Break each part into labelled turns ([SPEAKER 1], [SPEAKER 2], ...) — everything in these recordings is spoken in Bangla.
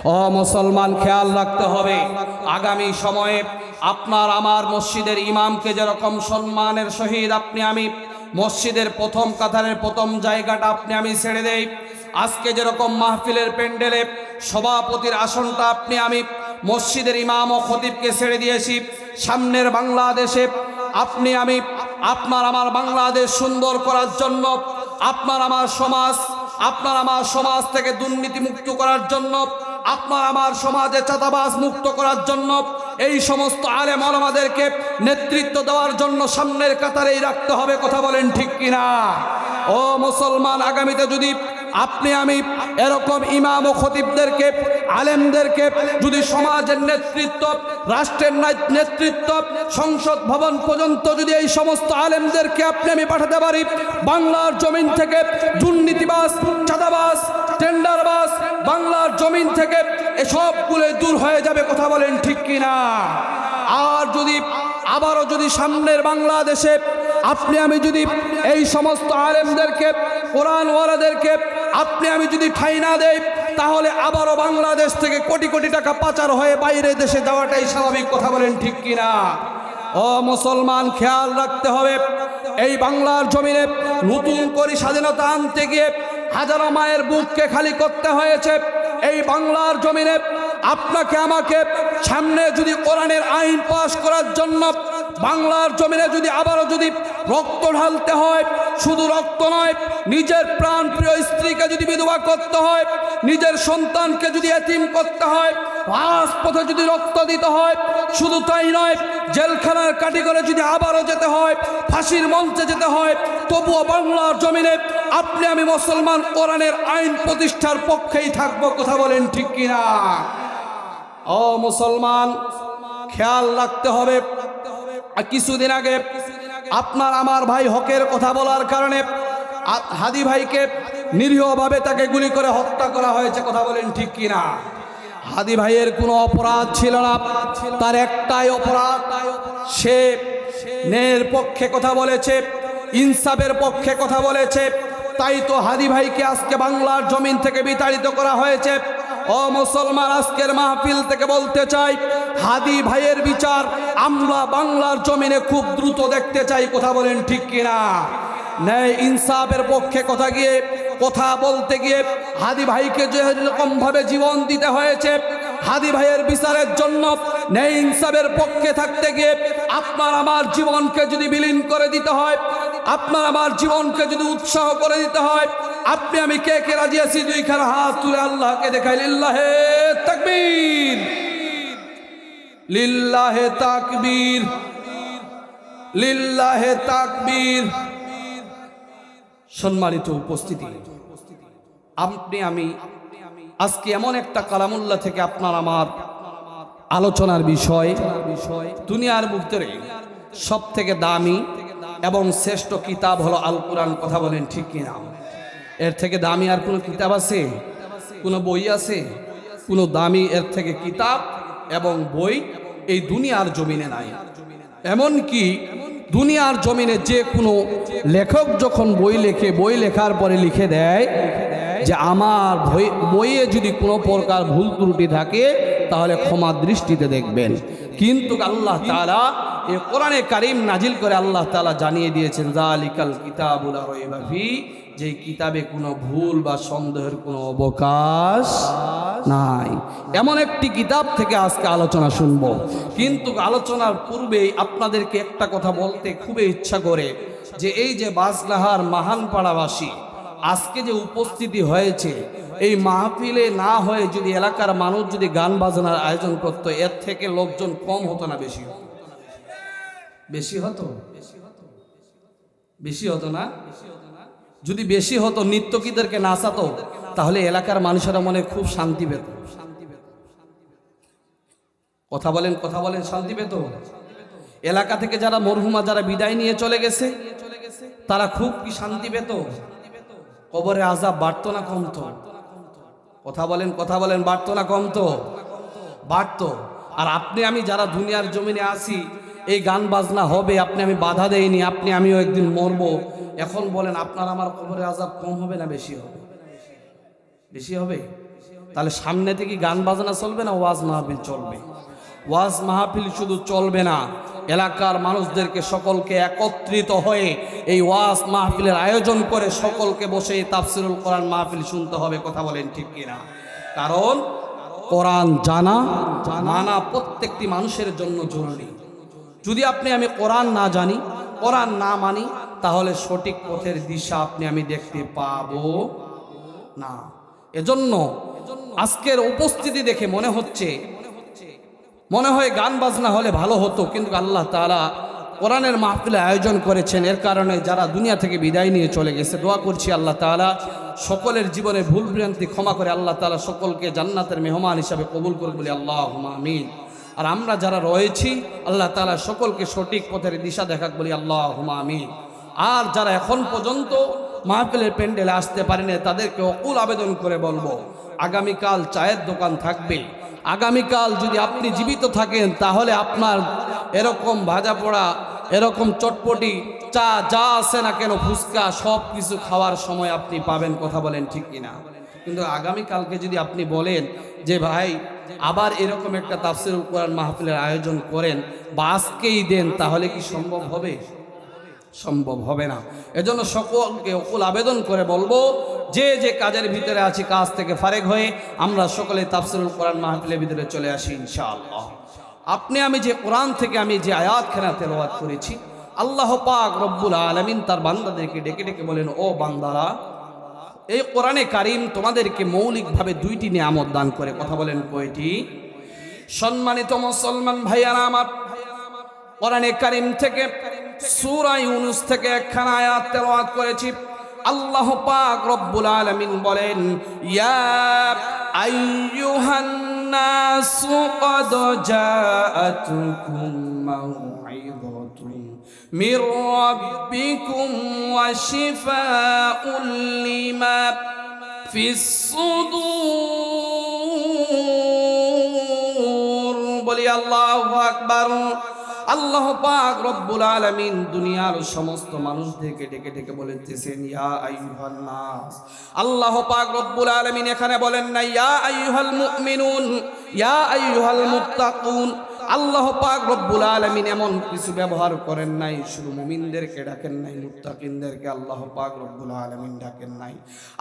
[SPEAKER 1] ও মুসলমান, খেয়াল রাখতে হবে আগামী সময়ে আপনার আমার মসজিদের ইমামকে যেরকম সম্মানের সহিত আপনি আমি মসজিদের প্রথম কাতারের প্রথম জায়গাটা আপনি আমি ছেড়ে দেই, আজকে যেরকম মাহফিলের প্যান্ডেলে সভাপতির আসনটা আপনি আমি মসজিদের ইমাম ও খতিবকে ছেড়ে দিয়েছি, সামনের বাংলাদেশে আপনি আমি আপনার আমার বাংলাদেশ সুন্দর করার জন্য, আপনার আমার সমাজ থেকে দুর্নীতি মুক্ত করার জন্য, আপনার আমার সমাজে চাঁদাবাজ মুক্ত করার জন্য, এই সমস্ত আলেম ওলামাদেরকে নেতৃত্ব দেওয়ার জন্য সামনের কাতারেই রাখতে হবে। কথা বলেন ঠিক কিনা? ও মুসলমান, আগামীতে যদি আপনি আমি এরকম ইমাম ও খতিবদেরকে, আলেমদেরকে যদি সমাজের নেতৃত্ব, রাষ্ট্রের নেতৃত্ব, সংসদ ভবন পর্যন্ত যদি এই সমস্ত আলেমদেরকে আপনি আমি পাঠাতে পারি, বাংলার জমিন থেকে দুর্নীতিবাজ, চাঁদাবাজ, টেন্ডারবাজ বাংলার জমিন থেকে এসবগুলো দূর হয়ে যাবে। কথা বলেন ঠিক কিনা? আর যদি আবারও যদি সামনের বাংলাদেশে আপনি আমি যদি এই সমস্ত আলেমদেরকে, কোরআনওয়ালাদেরকে আপনি আমি যদি ঠাঁই না দেই, তাহলে আবারও বাংলাদেশ থেকে কোটি কোটি টাকা পাচার হয়ে বাইরে দেশে যাওয়াটাই স্বাভাবিক। কথা বলেন ঠিক কিনা? ও মুসলমান, খেয়াল রাখতে হবে এই বাংলার জমিনে নতুন করে স্বাধীনতা আনতে গিয়ে হাজারো মায়ের বুককে খালি করতে হয়েছে। এই বাংলার জমিনে আপনাকে আমাকে সামনে যদি কোরআনের আইন পাশ করার জন্য বাংলার জমিনে যদি আবারও যদি রক্ত ঢালতে হয়, শুধু রক্ত নয়, নিজের প্রাণ প্রিয় স্ত্রীকে যদি বিধবা করতে হয়, নিজের সন্তানকে যদি এতিম করতে হয়, রাজপথে যদি রক্ত দিতে হয়, শুধু তাই নয়, জেলখানার কাঠি করে যদি আবারও যেতে হয়, ফাঁসির মঞ্চে যেতে হয়, তবুও বাংলার জমিনে আপনি আমি মুসলমান কোরআনের আইন প্রতিষ্ঠার পক্ষেই থাকবো। কথা বলেন ঠিক কিনা? ও মুসলমান, খেয়াল রাখতে হবে কিছুদিন আগে আপনার আমার ভাই হকের কথা বলার কারণে হাদি ভাইকে নিরীহভাবে তাকে গুলি করে হত্যা করা হয়েছে। কথা বলেন ঠিক কিনা? হাদি ভাইয়ের কোনো অপরাধ ছিল না, তার একটাই অপরাধ, সে ন্যায়ের পক্ষে কথা বলেছে, ইনসাফের পক্ষে কথা বলেছে, তাই তো হাদি ভাইকে আজকে বাংলার জমিন থেকে বিতাড়িত করা হয়েছে। ও মুসলমান, আজকের মাহফিল থেকে বলতে চাই, হাদি ভাইয়ের বিচার আমরা বাংলার জমিনে খুব দ্রুত দেখতে চাই। কথা বলেন ঠিক কিনা? ন্যায় ইনসাফের পক্ষে কথা বলতে গিয়ে হাদি ভাইকে যেরকম ভাবে জীবন দিতে হয়েছে, হাদি ভাইয়ের বিচারের জন্য ন্যায় ইনসাফের পক্ষে থাকতে গিয়ে আপনার আমার জীবনকে যদি বিলীন করে দিতে হয়, আপনার আমার জীবনকে যদি উৎসাহ করে দিতে হয়, আপনি আমি কে কে রাজি আছি? দুইখানা হাত তুলে আল্লাহকে দেখাই। লিল্লাহে তাকবীর, লিল্লাহে তাকবীর, লিল্লাহে তাকবীর। সম্মানিত উপস্থিতি, আপনি আমি আজকে এমন একটা কালামুল্লাহ থেকে আপনার আমার আলোচনার বিষয়, দুনিয়ার ভিতরে সব থেকে দামি এবং শ্রেষ্ঠ কিতাব হলো আল কোরআন। কথা বলেন ঠিক কিনা? এর থেকে দামি আর কোনো কিতাব আছে? কোনো বই আছে? কোনো দামি এর থেকে কিতাব এবং বই এই দুনিয়ার জমিনে নাই। এমনকি দুনিয়ার জমিনে যে কোনো লেখক যখন বই লেখে, বই লেখার পরে লিখে দেয় যে আমার বইয়ে যদি কোনো প্রকার ভুল ত্রুটি থাকে তাহলে ক্ষমা দৃষ্টিতে দেখবেন। কিন্তু আল্লাহ তাআলা এই কোরআনে কারীম নাজিল করে আল্লাহ তাআলা জানিয়ে দিয়েছেন, যালিকাল কিতাবুল লা রাইবা ফিহি, যে কিতাবে কোনো ভুল বা সন্দেহের কোনো অবকাশ নাই। এমন একটি কিতাব থেকে আজকে আলোচনা শুনব। কিন্তু আলোচনার পূর্বেই আপনাদেরকে একটা কথা বলতে খুবই ইচ্ছা করে, যে এই যে বাজলাহার মাহানপাড়াবাসী আজকে যে উপস্থিতি হয়েছে, এই মাহফিলে না হয়ে যদি এলাকার মানুষ যদি গান বাজনার আয়োজন করত, এর থেকে লোকজন কম হতো না বেশি হতো? বেশি হতো? বেশি হতো না? যদি বেশি হতো, নৃত্যকীদেরকে নাচাতো, তাহলে এলাকার মানুষেরা মনে খুব শান্তি পেত। কথা বলেন, শান্তি পেত। এলাকা থেকে যারা মরহুমা, যারা বিদায় নিয়ে চলে গেছে, তারা খুব কি শান্তি পেত? কবরে আযাব বাড়তো না কমতো? কথা বলেন, বাড়তো না কমতো? বাড়তো। আর আপনি আমি যারা দুনিয়ার জমিনে আসি, এই গান বাজনা হবে, আপনি আমি বাধা দেইনি, আপনি আমিও একদিন মরবো। এখন বলেন, আপনার আমার কবরে আযাব কম হবে না বেশি হবে? বেশি হবে। তাহলে সামনে থেকে গান বাজনা চলবে না ওয়াজ মাহফিল চলবে? ওয়াজ মাহফিল শুধু চলবে না, এলাকার মানুষদেরকে সকলকে একত্রিত হয়ে এই ওয়াজ মাহফিলের আয়োজন করে সকলকে বসে তাফসিরুল কোরআন মাহফিল শুনতে হবে। কথা বলেন ঠিক কিনা? কারণ কোরআন জানা মানা প্রত্যেকটি মানুষের জন্য জরুরি। যদি আমি কোরআন না জানি, কোরআন না মানি, তাহলে সঠিক পথের দিশা আমি দেখতে পাবো না। এজন্য আজকের উপস্থিতি দেখে মনে হয় গান বাজনা হলে ভালো হতো, কিন্তু আল্লাহ তাআলা কোরআনের মাহফিলে আয়োজন করেছেন। এর কারণে যারা দুনিয়া থেকে বিদায় নিয়ে চলে গেছে, দোয়া করছি আল্লাহ তাআলা সকলের জীবনে ভুল ভ্রান্তি ক্ষমা করে আল্লাহ তাআলা সকলকে জান্নাতের মেহমান হিসাবে কবুল করে বলি আল্লাহুম্মা আমিন। আর আমরা যারা রয়েছি আল্লাহ তাআলা সকলকে সঠিক পথের দিশা দেখাক বলি আল্লাহুম্মা আমিন। আর যারা এখন পর্যন্ত মাহফিলের প্যান্ডেলে আসতে পারেনি তাদেরকে অকুল আবেদন করে বলবো, আগামীকাল চায়ের দোকান থাকবে। আগামীকাল যদি আপনি জীবিত থাকেন তাহলে আপনার এরকম ভাজা পোড়া, এরকম চটপটি, চা যা আছে না কেন, ফুচকা, সব কিছু খাওয়ার সময় আপনি পাবেন। কথা বলেন ঠিক কিনা? কিন্তু আগামীকালকে যদি আপনি বলেন যে ভাই আবার এরকম একটা তাফসিরুল কোরআন মাহফিলের আয়োজন করেন বা আজকেই দেন, তাহলে কি সম্ভব হবে? সম্ভব হবে না। এজন্য সকলকে অকুল আবেদন করে বলবো, যে যে কাজের ভিতরে আছি কাজ থেকে ফারেক হয়ে আমরা সকলে তাফসিরুল কোরআন মাহফিলের ভিতরে চলে আসি ইনশাআল্লাহ। আমি যে কোরআন থেকে যে আয়াতখানা তেলাওয়াত করেছি, আল্লাহ পাক রব্বুল আলামিন তার বান্দাদেরকে ডেকে ডেকে বলেন, ও বান্দারা, এই কোরআনে কারীম তোমাদেরকে মৌলিকভাবে দুইটি নিয়ামত দান করে। কথা বলেন কয়টি? সম্মানিত মুসলমান ভাইয়ারা আমার, কোরআনে কারীম থেকে সূরা ইউনূস থেকে একখানা আয়াত তেলাওয়াত করেছি। আল্লাহ পাক রব্বুল আলামিন বলেন, ইয়া আইয়ুহান নাসু ক্বাদ জাআতুকুম মাউইযাতুন মির রাব্বিকুম ওয়া শিফাউল লিমা ফিস সুদূর। বলি আল্লাহু আকবার। আল্লাহ পাক রব্বুল আলামিন দুনিয়ার সমস্ত মানুষদেরকে ডেকে ডেকে বলেছেন, ইয়া আইয়ুহান নাস। আল্লাহ পাক রব্বুল আলামিন এখানে বলেন না ইয়া আইয়ুহাল মুমিনুন, ইয়া আইয়ুহাল মুত্তাকুন। আল্লাহ পাক রব্বুল আলামিন এমন কিছু ব্যবহার করেন নাই, শুধু মুমিনদেরকে ডাকেন নাই, মুত্তাকিনদেরকে আল্লাহ পাক রব্বুল আলামিন ডাকেন নাই।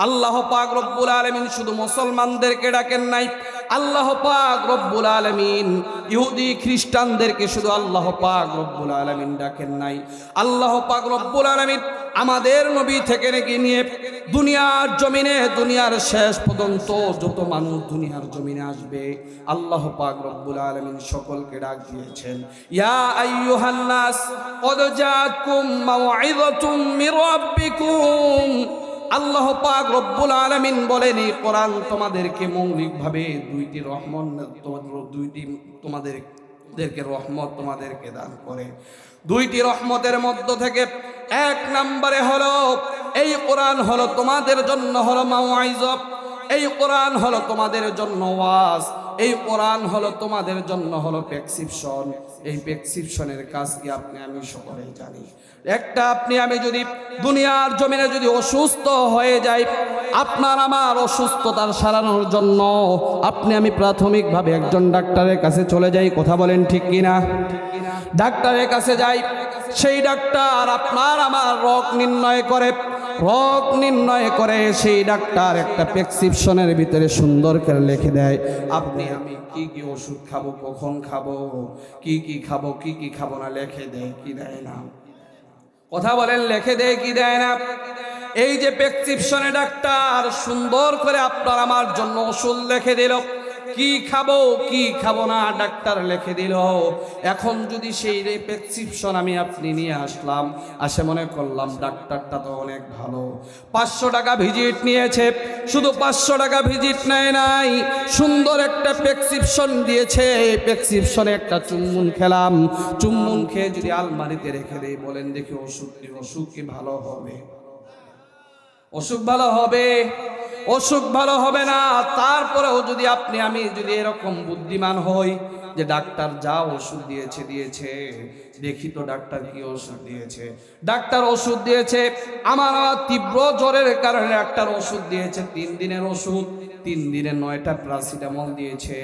[SPEAKER 1] আল্লাহ পাক রব্বুল আলামিন শুধু মুসলমানদেরকে ডাকেন নাই, আল্লাহ পাক রব্বুল আলামিন ইহুদি খ্রিস্টানদেরকে শুধু আল্লাহ পাক রব্বুল আলামিন ডাকেন নাই। আল্লাহ পাক রব্বুল আলামিন আমাদের নবী থেকে নিয়ে দুনিয়ার জমিনে, দুনিয়ার শেষ পর্যন্ত যত মানুষ দুনিয়ার জমিনে আসবে, আল্লাহ পাক রব্বুল আলামিন সকলকে ডাক দিয়েছেন, ইয়া আইয়ুহান নাস ক্বাদ জাআতকুম মাউইযাতুম মির রাব্বিকুম। আল্লাহ পাক রব্বুল আলামিন বলেন, এই কোরআন তোমাদেরকে মৌলিকভাবে দুইটি রহমত তোমাদেরকে দান করে। দুইটি রহমতের মধ্য থেকে এক নম্বরে হলো এই কোরআন হলো তোমাদের জন্য হলো মাউইযা, এই কোরআন হলো তোমাদের জন্য ওয়াজ, এই কোরআন হলো তোমাদের জন্য হলো প্রেসক্রিপশন। এই প্রেসক্রিপশনের কাজ কি আমি সকলেই জানি। একটা আমি যদি দুনিয়ার জমিনে যদি অসুস্থ হয়ে যাই, আপনার আমার অসুস্থতার সারানোর জন্য আমি প্রাথমিকভাবে একজন ডাক্তারের কাছে চলে যাই। কথা বলেন ঠিক কিনা? ডাক্তারের কাছে যাই, সেই ডাক্তার আপনার আমার রোগ নির্ণয় করে সেই ডাক্তার একটা প্রেসক্রিপশনের ভিতরে সুন্দর করে লিখে দেয়, আমি কি কি ওষুধ খাবো, কখন খাবো, কি কি খাবো না, লিখে দেয় কি দেয় না? কথা বলেন, লিখে দেয় কি দেয় না? এই যে প্রেসক্রিপশনে ডাক্তার সুন্দর করে আপনার আমার জন্য ওষুধ লিখে দিল, কি খাবো কি খাবো না ডাক্তার লিখে দিল। এখন যদি সেই প্রেসক্রিপশন আপনি নিয়ে আসলাম, মনে করলাম ডাক্তারটা তো অনেক ভালো, 500 টাকা ভিজিট নিয়েছে, শুধু 500 টাকা ভিজিট নেয় নাই, সুন্দর একটা প্রেসক্রিপশন দিয়েছে। এই প্রেসক্রিপশনে একটা চুম্বন খেলাম, চুম্বন খেয়ে যদি আলমারিতে রেখে দেই, বলেন দেখি অসুখ কি ভালো হবে? অসুখ ভালো হবে? অসুখ ভালো হবে না। তারপরেও যদি আমি যদি এরকম বুদ্ধিমান হই যে ডাক্তার যা ওষুধ দিয়েছে দেখি তো ডাক্তার কি ওষুধ দিয়েছে। ডাক্তার ওষুধ দিয়েছে আমার তীব্র জ্বরের কারণে, ডাক্তার ওষুধ দিয়েছে 3 দিনের ওষুধ। 3 দিনে 9টা প্যারাসিটামল দিয়েছে।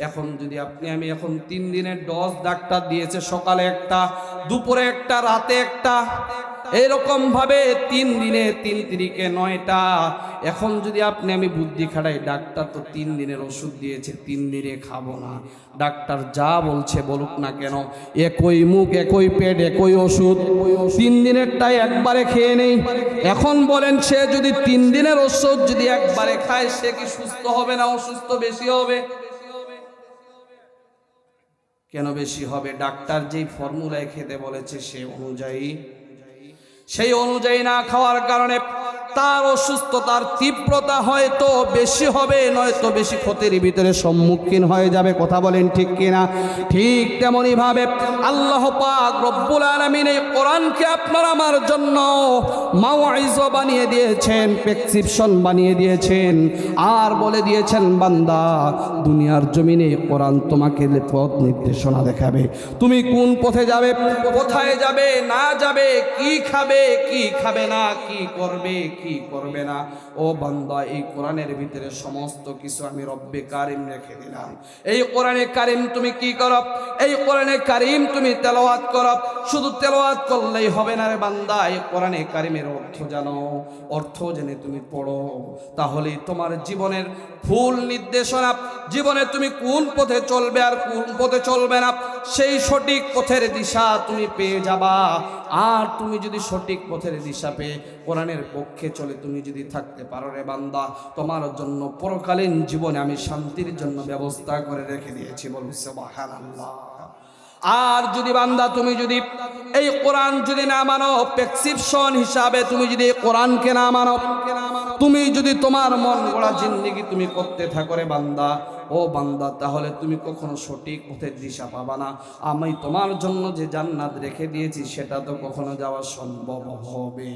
[SPEAKER 1] এখন যদি আমি এখন 3 দিনের ডোজ ডাক্তার দিয়েছে, সকালে একটা, দুপুরে একটা, রাতে একটা, এরকম ভাবে 3 দিনে 3 তিরিকে 9টা। এখন যদি আমি বুদ্ধি খাটাই, ডাক্তার তো 3 দিনের ওষুধ দিয়েছে, 3 দিনে খাবো না। ডাক্তার যা বলছে বলুক না কেন, একই মুখ, একই পেট, একই ওষুধ, 3 দিনেরটাই একবারে খেয়ে নেই। এখন বলেন, সে যদি 3 দিনের ওষুধ যদি একবারে খায়, সে কি সুস্থ হবে না অসুস্থ বেশি হবে? কেন বেশি হবে? ডাক্তার যেই ফর্মুলায় খেতে বলেছে সেই অনুযায়ী না খাওয়ার কারণে তার অসুস্থতার তীব্রতা হয়তো বেশি হবে, নয়তো বেশি ক্ষতির ভিতরে সম্মুখীন হয়ে যাবে। কথা বলেন ঠিক কিনা? ঠিক তেমনি ভাবে আল্লাহ পাক রব্বুল আলামিন এই কোরআনকে আপনার আমার জন্য মাওয়াইজা বানিয়ে দিয়েছেন, প্রেসক্রিপশন বানিয়ে দিয়েছেন, আর বলে দিয়েছেন, বান্দা দুনিয়ার জমিনে কোরআন তোমাকে পথ নির্দেশনা দেখাবে, তুমি কোন পথে যাবে, কোথায় যাবে না যাবে, কি খাবে কি খাবে না, কি করবে কি করবে না। ও বান্দা, এই কোরআনের ভিতরে সমস্ত কিছু আমি রব্বে কারিম রেখে দিলাম। এই কোরআনে কারিম তুমি কি করো? এই কোরআনে কারিম তুমি তেলাওয়াত করো। শুধু তেলাওয়াত করলেই হবে না রে বান্দা, এই কোরআনে কারিমের অর্থ জানো, অর্থ জেনে তুমি পড়ো, তাহলেই তোমার জীবনের ভুল নির্দেশনা, জীবনে তুমি কোন পথে চলবে আর কোন পথে চলবে না, সেই সঠিক পথের দিশা তুমি পেয়ে যাবা। আর তুমি যদি সঠিক পথের দিশা পেয়ে কোরআনের পক্ষে চলে তুমি যদি থাকতে পারো রে বান্দা, তোমার জন্য পরকালীন জীবনে আমি শান্তির জন্য ব্যবস্থা করে রেখে দিয়েছি। বলুন সুবহানাল্লাহ। আর যদি বান্দা তুমি যদি এই কোরআন যদি না মানো, প্রেসক্রিপশন হিসাবে তুমি যদি কোরআনকে না মানো, তুমি যদি তোমার মন গড়া জিন্দেগি তুমি করতে থাকো রে বান্দা, ও বান্দা, তাহলে তুমি কখনো সঠিক পথের দিশা পাবা না। আমি তোমার জন্য যে জান্নাত রেখে দিয়েছি সেটা তো কখনো যাওয়া সম্ভব হবে?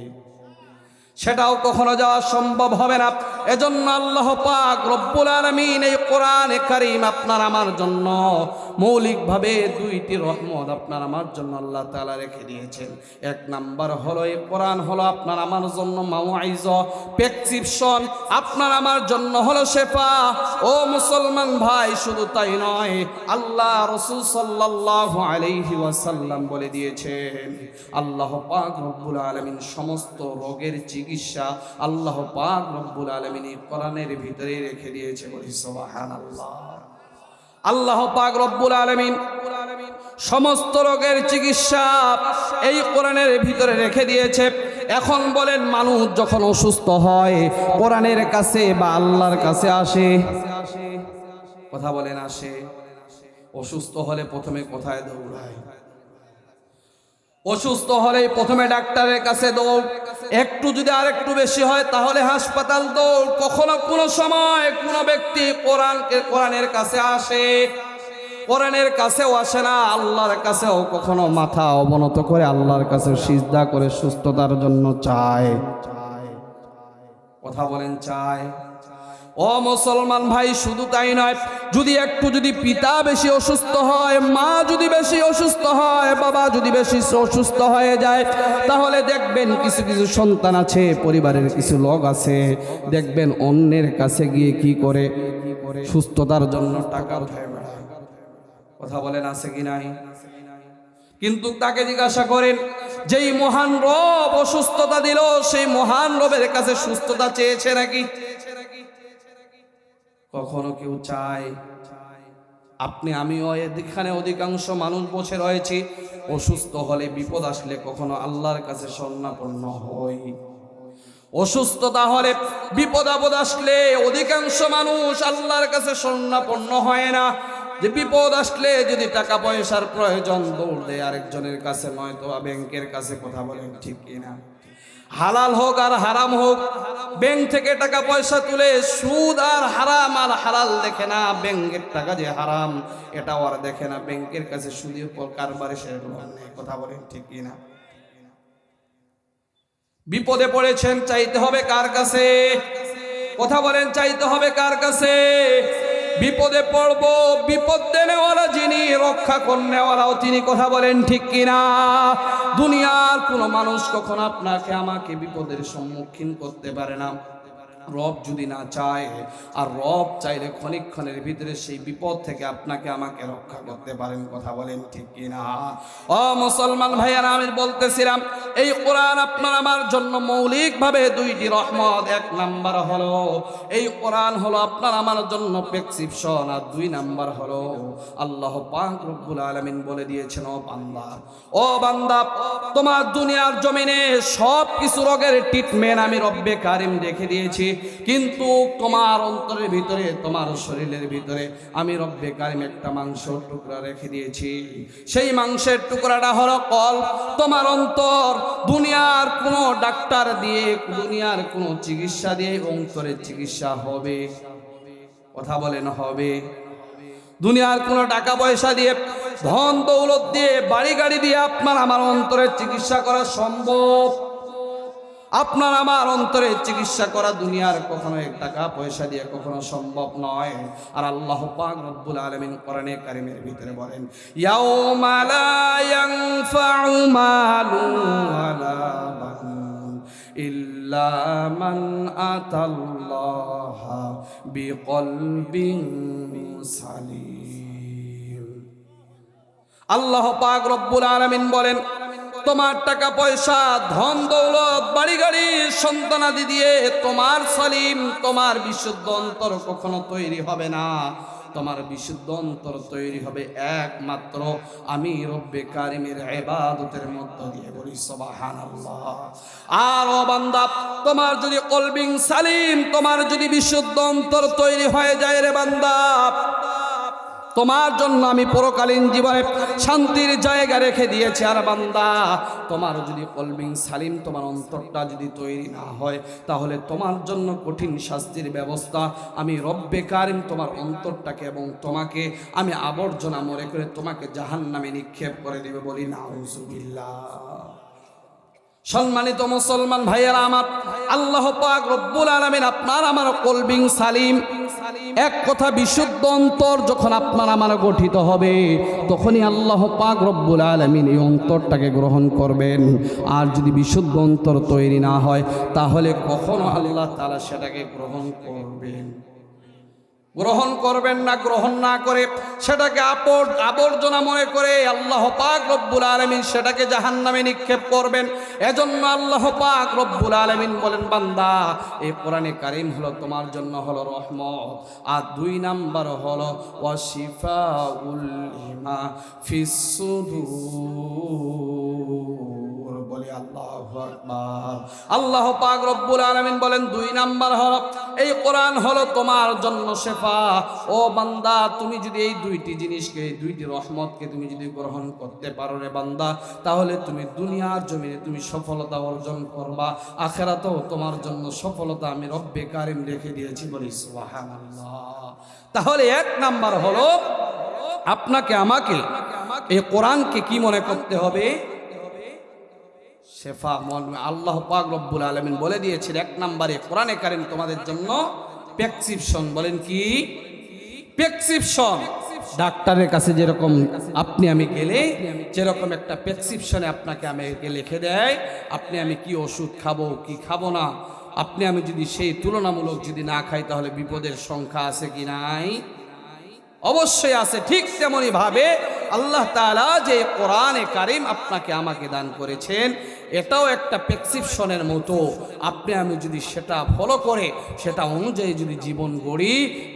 [SPEAKER 1] সেটাও কখনো যাওয়া সম্ভব হবে না। এজন্য আল্লাহ পাক রব্বুল আলামিন এই কোরআনে কারীম আপনার আমার জন্য মৌলিকভাবে 2টি রহমত আপনার আমার জন্য আল্লাহ তাআলা রেখে দিয়েছেন। এক নাম্বার হলো এই কোরআন হলো আপনার আমার জন্য মাওয়াইজা, প্রেসক্রিপশন, আপনার আমার জন্য হলো শেফা। ও মুসলমান ভাই, শুধু তাই নয়, আল্লাহ রাসূল সাল্লাল্লাহু আলাইহি ওয়াসাল্লাম বলে দিয়েছেন, আল্লাহ পাক রব্বুল আলামিন সমস্ত রোগের চিকিৎসা আল্লাহ পাক রব্বুল আলামিন কোরআনের ভিতরে রেখে দিয়েছে। বলি সুবহানাল্লাহ। আল্লাহ পাক রব্বুল আলামিন সমস্ত রোগের চিকিৎসা এই কোরআনের ভিতরে রেখে দিয়েছে। এখন বলেন, মানুষ যখন অসুস্থ হয় কোরআনের কাছে বা আল্লাহর কাছে আসে, কথা বলেন আসে? অসুস্থ হলে প্রথমে কোথায় দৌড়ায়? অসুস্থ হলে প্রথমে ডাক্তারের কাছে দৌড়, একটু যদি আর একটু বেশি হয় তাহলে হাসপাতাল দৌড়। কখনো কোনো সময় কোনো ব্যক্তি কোরআনের কাছে আসে, কোরআনের কাছেও আসে না, আল্লাহর কাছেও কখনো মাথা অবনত করে আল্লাহর কাছে সিজদা করে সুস্থতার জন্য চায়। কথা বলেন, চায়? ও মুসলমান ভাই, শুধু তাই নয়, যদি পিতা বেশি অসুস্থ হয়, মা যদি বেশি অসুস্থ হয়, বাবা যদি বেশি অসুস্থ হয়ে যায়, তাহলে দেখবেন কিছু কিছু সন্তান আছে, পরিবারের কিছু লোক আছে, দেখবেন অন্যের কাছে গিয়ে কি করে? সুস্থতার জন্য টাকা উঠায় বেড়ায়। কথা বলেন, আছে কি নাই? কিন্তু তাকে জিজ্ঞাসা করেন, যেই মহান রব অসুস্থতা দিল, সেই মহান রবের কাছে সুস্থতা চেয়েছে নাকি? কখনো কেউ চায়? আমিও এখানে অধিকাংশ মানুষ বসে রয়েছি, অসুস্থ হলে বিপদ আসলে কখনো আল্লাহর কাছে শরণাপন্ন হই। অসুস্থতা হলে বিপদ আপদ আসলে অধিকাংশ মানুষ আল্লাহর কাছে শরণাপন্ন হয় না। যে বিপদ আসলে যদি টাকা পয়সার প্রয়োজন, দৌড় দেয় আরেকজনের কাছে, নয়তো ব্যাংকের কাছে। কথা বলেন ঠিক কিনা? হালাল হোক আর হারাম হোক, ব্যাংক থেকে টাকা পয়সা তুলে সুদ আর হারাম আর হালাল দেখে না, ব্যাংকের টাকা যে হারাম এটাও আর দেখে না, ব্যাংকের কাছে সুদের পর কারবারে সেগুলো নেই। কথা বলেন ঠিক কিনা? বিপদে পড়েছেন, চাইতে হবে কার কাছে? কথা বলেন, চাইতে হবে কার কাছে? বিপদে পড়ব, বিপদ দেনেওয়ালা যিনি, রক্ষা করনেওয়ালাও তিনি। কথা বলেন ঠিক কিনা? দুনিয়ার কোনো মানুষ কখনো আপনাকে আমাকে বিপদের সম্মুখীন করতে পারে না। রব যদি না চায়, আর রব চাইলে ক্ষণিকক্ষণের ভিতরে সেই বিপদ থেকে আপনাকে আমাকে রক্ষা করতে পারেন। কথা বলেন ঠিক কিনা? ও মুসলমান ভাইয়ারা, আমি বলতেছিলাম এই কোরআন আপনার আমার জন্য মৌলিকভাবে দুইটি রহমত। এক নাম্বার হলো এই কোরআন হলো আপনার আমার জন্য প্রেসক্রিপশন, আর দুই নাম্বার হলো আল্লাহ পাক রব্বুল আলামিন বলে দিয়েছেন, ও বান্দা তোমার দুনিয়ার জমিনে সব কিছু রোগের ট্রিটমেন্ট আমি রব্বে কারিম রেখে দিয়েছি, কিন্তু তোমার অন্তরের ভিতরে, তোমার শরীরের ভিতরে আমি রব্বে কারিম একটা মাংসের টুকরা রেখে দিয়েছি। সেই মাংসের টুকরাটা হলো কলব, তোমার অন্তর। দুনিয়ার কোনো ডাক্তার দিয়ে, দুনিয়ার কোনো চিকিৎসা দিয়ে অন্তরের চিকিৎসা হবে? কথা বলেন হবে? দুনিয়ার কোনো টাকা পয়সা দিয়ে, ধন দৌলত দিয়ে, বাড়ি গাড়ি দিয়ে আপনার আমার অন্তরের চিকিৎসা করা সম্ভব? আপনার আমার অন্তরে চিকিৎসা করা দুনিয়ার কখনো টাকা পয়সা দিয়ে কখনো সম্ভব নয়। আর আল্লাহ পাক রব্বুল আলামিন কোরআনে কারীমের ভিতরে বলেন, ইয়াউমা লা ইয়ানফাউ মালুন ওয়ালা বানুন ইল্লা মান আতাল্লাহা বিকলবিন সালিম। আল্লাহ পাক রব্বুল আলামিন বলেন, তোমার টাকা পয়সা, ধন দৌলত, বাড়ি গাড়ি, সন্তানাদি দিয়ে তোমার সালিম, তোমার বিশুদ্ধ অন্তর কখনো তৈরি হবে না। তোমার বিশুদ্ধ অন্তর তৈরি হবে একমাত্র আমি রব্বে কারিমের ইবাদতের মধ্য দিয়ে। বলি সুবহানাল্লাহ। আর ও বান্দা, তোমার যদি কলবিন সালিম, তোমার যদি বিশুদ্ধ অন্তর তৈরি হয়ে যায় রে বান্দা, তোমার জন্য আমি পরকালীন জীবনে শান্তির জায়গা রেখে দিয়েছি। আর বান্দা, তোমার যদি কলবিন সালিম, তোমার অন্তরটা যদি তৈরি না হয়, তাহলে তোমার জন্য কঠিন শাস্তির ব্যবস্থা আমি রব্বে কারিম তোমার অন্তরটাকে এবং তোমাকে আমি আবর্জনা মনে করে তোমাকে জাহান্নামে নিক্ষেপ করে দিবে। বলি নাউজুবিল্লাহ। সম্মানিত মুসলমান ভাইয়েরা আমার, আল্লাহ পাক রব্বুল আলামিন আপনার আমার কলবিন সালিম, এক কথা বিশুদ্ধ অন্তর যখন আপনার আমার গঠিত হবে, তখনই আল্লাহ পাক রব্বুল আলামিন এই অন্তরটাকে গ্রহণ করবেন। আর যদি বিশুদ্ধ অন্তর তৈরি না হয়, তাহলে কখনো আল্লাহ তাআলা সেটাকে গ্রহণ করবেন না। গ্রহণ না করে সেটাকে আবর্জনা মনে করে আল্লাহ পাক রব্বুল আলামিন সেটাকে জাহান্নামে নিক্ষেপ করবেন। এজন্য আল্লাহ পাক রব্বুল আলামিন বলেন, বান্দা এই কোরআনে কারীম হলো তোমার জন্য হলো রহমত, আর দুই নাম্বার হলো ওয়াশিফাউল লিমা ফিস সুদূর। বলি আল্লাহু আকবার। আল্লাহ পাক রব্বুল আলামিন বলেন, দুই নাম্বার হলো এই কোরআন হলো তোমার জন্য শেফা। ও বান্দা, তুমি যদি এই দুইটি জিনিসকে, এই দুইটি রহমতকে তুমি যদি গ্রহণ করতে পারো রে বান্দা, তাহলে তুমি দুনিয়ার জমিনে তুমি সফলতা অর্জন করবা, আখিরাতেও তোমার জন্য সফলতা আমি রব্বে কারিম রেখে দিয়েছি। বলি সুবহানাল্লাহ। তাহলে এক নাম্বার হলো আপনাকে আমাকে এই কোরআনকে কি মনে করতে হবে? শেফা মন। আল্লাহ পাক রব্বুল আলামিন বলে দিয়েছেন, এক নম্বরে কোরআনে কারীম তোমাদের জন্য প্রেসক্রিপশন। বলেন কি প্রেসক্রিপশন? ডাক্তারের কাছে যেরকম আপনি আমি গেলে যেরকম একটা প্রেসক্রিপশনে আপনাকে আমাকে লিখে দেয়, আপনি আমি কি ওষুধ খাবো কি খাবো না, আপনি আমি যদি সেই তুলনামূলক যদি না খাই, তাহলে বিপদের সংখ্যা আছে কি নাই? অবশ্যই আছে। ঠিক তেমনি ভাবে আল্লাহ তাআলা যে কোরআনে কারীম আপনাকে আমাকে দান করেছেন, এটাও একটা প্রেসক্রিপশনের মতো। আপনি আমি যদি সেটা ফলো করে সেটা অনুযায়ী যদি জীবন গড়ি,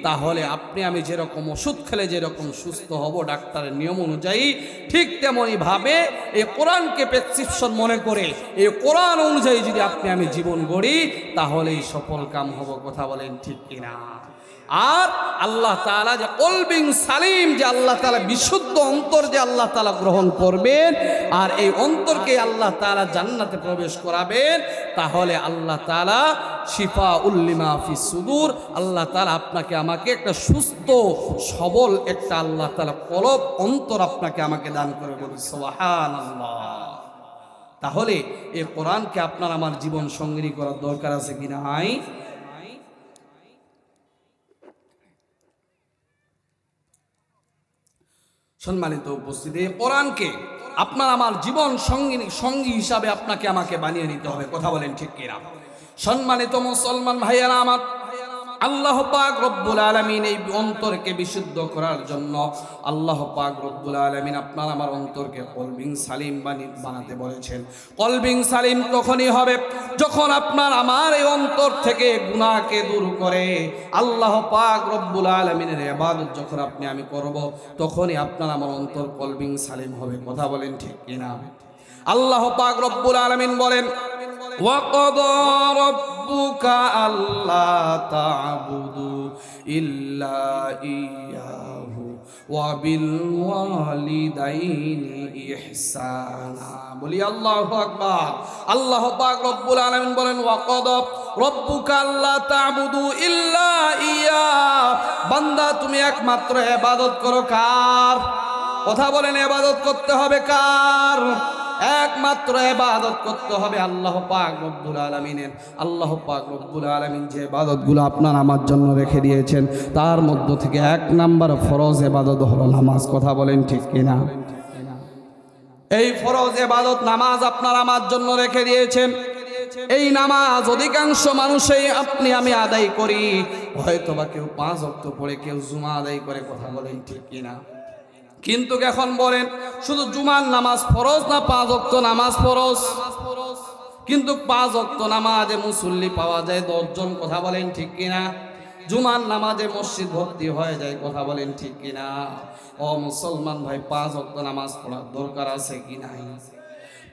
[SPEAKER 1] তাহলে আপনি আমি যেরকম ওষুধ খেলে যেরকম সুস্থ হব ডাক্তারের নিয়ম অনুযায়ী, ঠিক তেমনি ভাবে এই কোরআনকে প্রেসক্রিপশন মনে করে এই কোরআন অনুযায়ী যদি আপনি আমি জীবন গড়ি, তাহলেই সফল কাম হব। কথা বলেন ঠিক কিনা? আর আল্লাহ তাআলা যে কলবিন সালিম, যে আল্লাহ তাআলা বিশুদ্ধ অন্তর যে আল্লাহ তাআলা গ্রহণ করবেন, আর এই অন্তরকে আল্লাহ তাআলা জান্নাতে প্রবেশ করাবেন, তাহলে আল্লাহ তাআলা শিফাউল লিমা ফিস সুদূর, আল্লাহ তাআলা আপনাকে আমাকে একটা সুস্থ সবল একটা আল্লাহ তাআলা কলব অন্তর আপনাকে আমাকে দান করে। বলি সুবহানাল্লাহ। তাহলে এই কোরআনকে আপনার আমার জীবন সঙ্গী করার দরকার আছে কি নাই? সম্মানিত উপস্থিতি, কোরআনকে আপনার আমার জীবন সঙ্গী হিসাবে আপনাকে আমাকে বানিয়ে নিতে হবে। কথা বলেন ঠিক কিনা? সম্মানিত মুসলমান ভাইয়েরা আমার, আল্লাহ পাক রব্বুল আলামিন এই অন্তরকে বিশুদ্ধ করার জন্য আল্লাহ পাক রব্বুল আলামিন আপনার আমার অন্তরকে কলবিং সালিম বানাতে বলেছেন। কলবিং সালিম তখনই হবে যখন আপনার আমার এই অন্তর থেকে গুনাহকে দূর করে আল্লাহ পাক রব্বুল আলামিনের ইবাদত যখন আপনি আমি করব, তখনই আপনার আমার অন্তর কলবিং সালিম হবে। কথা বলেন ঠিক কিনা? আল্লাহ পাক রব্বুল আলামিন বলেন, وَقَضَى رَبُّكَ أَلَّا تَعْبُدُوا إِلَّا إِيَّاهُ وَبِالْوَالِدَيْنِ إِحْسَانًا। বলি আল্লাহু আকবার। আল্লাহ পাক রব্বুল আলামিন বলেন, ওয়াকাদা রব্বুকা আল্লা তা'বুদু ইল্লা ইয়া। বান্দা তুমি একমাত্র ইবাদত করো কার? কথা বলেন, ইবাদত করতে হবে কার? একমাত্র ইবাদত করতে হবে আল্লাহ পাক রব্বুল আলামিনের। আল্লাহ পাক রব্বুল আলামিন যে ইবাদতগুলো আপনার আমার জন্য রেখে দিয়েছেন, তার মধ্য থেকে এক নাম্বার ফরজ ইবাদত হলো নামাজ। কথা বলেন ঠিক কিনা? এই ফরজ ইবাদত নামাজ আপনার আমার জন্য রেখে দিয়েছেন। এই নামাজ অধিকাংশ মানুষই আপনি আমি আদায় করি, হয়তোবা কেউ 5 ওয়াক্ত পড়ে, কেউ জুমা আদায় করে। কথা বলেন ঠিক কিনা? কিন্তু এখন বলেন, শুধু জুমার নামাজ ফরজ না 5 ওয়াক্ত নামাজ ফরজ? কিন্তু 5 ওয়াক্ত নামাজে মুসল্লি পাওয়া যায় 10 জন। কথা বলেন ঠিক কিনা? জুমার নামাজে মসজিদ ভর্তি হয়ে যায়। কথা বলেন ঠিক কিনা? ও মুসলমান ভাই, 5 ওয়াক্ত নামাজ পড়ার দরকার আছে কি নাই?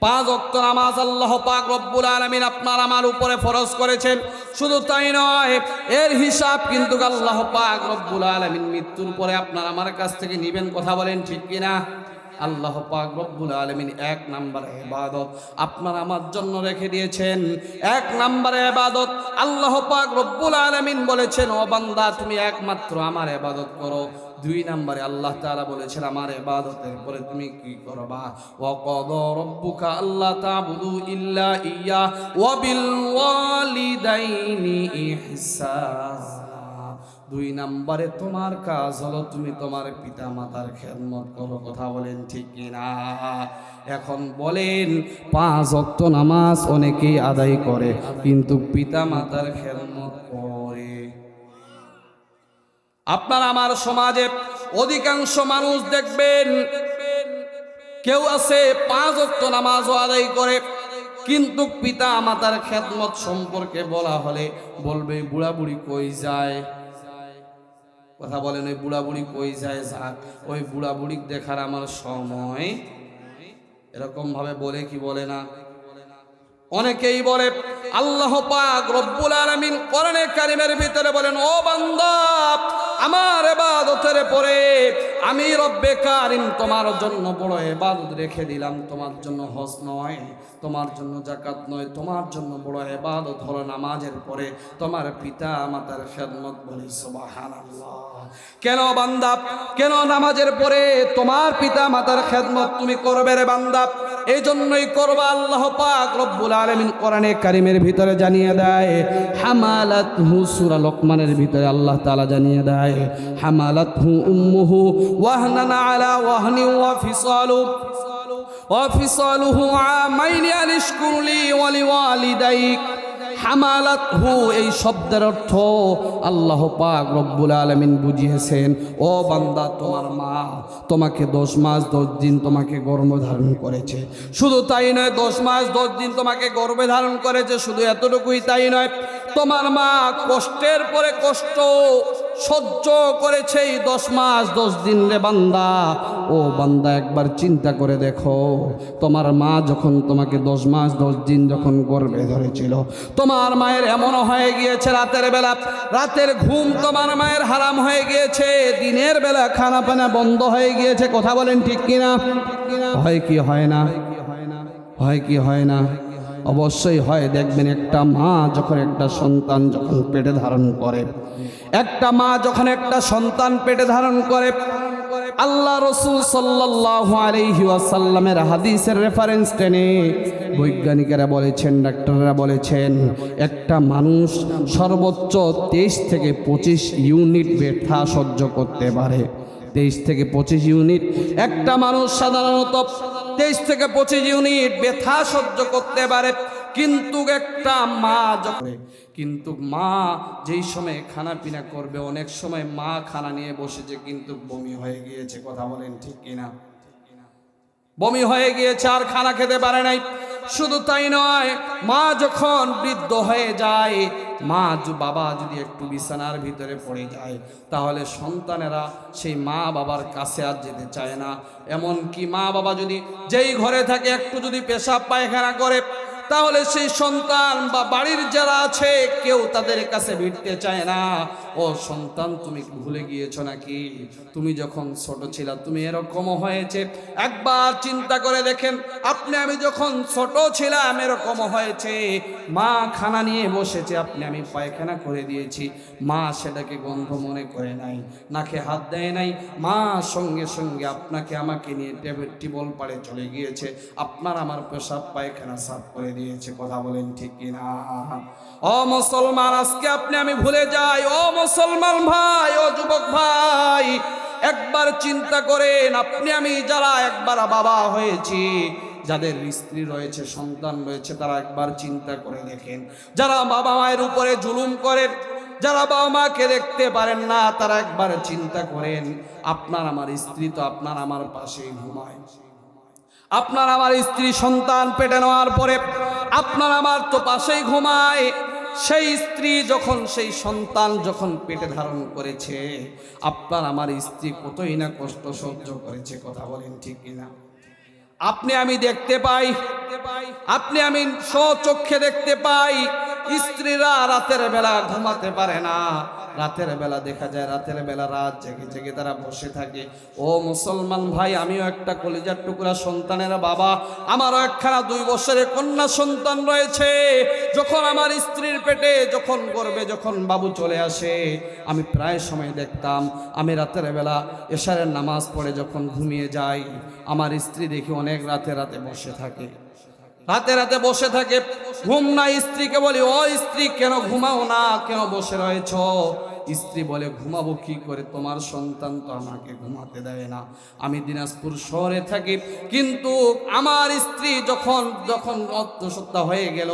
[SPEAKER 1] 5 ওয়াক্ত নামাজ আল্লাহ পাক রব্বুল আলামিন আপনার আমার উপরে ফরজ করেছেন। শুধু তাই নয়, এর হিসাব কিন্তু আল্লাহ পাক রব্বুল আলামিন মৃত্যুর পরে আপনার আমার কাছ থেকে নেবেন। কথা বলেন ঠিক কিনা? আল্লাহ পাক রব্বুল আলামিন 1 নাম্বার ইবাদত আপনার আমার জন্য রেখে দিয়েছেন। 1 নাম্বার ইবাদত আল্লাহ পাক রব্বুল আলামিন বলেছেন, ও বান্দা তুমি একমাত্র আমার ইবাদত করো। 2 নম্বরে আল্লাহ তাআলা বলেছেন, আমার ইবাদতের পরে তুমি কি করবা? ওয়াকাদা রব্বুকা আল্লা তা'বুদু ইল্লা ইয়্যা ওয়া বিল ওয়ালিদাইনি ইহসানা। 2 নম্বরে তোমার কাজ হলো তুমি তোমার পিতা মাতার খেদমত করো। কথা বলেন ঠিক কিনা? এখন বলেন, 5 ওয়াক্ত নামাজ অনেকেই আদায় করে, কিন্তু পিতা মাতার খেদমত করে? আপনার আমার সমাজে অধিকাংশ মানুষ দেখবেন, কেউ আছে 5 ওয়াক্ত নামাজও আদায় করে, কিন্তু পিতা মাতার খেদমত সম্পর্কে বলা হলে বলবে বুড়া বুড়ি কই যায়। কথা বলেন, ওই বুড়া বুড়ি কই যায়? যাক, ওই বুড়া বুড়ি দেখার আমার সময়। এরকম ভাবে বলে কি বলে না? অনেকেই বলে। আল্লাহ পাক রব্বুল আলামিন কোরআনে কারীমের ভিতরে বলেন, ও বান্দা, আমার ইবাদতের পরে আমি রব্বে কারীম তোমার জন্য বড় ইবাদত রেখে দিলাম। তোমার জন্য হজ নয়, তোমার জন্য যাকাত নয়, তোমার জন্য বড় ইবাদত হলো নামাজের পরে তোমার পিতা মাতার খেদমত। বলি সুবহানাল্লাহ। কেন বান্দা, কেন নামাজের পরে তোমার পিতা মাতার খেদমত তুমি করবে রে বান্দা? এই জন্যই করবা। আল্লাহ পাক রব্বুল আলামিন কোরআনে কারীমের ভিতরে জানিয়ে দেয়, হামালাতহু, সূরা লোকমানের ভিতরে আল্লাহ তাআলা জানিয়ে দেয়, হামালাতহু উম্মুহু ওয়াহনান আলা ওয়াহনি ওয়া ফিসালুহু আমাইনি আন ইশকুরলি ওয়া লিওয়ালিদাইক। হামালাতহু এই শব্দের অর্থ আল্লাহ পাক রব্বুল আলামিন বুঝিয়েছেন, ও বান্দা, তোমার মা তোমাকে 10 মাস 10 দিন তোমাকে গর্ভে ধারণ করেছে। শুধু তাই নয়, 10 মাস 10 দিন তোমাকে গর্ভে ধারণ করেছে। শুধু এতটুকুই তাই নয়, তোমার মা কষ্টের পরে কষ্ট সহ্য করেছে এই 10 মাস 10 দিন রে বান্দা। ও বান্দা, একবার চিন্তা করে দেখো, তোমার মা যখন তোমাকে 10 মাস 10 দিন যখন গর্ভে ধরেছিল, তোমার মায়ের এমন হয়ে গিয়েছে রাতের বেলা, রাতের ঘুম তোমার মায়ের হারাম হয়ে গিয়েছে, দিনের বেলা খানা পানা বন্ধ হয়ে গিয়েছে। কথা বলেন ঠিক কিনা? হয় কি হয় না? হয় কি হয় না? অবশ্যই হয়। দেখবেন, একটা মা যখন একটা সন্তান যখন পেটে ধারণ করে, একটা মা যখন একটা সন্তান পেটে ধারণ করে, আল্লাহ রাসূল সাল্লাল্লাহু আলাইহি ওয়াসাল্লামের হাদিসের রেফারেন্স টেনে বৈজ্ঞানিকেরা বলেছেন, ডাক্তাররা বলেছেন, একটা মানুষ সর্বোচ্চ 23 থেকে 25 ইউনিট ব্যথা সহ্য করতে পারে। 23 থেকে 25 ইউনিট একটা মানুষ সাধারণত 23 থেকে 25 ইউনিট ব্যথা সহ্য করতে পারে। কিন্তু একটা মা যখন কিন্তু মা যেই সময় খানা পিনা করবে, অনেক সময় মা খানা নিয়ে বসেছে কিন্তু বমি হয়ে গিয়েছে, কথা বলেন ঠিক কিনা? বমি হয়ে গিয়েছে, আর খানা খেতে পারে নাই। শুধু তাই নয়, মা যখন বৃদ্ধ হয়ে যায়, বাবা যদি একটু বিছানার ভিতরে পড়ে যায়, তাহলে সন্তানেরা সেই মা বাবার কাছে আর যেতে চায় না। এমনকি মা বাবা যদি যেই ঘরে থাকে একটু যদি পেশাব পায়খানা করে, তাহলে সেই সন্তান বা বাড়ির যারা আছে কেউ তাদের কাছে ভিড়তে চায় না। ও সন্তান, তুমি ভুলে গিয়েছো নাকি তুমি যখন ছোট ছিলা তুমি এরকমও হয়েছে? একবার চিন্তা করে দেখেন, আপনি আমি যখন ছোট ছিলাম এরকমও হয়েছে। মা খানা নিয়ে বসেছে, আমি পায়খানা করে দিয়েছি, মা সেটাকে গন্ধ মনে করে নাই, নাকে হাত দেয় নাই। মা সঙ্গে সঙ্গে আপনাকে আমাকে নিয়ে টিবল পাড়ে চলে গিয়েছে, আপনার আমার পেশাব পায়খানা সাফ করে দিয়েছে, কথা বলেন ঠিক কিনা? ও মুসলমান, আজকে আমি ভুলে যাই। ও মুসলমান ভাই, ও যুবক ভাই, একবার চিন্তা করেন, আমি যারা একবার বাবা হয়েছি, যাদের স্ত্রী রয়েছে, সন্তান রয়েছে, তারা একবার চিন্তা করে দেখেন, যারা বাবা মায়ের উপরে জুলুম করেন, যারা বাবা মাকে দেখতে পারেন না, তারা একবার চিন্তা করেন, আপনার আমার স্ত্রী তো আপনার আমার পাশেই ঘুমায়, আপনার আমার স্ত্রী সন্তান পেটে নেওয়ার পরে আপনার আমার তো পাশেই ঘুমায়। সেই স্ত্রী যখন, সেই সন্তান যখন পেটে ধারণ করেছে, আপনার আমার স্ত্রী কতই না কষ্ট সহ্য করেছে, কথা বলেন ঠিক কিনা? আমি দেখতে পাই, আমি স্বচক্ষে দেখতে পাই, স্ত্রীরা রাতের বেলা ঘুমাতে পারে না। রাতের বেলা দেখা যায়, রাতের বেলা রাত জেগে জেগে তারা বসে থাকে। ও মুসলমান ভাই, আমিও একটা কলিজার টুকরা সন্তানের বাবা, আমারও একখানা 2 বছরের কন্যা সন্তান রয়েছে। যখন আমার স্ত্রীর পেটে, যখন গর্ভে যখন বাবু চলে আসে, আমি প্রায় সময় দেখতাম, আমি রাতের বেলা এশারের নামাজ পড়ে যখন ঘুমিয়ে যাই, আমার স্ত্রী দেখি অনেক রাতে রাতে বসে থাকে, রাতে রাতে বসে থাকে, ঘুম নাই। স্ত্রীকে বলি, ও স্ত্রী, কেন ঘুমাও না, কেন বসে রয়েছ? স্ত্রী বলে, ঘুমাবো কি করে, তোমার সন্তান তো আমাকে ঘুমাতে দেয় না, আমি দিনাজপুর শহরে থাকি। কিন্তু আমার স্ত্রী যখন যখন অন্তঃসত্ত্বা হয়ে গেল,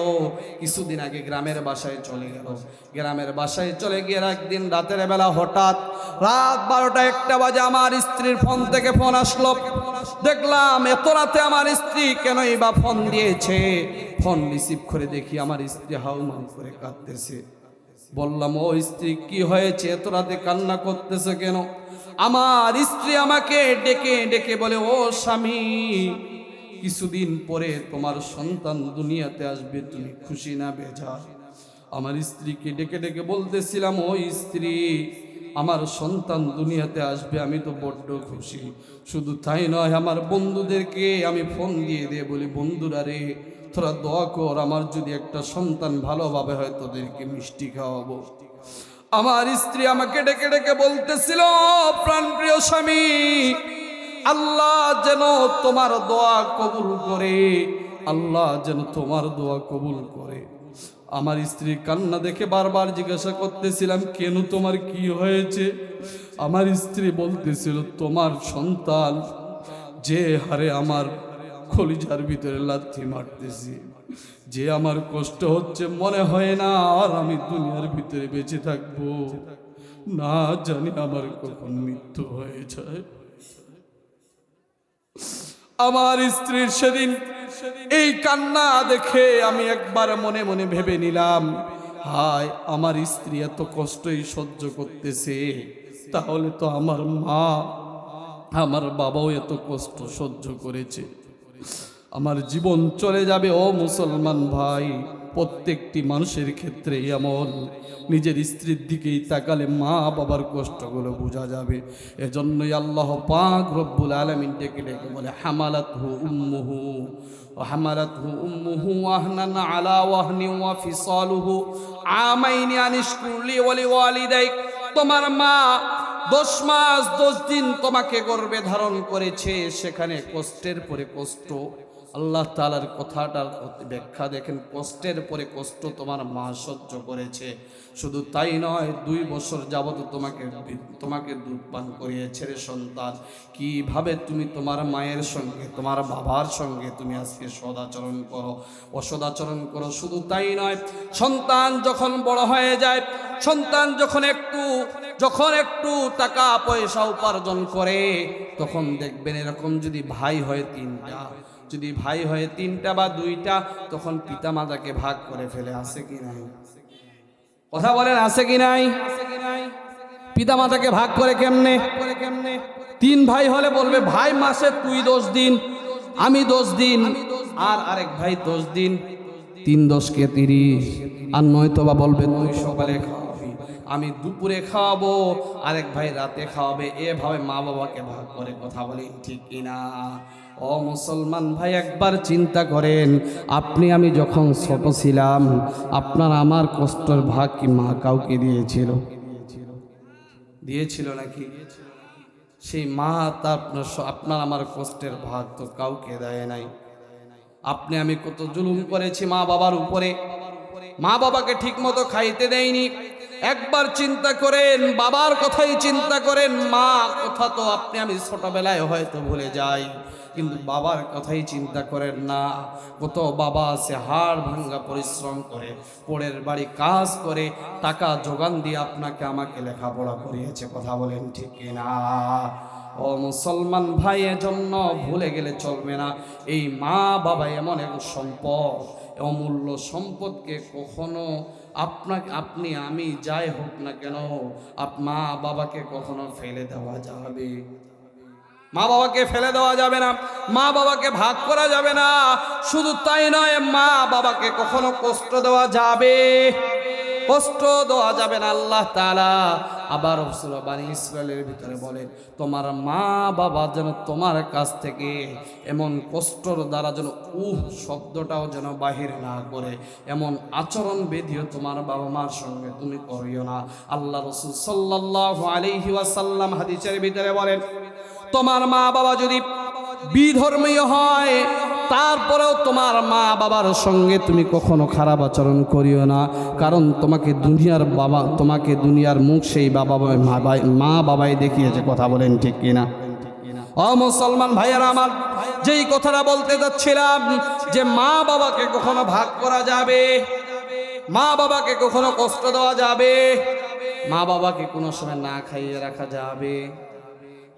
[SPEAKER 1] কিছুদিন আগে গ্রামের বাসায় চলে গেল। গ্রামের বাসায় চলে গিয়ে একদিন রাতের বেলা হঠাৎ রাত 12টা-1টা বাজে আমার স্ত্রীর ফোন থেকে ফোন আসলো। দেখলাম এত রাতে আমার স্ত্রী কেনই বা ফোন দিয়েছে। ফোন রিসিভ করে দেখি আমার স্ত্রী হাউমাউ করে কাঁদতেছে। বললাম, ও স্ত্রী, কি হয়েছে, এত রাতে কান্না করতেছে কেন? আমার স্ত্রী আমাকে ডেকে ডেকে বলে, ও স্বামী, কিছুদিন পরে তোমার সন্তান দুনিয়াতে আসবে, তুমি খুশি না বেজার? আমার স্ত্রীকে ডেকে ডেকে বলতেছিলাম, ও স্ত্রী, আমার সন্তান দুনিয়াতে আসবে, আমি তো বড্ড খুশি। শুধু তাই নয়, আমার বন্ধুদেরকে আমি ফোন দিয়ে বলি, বন্ধুরা রে, তোরা দোয়া কর, আমার যদি একটা সন্তান ভালোভাবে হয় তোদেরকে মিষ্টি খাওয়াবো। আমার স্ত্রী আমাকে ডেকে ডেকে বলতেছিল, প্রাণপ্রিয় স্বামী, আল্লাহ যেন তোমার দোয়া কবুল করে, আল্লাহ যেন তোমার দোয়া কবুল করে। আমার স্ত্রীর কান্না দেখে বারবার জিজ্ঞাসা করতেছিলাম, কেন, তোমার কি হয়েছে? আমার স্ত্রী বলতেছিল, তোমার সন্তান যে হারে আমার কলিজার ভিতরে লাথি মারতেছি, যে আমার কষ্ট হচ্ছে, মনে হয় না আর আমি দুনিয়ার ভিতরে বেঁচে থাকবো, না জানি আমার কখন মৃত্যু হয়ে যায়। আমার স্ত্রীর সেদিন এই কান্না দেখে আমি একবার মনে মনে ভেবে নিলাম, হায়, আমার স্ত্রী এত কষ্টই সহ্য করতেছে, তাহলে তো আমার মা, আমার বাবাও এত কষ্ট সহ্য করেছে, আমার জীবন চলে যাবে। ও মুসলমান ভাই, প্রত্যেকটি মানুষের ক্ষেত্রে এমন, নিজের স্ত্রীর দিকেই তাকালে মা বাবার কষ্টগুলো বোঝা যাবে। এজন্যই আল্লাহ পাক রব্বুল আলামিন ডেকে ডেকে বলে, হামালাতহু উম্মুহু ওয়াহনান আলা ওয়াহনি ওয়া ফিসালুহু আমাইনি আনিশকুর লি ওয়া লিওয়ালিদাইক। তোমার মা 10 মাস 10 দিন তোমাকে গর্ভে ধারণ করেছে, সেখানে কষ্টের পরে কষ্ট, আল্লাহ তাআলার কথাটার ব্যাখ্যা দেখেন, কষ্টের পরে কষ্ট তোমার মা সহ্য করেছে। শুধু তাই নয়, 2 বছর যাবত তোমাকে দুধ পান করিয়েছে রে সন্তান। কিভাবে তুমি তোমার মায়ের সঙ্গে, তোমার বাবার সঙ্গে তুমি আজকে সদাচরণ করো, অসদাচরণ করো। শুধু তাই নয়, সন্তান যখন বড় হয়ে যায়, সন্তান যখন একটু টাকা পয়সা উপার্জন করে, তখন দেখবেন এরকম যদি ভাই হয় 3টা, যদি ভাই হয় 3টা বা 2টা, তখন পিতামাতাকে ভাগ করে ফেলে। আছে কি নাই? কথা বলেন, আছে কি নাই? পিতামাতাকে ভাগ করে কেমনে? 3 ভাই হলে বলবে ভাই মাসে তুই 10 দিন, আমি 10 দিন, আর আরেক ভাই 10 দিন, 3 10 কে 30। আর নয়তো বা বলবে তুই সকালে খাওয়াবি, আমি দুপুরে খাওয়াবো, আরেক ভাই রাতে খাওয়াবে। এভাবে মা বাবাকে ভাগ করে। কথা বলেন ঠিক কিনা? ও মুসলমান ভাই, একবার চিন্তা করেন, আপনি আমি যখন ছোট ছিলাম, আপনার আমার কষ্টের ভাগ কি মা কাউকে দিয়েছিল? দিয়েছিল নাকি? সেই মা তা আপনার আমার কষ্টের ভাগ তো কাউকে দেয় নাই। আপনি আমি কত জুলুম করেছি মা বাবার উপরে, মা বাবাকে ঠিক মতো খাইতে দেয়নি। একবার চিন্তা করেন, বাবার কথাই চিন্তা করেন। মা কথা তো আপনি আমি ছোটবেলায় হয়তো ভুলে যাই, কিন্তু বাবার কথাই চিন্তা করেন না। কত বাবা আছে হাড় ভাঙ্গা পরিশ্রম করে, পরের বাড়ি কাজ করে, টাকা যোগান দিয়ে আপনাকে আমাকে লেখাপড়া করিয়েছে। কথা বলেন ঠিক কিনা? ও মুসলমান ভাই, এজন্য ভুলে গেলে চলবে না, এই মা বাবা এমন এক সম্পদ, অমূল্য সম্পদকে কখনো আপনি আমি যাই হোক না কেন, মা বাবাকে কখনো ফেলে দেওয়া যাবে? মা বাবাকে ফেলে দেওয়া যাবে না, মা বাবাকে ভাগ করা যাবে না। শুধু তাই নয়, মা বাবাকে কখনো কষ্ট দেওয়া যাবে, কষ্ট দেওয়া যাবে না। আল্লাহ তাআলা আবার সূরা বনী ইসরাঈলের ভিতরে বলেন, তোমার মা বাবা যেন তোমার কাছ থেকে এমন কষ্টর দ্বারা যেন শব্দটাও যেন বাহির না করে, এমন আচরণ বিধিও তোমার বাবা মার সঙ্গে তুমি করিও না। আল্লাহ রাসূল সাল্লাল্লাহু আলাইহি ওয়াসাল্লাম হাদিসের ভিতরে বলেন, তোমার মা বাবা যদি বিধর্মীয় হয়, তারপরেও তোমার মা বাবার সঙ্গে তুমি কখনো খারাপ আচরণ করিও না, কারণ তোমাকে দুনিয়ার মুখ সেই মা বাবাই দেখিয়েছে। কথা বলেন ঠিক কিনা? ও মুসলমান ভাইয়েরা আমার, যেই কথাটা বলতে যাচ্ছিলাম, যে মা বাবাকে কখনো ভাগ করা যাবে, মা বাবাকে কখনো কষ্ট দেওয়া যাবে, মা বাবাকে কোনো সময় না খাইয়ে রাখা যাবে।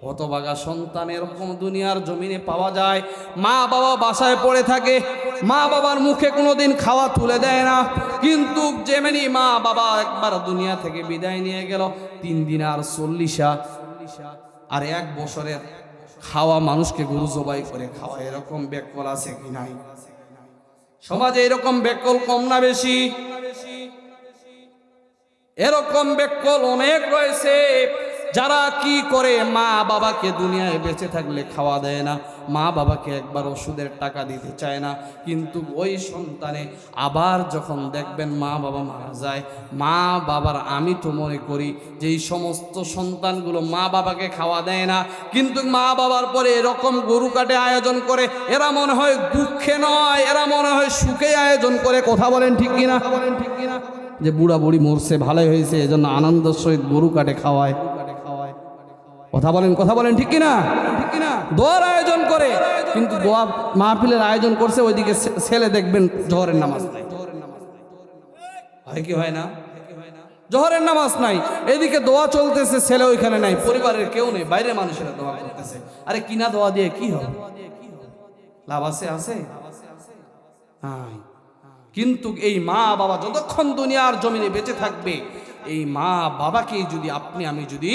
[SPEAKER 1] হতভাগা সন্তান এরকম দুনিয়ার জমিনে পাওয়া যায়। মা বাবা বাসায় পড়ে থাকে, মা বাবার মুখে কোনোদিন খাওয়া তুলে দেয় না, কিন্তু যেমনি মা বাবা একবার দুনিয়া থেকে বিদায় নিয়ে গেল, 3 দিন আর 40 আর 1 বছরের খাওয়া মানুষকে গরু জবাই করে খাওয়া। এরকম ব্যাকল আছে কি নাই? সমাজে এরকম ব্যাকল কম না বেশি? এরকম ব্যাকল অনেক রয়েছে, যারা কি করে, মা বাবাকে দুনিয়ায় বেঁচে থাকলে খাওয়া দেয় না, মা বাবাকে একবার ওষুধের টাকা দিতে চায় না, কিন্তু ওই সন্তানে আবার যখন দেখবেন মা বাবা মারা যায়, মা বাবার, আমি তো মনে করি যে এই সমস্ত সন্তানগুলো মা বাবাকে খাওয়া দেয় না, কিন্তু মা বাবার পরে এরকম গরু কাটে আয়োজন করে, এরা মনে হয় দুঃখে নয়, এরা মনে হয় সুখে আয়োজন করে। কথা বলেন ঠিক কিনা? যে বুড়া বুড়ি মরছে, ভালোই হয়েছে, এজন্য আনন্দের সহিত গরু কাটে খাওয়ায়। কথা বলেন ঠিক কিনা? দোয়ার আয়োজন করে, কিন্তু দোয়া মাহফিলের আয়োজন করছে, ওইদিকে ছেলে দেখবেন জোহরের নামাজ নাই। হয় কি হয় না? জোহরের নামাজ নাই, এদিকে দোয়া চলতেছে, ছেলে ওইখানে নাই, পরিবারের কেউ নেই, বাইরের মানুষেরা দোয়া করতেছে। আরে কিনা দোয়া দিয়ে কি হবে? লাভ আছে? কিন্তু এই মা বাবা যতক্ষণ দুনিয়ার জমিনে বেঁচে থাকবে, এই মা বাবাকে যদি আপনি আমি যদি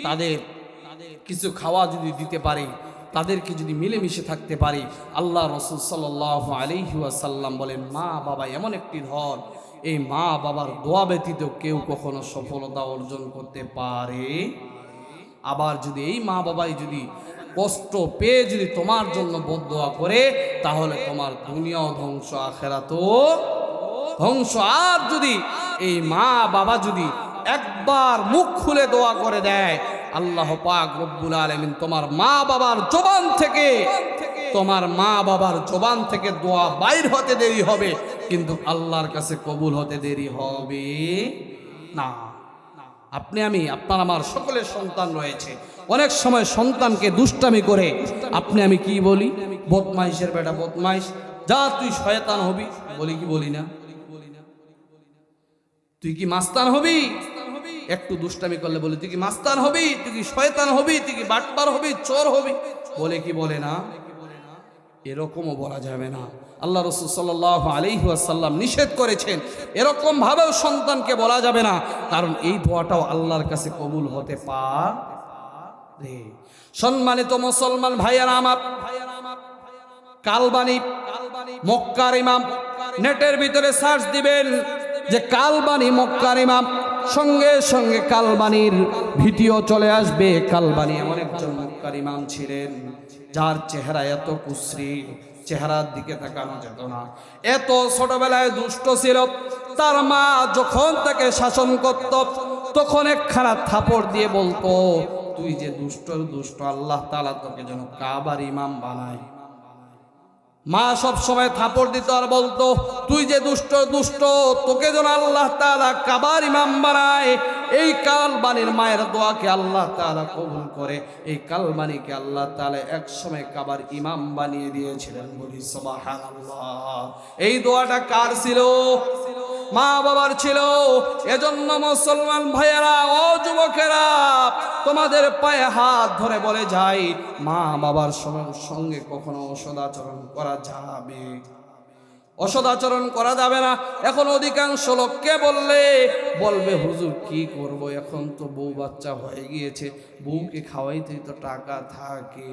[SPEAKER 1] তাদের কিছু খাওয়া যদি দিতে পারি, তাদেরকে যদি মিলেমিশে থাকতে পারি, আল্লাহ রাসূল সাল্লাল্লাহু আলাইহি ওয়াসাল্লাম বলেন, মা বাবা এমন একটি ধন, এই মা বাবার দোয়া ব্যতীত কেউ কখনো সফলতা অর্জন করতে পারে। আবার যদি এই মা বাবাই যদি কষ্ট পেয়ে যদি তোমার জন্য বদদোয়া করে, তাহলে তোমার দুনিয়াও ধ্বংস, আখিরাতও ধ্বংস। আর যদি এই মা বাবা যদি একবার মুখ খুলে দোয়া করে দেয়, আল্লাহ পাক রব্বুল আলামিন তোমার মা বাবার জবান থেকে তোমার মা বাবার জবান থেকে দোয়া বাইর হতে দেরি হবে, কিন্তু আল্লাহর কাছে কবুল হতে দেরি হবে না। আপনি আমি আপনার আমার সকলের সন্তান রয়েছে। অনেক সময় সন্তানকে দুষ্টামি করে আপনি আমি কি বলি, বদমাইশের বেটা বদমাইশ, যা তুই শয়তান হবি, বলি কি বলি না? তুই কি মাস্তান হবি, একটু দুষ্টামি করলে বলি তুই কি মাস্তান হবি, তুই কি শয়তান হবি, তুই কি বাটপার হবি, চোর হবি, বলে কি বলে না? এরকমও বলা যাবে না। আল্লাহ রাসূল সাল্লাল্লাহু আলাইহি ওয়াসাল্লাম নিষেধ করেছেন, এরকম ভাবেও সন্তানকে বলা যাবে না, কারণ এই দোয়াটাও আল্লাহর কাছে কবুল হতে পারে। সম্মানিত মুসলমান ভাইয়েরা আমার, কালবানী মক্কার ইমাম, নেটের ভিতরে সার্চ দিবেন যে কালবানী মক্কার ইমাম, সঙ্গে সঙ্গে কালবানীর ভিডিও চলে আসবে। কালবানী এমন একজন মক্কার ইমাম ছিলেন যার চেহারা এত কুশ্রী, চেহারার দিকে তাকানো যেত না। এত ছোটবেলায় দুষ্ট ছিল, তার মা যখন তাকে শাসন করত তখন একখানা থাপড় দিয়ে বলতো, তুই যে দুষ্ট, আল্লাহ তাআলা তোকে যেন কাবার ইমাম বানায়। মা সব সময় থাপড় দিত আর বলতো, তুই যে দুষ্ট, তোকে যেন আল্লাহ তাআলা কাবার ইমাম বানায়। এই কালবানীর মায়ের দোয়াকে আল্লাহ তাআলা কবুল করে এই কালবানীকে আল্লাহ তাআলা এক সময় কাবার ইমাম বানিয়ে দিয়েছিলেন। বলি সুবহানাল্লাহ। এই দোয়াটা কার ছিল? মা বাবার ছিল। এজন্য মুসলমান ভাইয়েরা, ও যুবকেরা, তোমাদের পায়ে হাত ধরে বলে যাই, মা বাবার সঙ্গে কখনো অসদাচরণ করা যাবে, অসদাচরণ করা যাবে না। এখন অধিকাংশ লোককে বলবে হুজুর কি করব, এখন তো বউ বাচ্চা হয়ে গিয়েছে, বউকে খাওয়াইতেই তো টাকা থাকে,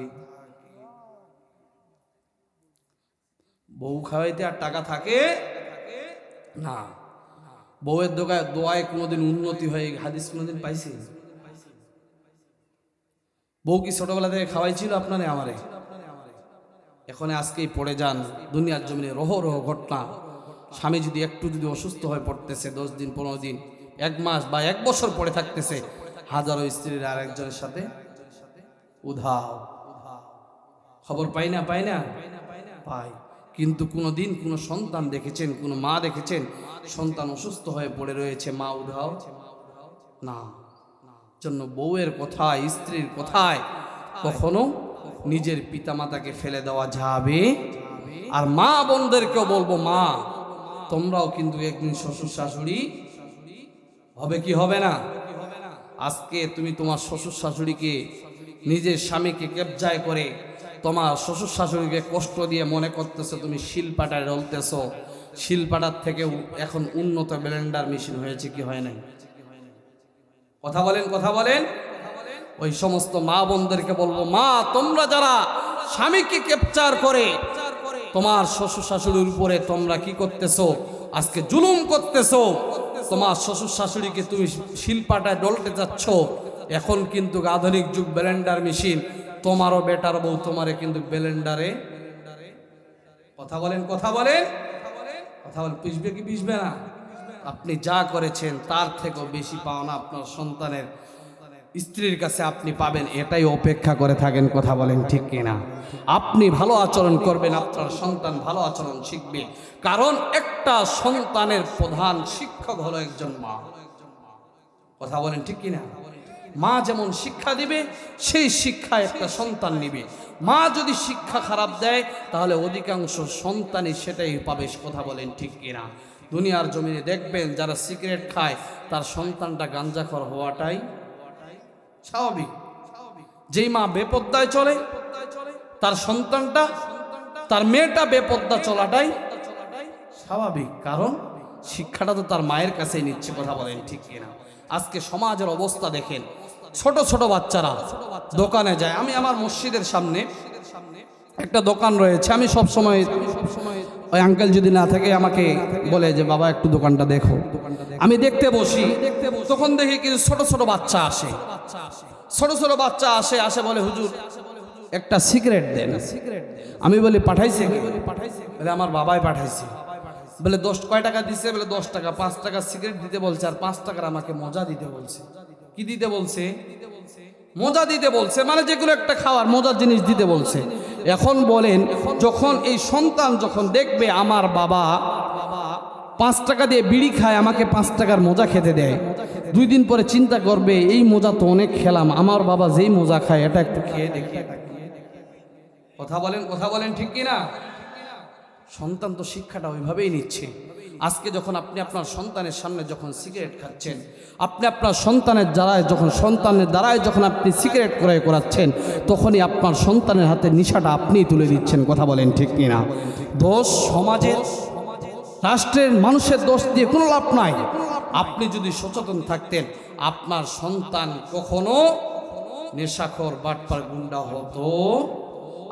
[SPEAKER 1] বউ খাওয়াইতে আর টাকা থাকে না। বউয়ের দোয়ায় কোনোদিন উন্নতি হয়ে হাদিস কোনোদিন পাইছি? বউ কি ছোটবেলা থেকে খাওয়াইছিল আপনারে আমারে? এখন আজকেই পড়ে যান দুনিয়ার জমিনে রহ ঘটনা। স্বামী যদি একটু অসুস্থ হয়ে পড়তেছে, 10 দিন 15 দিন 1 মাস বা 1 বছর পড়ে থাকতেছে, হাজারো স্ত্রীর আর একজনের সাথে উধাও। খবর পাই না পাই। কিন্তু কোনোদিন কোনো সন্তান দেখেছেন, কোনো মা দেখেছেন সন্তান অসুস্থ হয়ে পড়ে রয়েছে, মা উধাও? না। জন্য বউয়ের কথায়, স্ত্রীর কথায় কখনো নিজের পিতামাতাকে ফেলে দেওয়া যাবে। আর মা বোনদেরকেও বলবো, মা তোমরাও কিন্তু একদিন শ্বশুর শাশুড়ি হবে কি হবে না? আজকে তুমি তোমার শ্বশুর শাশুড়িকে, নিজের স্বামীকে কেবজায় করে তোমার শ্বশুর শাশুড়িকে কষ্ট দিয়ে মনে করতেছো তুমি শিলপাটায় রলতেছো। শিলপাটার থেকেও এখন উন্নত ব্লেন্ডার মেশিন হয়েছে, কি হয় নাই? কথা বলেন। ওই সমস্ত মা বোনদেরকে বলবো, মা তোমরা যারা স্বামীকে ক্যাপচার করে তোমার শ্বশুর শাশুড়ির উপরে তোমরা কি করতেছো, আজকে জুলুম করতেছো। তোমার শ্বশুর শাশুড়িকে তুমি শিলপাটায় ডলতে যাচ্ছ। এখন কিন্তু আধুনিক যুগ, ব্লেন্ডার মেশিন, তোমারও বেটার বউ তোমারে কিন্তু ব্লেন্ডারে। কথা বলেন, পিছবে কি পিছবে না? আপনি যা করেছেন তার থেকেও বেশি পাওনা আপনার সন্তানের স্ত্রীর কাছে আপনি পাবেন, এটাই অপেক্ষা করে থাকেন। কথা বলেন ঠিক কিনা? আপনি ভালো আচরণ করবেন, আপনার সন্তান ভালো আচরণ শিখবে। কারণ একটা সন্তানের প্রধান শিক্ষক হলো একজন মা। কথা বলেন ঠিক কিনা? মা যেমন শিক্ষা দিবে, সেই শিক্ষা একটা সন্তান নিবে। মা যদি শিক্ষা খারাপ দেয় তাহলে অধিকাংশ সন্তানই সেটাই পাবে। কথা বলেন ঠিক কিনা? দুনিয়ার জমিনে দেখবেন যারা সিগারেট খায় তার সন্তানটা গাঞ্জাখোর হওয়াটাই স্বাভাবিক। যেই মা বেপরদায় চলে তার সন্তানটা, তার মেয়েটা বেপরদা চলাটাই স্বাভাবিক, কারণ শিক্ষাটা তো তার মায়ের কাছেই নিচ্ছে। কথা বলেন ঠিক কিনা? আজকে সমাজের অবস্থা দেখেন, ছোট ছোট বাচ্চারা দোকানে যায়। আমি আমার মসজিদের সামনে একটা দোকান রয়েছে, আমি সব সময় ওই আঙ্কেল যদি না থাকে আমাকে বলে যে বাবা একটু দোকানটা দেখো। আমি দেখতে বসি, তখন দেখি কিছু ছোট ছোট বাচ্চা আসে, আসে বলে হুজুর একটা সিগারেট দেন। আমি বলি পাঠাইছে কি? বলে আমার বাবাই পাঠাইছে। বলে 10 কয় টাকা দিছে? বলে 10 টাকা। 5 টাকা সিগারেট দিতে বলছে, আর 5 টাকার আমাকে মজা দিতে বলছে। কি দিতে বলছে? মজা দিতে বলছে, মানে যেগুলো একটা খাওয়ার মজার জিনিস দিতে বলছে। এখন বলেন, যখন এই সন্তান যখন দেখবে আমার বাবা 5 টাকা দিয়ে বিড়ি খায়, আমাকে 5 টাকার মোজা খেতে দেয়, 2 দিন পরে চিন্তা করবে এই মোজা তো অনেক খেলাম, আমার বাবা যেই মোজা খায় এটা একটু খেয়ে দেখি। কথা বলেন ঠিক কিনা? সন্তান তো শিক্ষাটা ওইভাবেই নিচ্ছে। আজকে যখন আপনি আপনার সন্তানের সামনে যখন সিগারেট খাচ্ছেন, আপনি আপনার সন্তানের দ্বারাই যখন আপনি সিগারেট ক্রয় করাচ্ছেন, তখনই আপনার সন্তানের হাতে নিশাটা আপনিই তুলে দিচ্ছেন। কথা বলেন ঠিক কিনা? দোষ সমাজের, রাষ্ট্রের, মানুষের দোষ দিয়ে কোনো লাভ নাই। আপনি যদি সচেতন থাকতেন, আপনার সন্তান কখনো নেশাখোর বাটপার গুন্ডা হতো।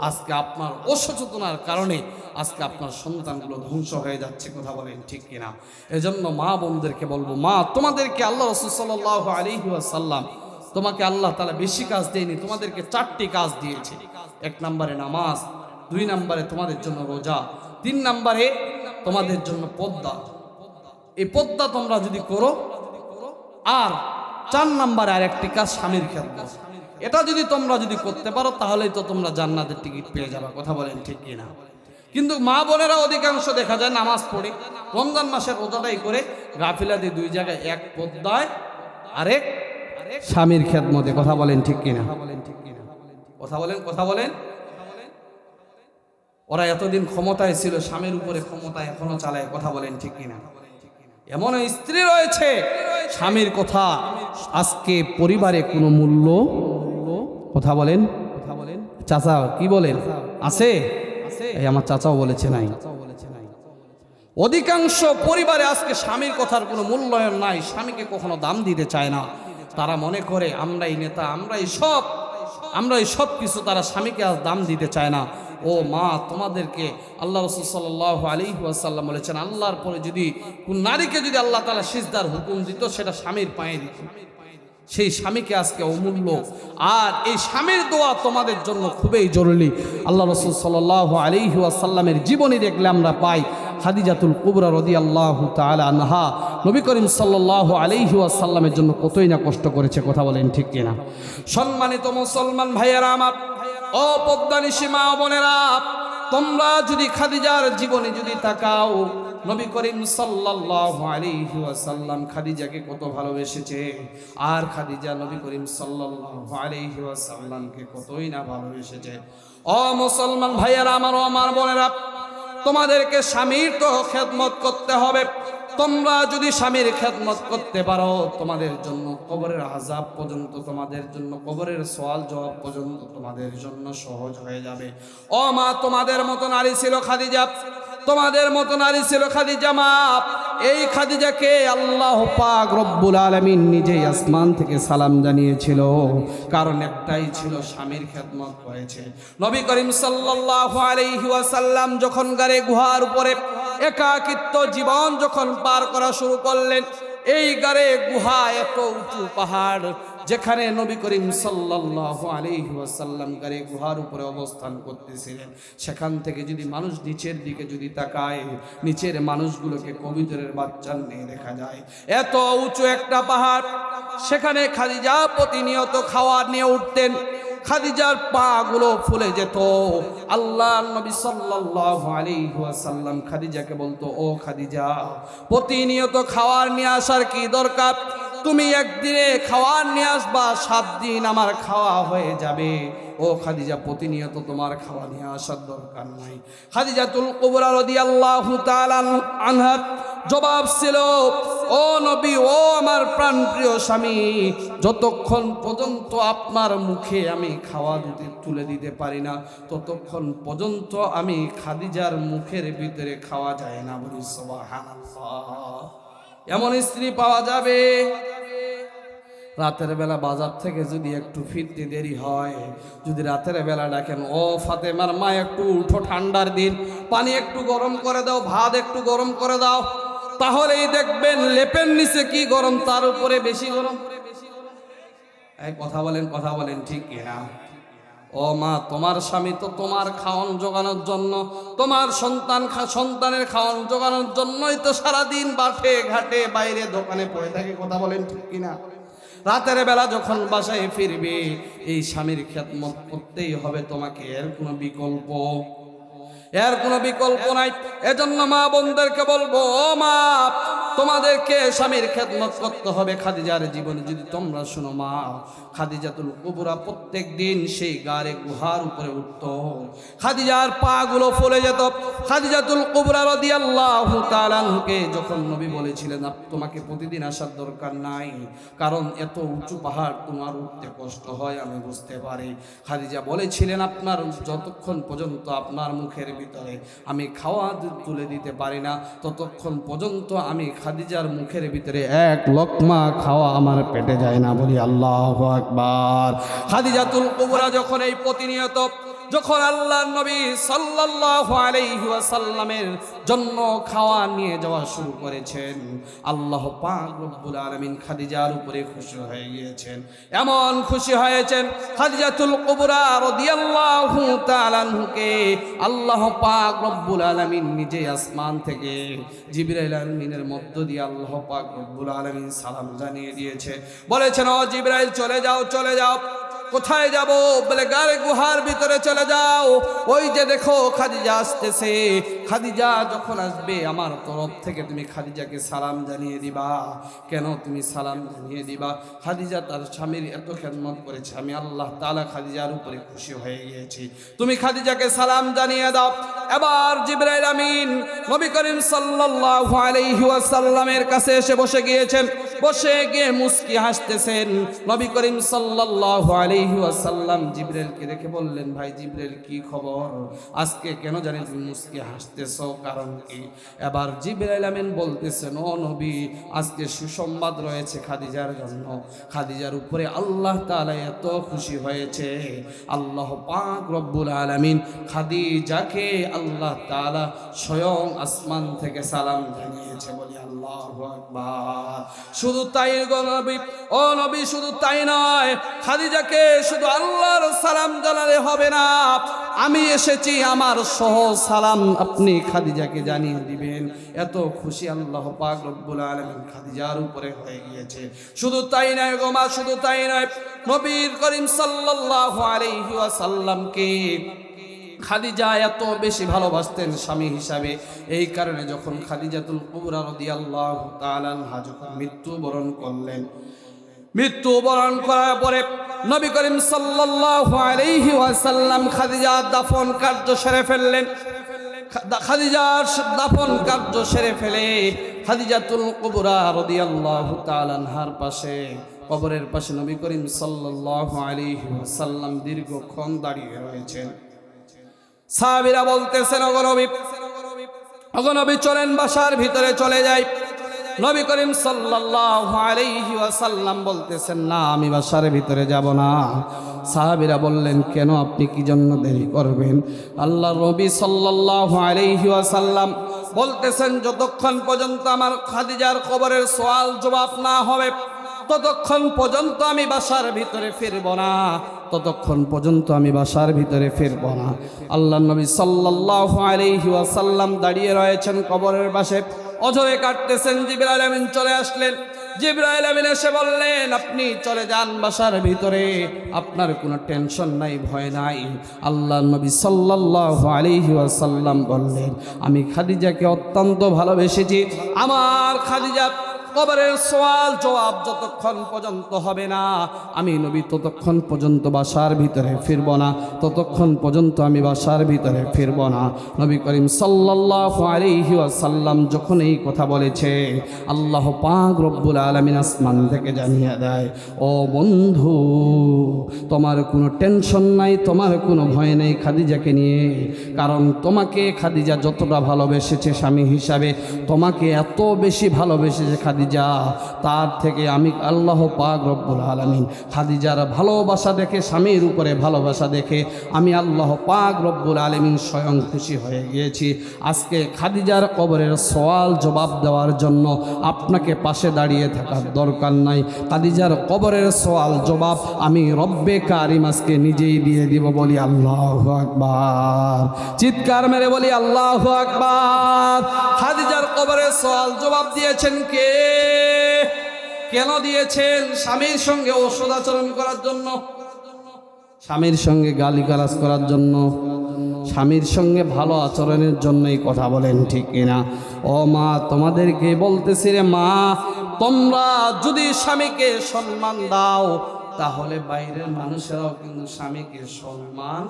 [SPEAKER 1] আজকে আপনার অসচেতনার কারণে আজকে আপনার সন্তানগুলো ধ্বংস হয়ে যাচ্ছে। কথা বলেন ঠিক কিনা? এজন্য মা বোনদেরকে বলবো, মা তোমাদেরকে আল্লাহ রাসূল সাল্লাল্লাহু আলাইহি ওয়াসাল্লাম, তোমাকে আল্লাহ তাআলা বেশি কাজ দেয়নি, তোমাদেরকে 4টি কাজ দিয়েছে। 1 নম্বরে নামাজ, 2 নম্বরে তোমাদের জন্য রোজা, 3 নম্বরে তোমাদের জন্য পর্দা। এই পর্দা তোমরা যদি করো, আর 4 নম্বরে আরেকটি কাজ স্বামীর খেদমত। এটা যদি তোমরা করতে পারো, তাহলেই তো তোমরা জান্নাতের টিকিট পেয়ে যাবে। কথা বলেন ঠিক কিনা? কিন্তু মা বোনেরা অধিকাংশ দেখা যায় নামাজ পড়ে, রমজান মাসের রোজাটাই করে, গাফিলাতে 2 জায়গায়, এক পর্দায় আরেক স্বামীর খেদমতে। কথা বলেন ঠিক কিনা? কথা বলেন। ওরা এতদিন ক্ষমতায় ছিল, স্বামীর উপরে ক্ষমতা এখনো চালায়। কথা বলেন ঠিক কিনা? এমন স্ত্রী রয়েছে, স্বামীর কথা আজকে পরিবারে কোনো মূল্য। কথা বলেন। চাচা কি বলেন? আছে? এই আমার চাচাও বলেছে নাই। অধিকাংশ পরিবারে আজকে স্বামীর কথার কোনো মূল্যায়ন নাই, স্বামীকে কখনো দাম দিতে চায় না। তারা মনে করে আমরাই নেতা, আমরাই সব কিছু। তারা স্বামীকে আজ দাম দিতে চায় না। ও মা, তোমাদেরকে আল্লাহ রাসূল সাল্লাল্লাহু আলাইহি ওয়াসাল্লাম বলেছেন, আল্লাহর পরে যদি কোন নারীকে যদি আল্লাহ তাআলা সিজদার হুকুম দিত, সেটা স্বামীর পায়ে দিত। সেই স্বামীকে আজকে অমূল্য। আর এই স্বামীর দোয়া তোমাদের জন্য খুবই জরুরি। আল্লাহ রাসূল সাল্লাল্লাহু আলাইহি ওয়াসাল্লামের জীবনী দেখলে আমরা পাই, খাদিজাতুল কুবরা রাদিয়াল্লাহু তাআলা আনহা নবী করিম সাল্লাল্লাহু আলাইহি ওয়াসাল্লামের জন্য কতই না কষ্ট করেছে। কথা বলেন ঠিক কিনা? সম্মানিত মুসলমান ভাইয়েরা আমার, ও পদ্মানিশী মা বোনেরা, তোমরা যদি খাদিজার জীবনে যদি তাকাও, নবী করিম সাল্লাল্লাহু আলাইহি ওয়াসাল্লাম খাদিজাকে কত ভালোবেসেছে, আর খাদিজা নবী করিম সাল্লাল্লাহু আলাইহি ওয়াসাল্লামকে কতই না ভালোবেসেছে। ও মুসলমান ভাইয়েরা আমার, ও আমার বোনেরা, তোমাদেরকে স্বামীর তো খেদমত করতে হবে। তোমরা যদি স্বামীর খেদমত করতে পারো, তোমাদের জন্য কবরের আযাব পর্যন্ত, তোমাদের জন্য কবরের সওয়াল জবাব পর্যন্ত তোমাদের জন্য সহজ হয়ে যাবে। ও মা, তোমাদের মতো নারী ছিল খাদিজা, তোমাদের মতো নারী ছিল খাদিজা মা। এই খাদিজাকে আল্লাহ পাক রব্বুল আলামিন নিজেই আসমান থেকে সালাম জানিয়েছিল, কারণ একটাই ছিল, স্বামীর খেদমত করেছে। নবী করিম সাল্লাল্লাহু আলাইহি ওয়াসাল্লাম যখন গারে গুহার উপরে একাকিত্ব জীবন যখন পার করা শুরু করলেন, এই গারে গুহা এত উঁচু পাহাড়, যেখানে নবী করিম সাল্লাল্লাহু আলাইহি ওয়াসাল্লাম গারে গুহার উপরে অবস্থান করতেছিলেন, সেখান থেকে যদি মানুষ নিচের দিকে যদি তাকায়, নিচের মানুষগুলোকে কবুতরের বাচ্চা নিয়ে দেখা যায়। এত উঁচু একটা পাহাড়, সেখানে খাদিজা প্রতিনিয়ত খাওয়ার নিয়ে উঠতেন। খাদিজার পা গুলো ফুলে যেত। আল্লাহর নবী সাল্লাল্লাহু আলাইহি ওয়াসাল্লাম খাদিজাকে বলতো, ও খাদিজা, প্রতিনিয়ত খাওয়ার নিয়ে আসার কি দরকার? তুমি একদিনে খাওয়ার নিয়ে আসবা, 7 দিন আমার খাওয়া হয়ে যাবে। ও খাদিজা, প্রতিনিয়ত তোমার খাওয়া নিয়ে আসার দরকার নাই। খাদিজাতুল কুবরা রাদিয়াল্লাহু তাআলা আনহা জবাব ছিল, ও নবী, ও আমার প্রাণপ্রিয় স্বামী, যতক্ষণ পর্যন্ত আপনার মুখে আমি খাওয়া তুলে দিতে পারি না, ততক্ষণ পর্যন্ত আমি খাদিজার মুখের ভিতরে খাওয়া যায় না। বলি সুবহানাল্লাহ। এমন স্ত্রী পাওয়া যাবে? রাতের বেলা বাজার থেকে যদি একটু ফিরতে দেরি হয়, যদি রাতের বেলা ডাকেন, ও ফাতেমার মা, একটু উঠো, ঠান্ডার দিন, পানি একটু গরম করে দাও, ভাত একটু গরম করে দাও, তাহলেই দেখবেন লেপের নিচে কি গরম, তার উপরে বেশি গরম। এই কথা বলেন ঠিক কিনা? ও মা, তোমার স্বামী তো তোমার খাওয়ান জোগানোর জন্য, তোমার সন্তানের খাওয়ান জোগানোর জন্যই তো সারাদিন বাঠে ঘাটে বাইরে দোকানে পড়ে থাকে। কথা বলেন ঠিক কিনা? রাতের বেলা যখন বাসায় ফিরবে এই স্বামীর খেদমত করতেই হবে তোমাকে, এর কোনো বিকল্প নাই। এজন্য মা বোনদেরকে বলবো, ও মা, তোমাদেরকে স্বামীর খেদমত করতে হবে। খাদিজার জীবনে যদি তোমরা শুনো, মা খাদিজাতুল কুবরা প্রত্যেক দিন সেই গারে গুহার উপরে উঠত, খাদিজার পা গুলো ফুলে যেত। খাদিজাতুল কুবরা রাদিয়াল্লাহু তাআলা আনহাকে যখন নবী বলেছিলেন তোমাকে প্রতিদিন আসার দরকার নাই, কারণ এত উঁচু পাহাড় তোমার উঠতে কষ্ট হয়, আমি বুঝতে পারি। খাদিজা বলেছিলেন আপনার যতক্ষণ পর্যন্ত আপনার মুখের ভিতরে আমি খাওয়া তুলে দিতে পারি না, ততক্ষণ পর্যন্ত আমি খাদিজার মুখের ভিতরে এক লোকমা খাওয়া আমার পেটে যায় না। বলি আল্লাহু আকবার। খাদিজাতুল কুবরা যখন এই প্রতিনিয়ত যখন আল্লাহর নবী সাল্লাল্লাহু আলাইহি ওয়াসাল্লামের জন্য খাওয়া নিয়ে যাওয়া শুরু করেছেন, আল্লাহ পাক রব্বুল আলামিন খাদিজার উপরে খুশি হয়ে গিয়েছেন। এমন খুশি হয়েছেন খাদিজাতুল কুবরা রাদিয়াল্লাহু তাআলা আনহাকে আল্লাহ পাক রব্বুল আলামিন নিজে আসমান থেকে জিবরাইল আমিনের মধ্য দিয়ে আল্লাহ পাক রব্বুল আলামিন সালাম জানিয়ে দিয়েছে। বলেছেন, ও জিবরাইল চলে যাও। কোথায় যাব? বলে গারে গুহার ভিতরে চলে যাও। ওই যে দেখো খাদিজা আসতেছে। খাদিজা যখন আসবে আমার তরফ থেকে তুমি খাদিজাকে সালাম জানিয়ে দিবা। কেন তুমি সালাম জানিয়ে দিবা? খাদিজা তার স্বামীর এত খেদমত করেছে, আমি আল্লাহ তাআলা খাদিজার উপরে খুশি হয়ে গিয়েছি, তুমি খাদিজাকে সালাম জানিয়ে দাও। এবার জিবরাইল আমিন নবী করিম সাল্লাল্লাহু আলাইহি ওয়াসাল্লামের কাছে এসে বসে গিয়েছেন। বসে গিয়ে মুস্কি হাসতেছেন। নবী করিম সাল্লাল্লাহু আলাইহি ওয়াসাল্লাম জিবরাইলকে দেখে বললেন, ভাই জিবরাইল কি খবর? আজকে কেন জানি তুমি মুস্কি হাসতেছো, কারণ কি? এবার জিবরাইল আমিন বলতেছেন, ও নবী, আজকে সুসংবাদ রয়েছে খাদিজার জন্য। খাদিজার উপরে আল্লাহ তাআলা এত খুশি হয়েছে, আল্লাহ পাক রব্বুল আলামিন খাদিজাকে আল্লাহ তাআলা স্বয়ং আসমান থেকে সালাম জানিয়েছে। বলি আল্লাহু আকবার। শুধু তাই গো নবী, ও নবী, শুধু তাই নয়, খাদিজাকে শুধু আল্লাহর সালাম জানালে হবে না, আমি এসেছি আমার সহ সালাম আপনি খাদিজাকে জানিয়ে দিবেন। এত খুশি আল্লাহ পাক রব্বুল আলামিন খাদিজার উপরে হয়ে গিয়েছে। শুধু তাই নয় গো মা, শুধু তাই নয়, নবী করিম সাল্লাল্লাহু আলাইহি ওয়াসাল্লামকে খাদিজা এত বেশি ভালোবাসতেন স্বামী হিসাবে। এই কারণে যখন খাদিজাতুল কুবরা রাদিয়াল্লাহু তাআলা আনহা যখন মৃত্যুবরণ করার পরে নবী করিম সাল্লাল্লাহু আলাইহি ওয়াসাল্লাম খাদিজার দাফন কার্য সেরে ফেললেন। খাদিজার দাফন কার্য সেরে ফেলে খাদিজাতুল কুবরা রাদিয়াল্লাহু তাআলা আনহার পাশে, কবরের পাশে নবী করিম সাল্লাল্লাহু আলাইহি ওয়াসাল্লাম দীর্ঘক্ষণ দাঁড়িয়ে রয়েছেন। সাহাবীরা বলতেছেন, ওগো নবী চলেন বাসার ভিতরে চলে যাই। নবী করিম সাল্লাল্লাহু আলাইহি ওয়াসাল্লাম বলতেছেন, না, আমি বাসার ভিতরে যাব না। সাহাবীরা বললেন, কেন? আপনি কি জন্য দেরি করবেন? আল্লাহর নবী সাল্লাল্লাহু আলাইহি ওয়াসাল্লাম বলতেছেন, যতক্ষণ পর্যন্ত আমার খাদিজার কবরের সওয়াল জবাব না হবে ততক্ষণ পর্যন্ত আমি বাসার ভিতরে ফিরব না, ততক্ষণ পর্যন্ত আমি বাসার ভিতরে ফিরব না। আল্লাহর নবী সাল্লাল্লাহু আলাইহি ওয়াসাল্লাম দাঁড়িয়ে রয়েছেন কবরের পাশে, অজরে কাটতেছেন। জিবরাইল আমিন চলে আসলেন। জিবরাইল আমিন এসে বললেন, আপনি চলে যান বাসার ভিতরে, আপনার কোনো টেনশন নাই, ভয় নাই। আল্লাহর নবী সাল্লাল্লাহু আলাইহি ওয়াসাল্লাম বললেন, আমি খাদিজাকে অত্যন্ত ভালোবেসেছি। আমার খাদিজা কবরের সওয়াল জবাব যতক্ষণ পর্যন্ত হবে না, আমি নবী ততক্ষণ পর্যন্ত বাসার ভিতরে ফিরব না, ততক্ষণ পর্যন্ত আমি বাসার ভিতরে ফিরব না। নবী করিম সাল্লাল্লাহু আলাইহি ওয়াসাল্লাম যখন এই কথা বলেছে, আল্লাহ পাক রব্বুল আলামিন আসমান থেকে জানিয়ে দেয়, ও বন্ধু, তোমার কোনো টেনশন নাই, তোমার কোনো ভয় নেই খাদিজাকে নিয়ে, কারণ তোমাকে খাদিজা যতটা ভালোবেসেছে স্বামী হিসাবে, তোমাকে এত বেশি ভালোবেসেছে খাদিজা, তার থেকে আমি আল্লাহ পাক রব্বুল আলামিন খাদিজার ভালোবাসা দেখে, স্বামীর উপরে ভালোবাসা দেখে আমি আল্লাহ পাক রব্বুল আলামিন স্বয়ং খুশি হয়ে গিয়েছি। আজকে খাদিজার কবরের সওয়াল জবাব দেওয়ার জন্য আপনাকে পাশে দাঁড়িয়ে থাকার দরকার নাই। খাদিজার কবরের সওয়াল জবাব আমি রব্বে কারিম আজকে নিজেই দিয়ে দিব। বলি আল্লাহু আকবার। চিৎকার মেরে বলি আল্লাহু আকবার। খাদিজার কবরের সওয়াল জবাব দিয়েছেন কে? কেন দিয়েছেন? স্বামীর সঙ্গে অসৎ আচরণ করার জন্য, স্বামীর সঙ্গে গালিগালাজ করার জন্য, স্বামীর সঙ্গে ভালো আচরণের জন্যই কথা বলেন, ঠিক কিনা? ও মা, তোমাদেরকে বলতেছি রে মা, তোমরা যদি স্বামীকে সম্মান দাও তাহলে বাইরের মানুষেরাও কিন্তু স্বামীকে সম্মান।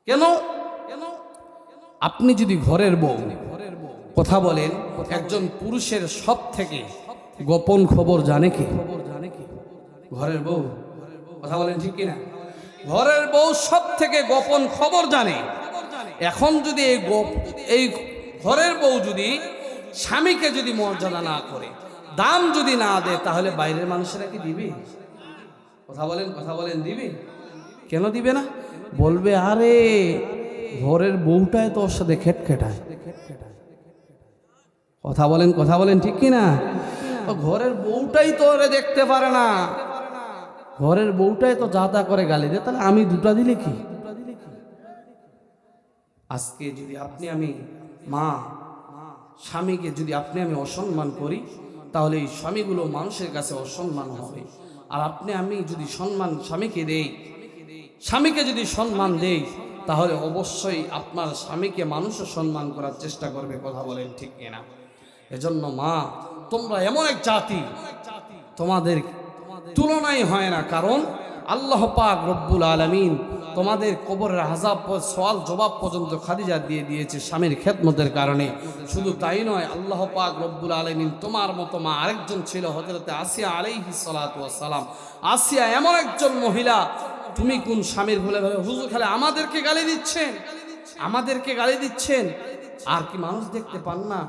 [SPEAKER 1] কেন? আপনি যদি ঘরের বউ কথা বলেন, একজন পুরুষের সব থেকে গোপন খবর জানে কি? ঘরের বউ। কথা বলেন, ঠিক কিনা? ঘরের বউ সব থেকে গোপন খবর জানে। এখন যদি এই ঘরের বউ যদি স্বামীকে যদি মর্যাদা না করে, দাম যদি না দেয়, তাহলে বাইরের মানুষেরা কি দিবে? কথা বলেন দিবে? কেন দিবে না? বলবে আরে ঘরের বউটাই তো ওর সাথে খেটখেটায়। কথা বলেন ঠিক কিনা? ঘরের বউটাই তো ওরে দেখতে পারে না, ঘরের বউটাই তো যা তা করে গালি দেয়, তাহলে আমি দুটা দিলে কি? আজকে যদি আপনি আমি মা স্বামীকে যদি আপনি আমি অসম্মান করি, তাহলে এই স্বামীগুলো মানুষের কাছে অসম্মান হবে। আর আপনি আমি যদি সম্মান স্বামীকে দেই, স্বামীকে যদি সম্মান দেই, তাহলে অবশ্যই আপনার স্বামীকে মানুষও সম্মান করার চেষ্টা করবে। কথা বলেন, ঠিক কিনা? এজন্য মা, তোমরা এমন এক জাতি, তোমাদের তুলনাই হয় না। কারণ আল্লাহ পাক রব্বুল আলামিন তোমাদের কবরের আযাব সওয়াল জবাব পর্যন্ত খাদিজা দিয়ে দিয়েছে স্বামীর খেদমতের কারণে। শুধু তাই নয়, আল্লাহ পাক রব্বুল আলামিন তোমার মতো মা আরেকজন ছিল, হযরতে আসিয়া আলাইহিস সালাতু ওয়াস সালাম। আসিয়া এমন একজন মহিলা, তুমি কোন স্বামীর ভুলে ভুলে হুজুর খালি আমাদেরকে গালি দিচ্ছেন, আর কি মানুষ দেখতে পান না?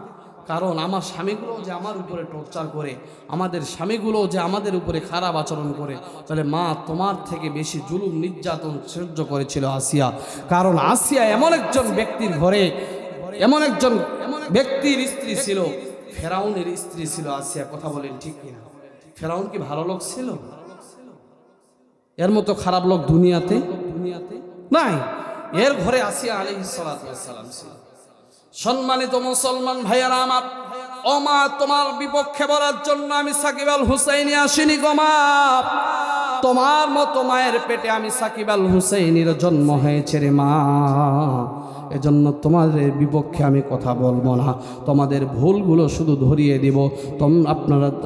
[SPEAKER 1] কারণ আমার স্বামীগুলো যে আমার উপরে টর্চার করে, আমাদের স্বামীগুলো যে আমাদের উপরে খারাপ আচরণ করে, তাহলে মা তোমার থেকে বেশি জুলুম নির্যাতন সহ্য করেছিল আসিয়া। কারণ আসিয়া এমন একজন ব্যক্তির ঘরে, এমন একজন ব্যক্তির স্ত্রী ছিল, ফেরাউনের স্ত্রী ছিল আসিয়া। কথা বলেন, ঠিক কিনা? ফেরাউন কি ভালো লোক ছিল? এর মতো খারাপ লোক দুনিয়াতে নাই। এর ঘরে আসিয়া আলাইহিস সালাতু ওয়াস সালাম ছিল। সম্মানিত মুসলমান ভাইয়ারা আমার, ও মা, তোমার বিপক্ষে বলার জন্য আমি সাকিব আল হুসাইনি আসিনি গো মা। তোমার মতো মায়ের পেটে আমি সাকিব আল হুসাইনির জন্ম হয়েছে রে মা। এজন্য তোমাদের বিপক্ষে আমি কথা বলবো না, তোমাদের ভুলগুলো শুধু ধরিয়ে দিব,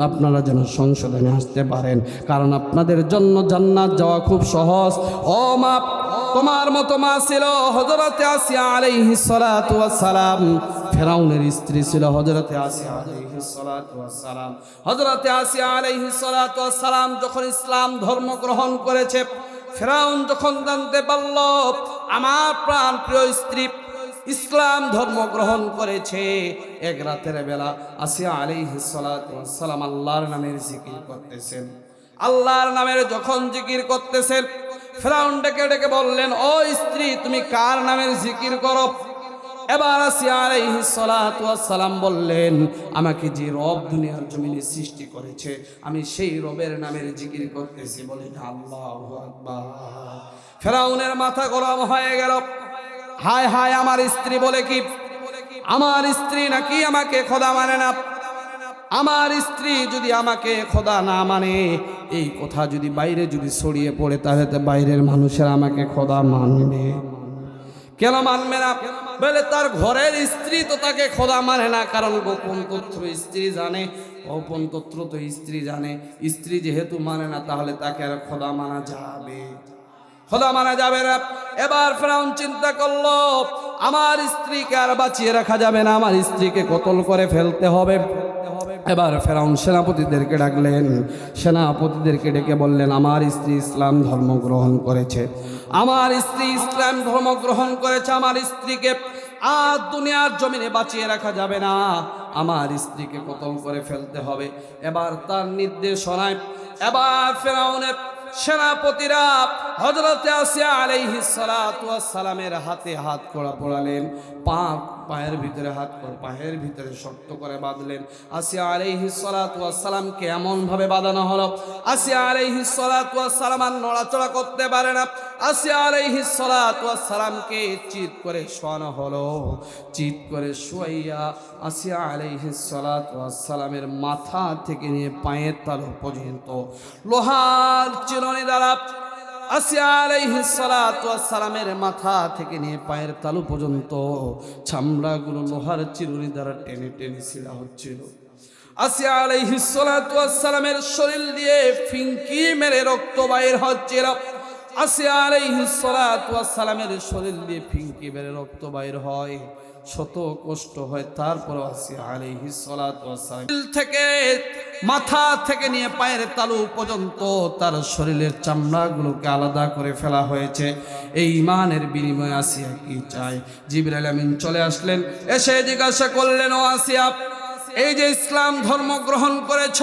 [SPEAKER 1] আপনারা যেন সংশোধনে আসতে পারেন। কারণ আপনাদের জন্য জান্নাত যাওয়া খুব সহজ। ও মা, তোমার মতো মা ছিল হযরতে আসিয়া আলাইহিস সালাতু ওয়াস সালাম। ফেরাউনের স্ত্রী ছিল হযরতে আসিয়া আলাইহিস সালাতু ওয়াস সালাম। হযরতে আসিয়া আলাইহিস সালাতু ওয়াস সালাম যখন ইসলাম ধর্ম গ্রহণ করেছে, ফেরাউন যখন জানতে পারল আমার প্রাণ প্রিয় স্ত্রী ইসলাম ধর্ম গ্রহণ করেছে, এক রাতের বেলা আসিয়া আলাইহিস সালাতু ওয়াস সালাম আল্লাহর নামের জিকির করতেছেন। আল্লাহর নামের যখন জিকির করতেছেন, ফেরাউন ডেকে ডেকে বললেন, ও স্ত্রী, তুমি কার নামের জিকির করো? এবার আসিয়া আলাইহিস সালাতু ওয়াস সালাম বললেন, আমাকে যে রব দুনিয়ার জমিনে সৃষ্টি করেছে, আমি সেই রবের নামের জিকির করতেছি। বলেন আল্লাহু আকবার। ফেরাউনের মাথা গরম হয়ে গেল। হায় হায়, আমার স্ত্রী বলে কি? আমার স্ত্রী নাকি আমাকে খোদা মানে না? আমার স্ত্রী যদি আমাকে খোদা না মানে, এই কথা যদি বাইরে যদি ছড়িয়ে পড়ে, তাহলে তো বাইরের মানুষেরা আমাকে খোদা মানবে। কেন মানবে না? বলে তার ঘরের স্ত্রী তো তাকে খোদা মানে না, কারণ গোপন তথ্য স্ত্রী জানে, গোপন তথ্য তো স্ত্রী জানে। স্ত্রী যেহেতু মানে না, তাহলে তাকে আর খোদা মানা যাবে? খোদা মানা যাবে না। এবার ফেরাউন চিন্তা করলো, আমার স্ত্রীকে আর বাঁচিয়ে রাখা যাবে না, আমার স্ত্রীকে কতল করে ফেলতে হবে। এবার ফেরাউন সেনাপতিদেরকে ডাকলেন, সেনাপতিদেরকে ডেকে বললেন, আমার স্ত্রী ইসলাম ধর্ম গ্রহণ করেছে, আমার স্ত্রী ইসলাম ধর্ম গ্রহণ করেছে, আমার স্ত্রীকে আর দুনিয়ার জমিনে বাঁচিয়ে রাখা যাবে না, আমার স্ত্রীকে কতল করে ফেলতে হবে। এবার তার নির্দেশনায় এবার ফেরাউনের সেনাপতিরা হযরতে আসিয়া আলাইহিস সালাতু ওয়াস সালামের হাতে হাত কড়া পড়ালেন, পায়ের ভিতরে হাত করে পায়ের ভিতরে শক্ত করে বাঁধলেন। আসিয়া আলাইহিস সালাতু ওয়াস সালামকে এমন ভাবে বাঁধানো হলো, আসিয়া আলাইহিস সালাতু ওয়াস সালাম আর নড়াচড়া করতে পারে না। আসিয়া আলাইহিস সালাতু ওয়াস সালামকে চিৎ করে শোয়ানো হলো। চিৎ করে শোয়াইয়া আসিয়া আলাইহিস সালাতু ওয়াস সালামের মাথা থেকে নিয়ে পায়ের তালু পর্যন্ত লোহার চিরুনি দ্বারা আসিয়া আলাইহিস সালাতু ওয়াস সালামের মাথা থেকে নিয়ে পায়ের তালু পর্যন্ত চামড়াগুলো লোহার চিরুনি দ্বারা টেনে টেনে ছিঁড়া হচ্ছিল। আসিয়া আলাইহিস সালাতু ওয়াস সালামের শরীর দিয়ে ফিনকি মেরে রক্ত বাইর হচ্ছিল। আসিয়া আলাইহিস সালাতু ওয়াস সালামের শরীর দিয়ে ফিনকি মেরে রক্ত বাইর হয়, শত কষ্ট হয়, তারপর আসিয়া আলাইহিস সালাতু ওয়াস সালাম থেকে মাথা থেকে নিয়ে পায়ের তালু পর্যন্ত তার শরীরের চামড়াগুলোকে আলাদা করে ফেলা হয়েছে। এই ঈমানের বিনিময়ে আসিয়া কি চায়? জিবরাইল আমিন চলে আসলেন, এসে জিজ্ঞাসা করলেন, ও আসিয়া, এই যে ইসলাম ধর্ম গ্রহণ করেছ,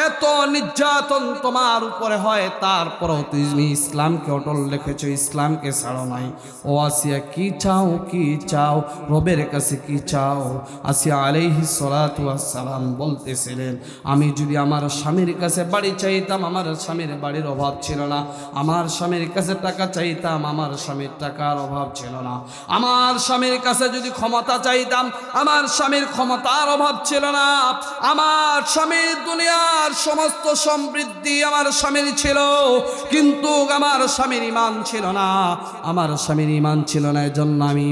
[SPEAKER 1] এত নির্যাতন তোমার উপরে হয়, তারপরও তুমি ইসলামকে অটল রেখেছো, ইসলামকে ছাড়ো নাই। ও আসিয়া কি চাও, কি চাও, রবের কাছে কি চাও? আসিয়া আলাইহিস সালাতু ওয়াস সালাম বলতেছিলেন, আমি যদি আমার স্বামীর কাছে বাড়ি চাইতাম, আমার স্বামীর বাড়ির অভাব ছিল না। আমার স্বামীর কাছে টাকা চাইতাম, আমার স্বামীর টাকার অভাব ছিল না। আমার স্বামীর কাছে যদি ক্ষমতা চাইতাম, আমার স্বামীর ক্ষমতার অভাব ছিল না। আমার স্বামীর দুনিয়ার সমস্ত সমৃদ্ধি আমার স্বামীর ছিল, কিন্তু আমার স্বামীর ঈমান ছিল না। আমার স্বামীর ঈমান ছিল না, এজন্য আমি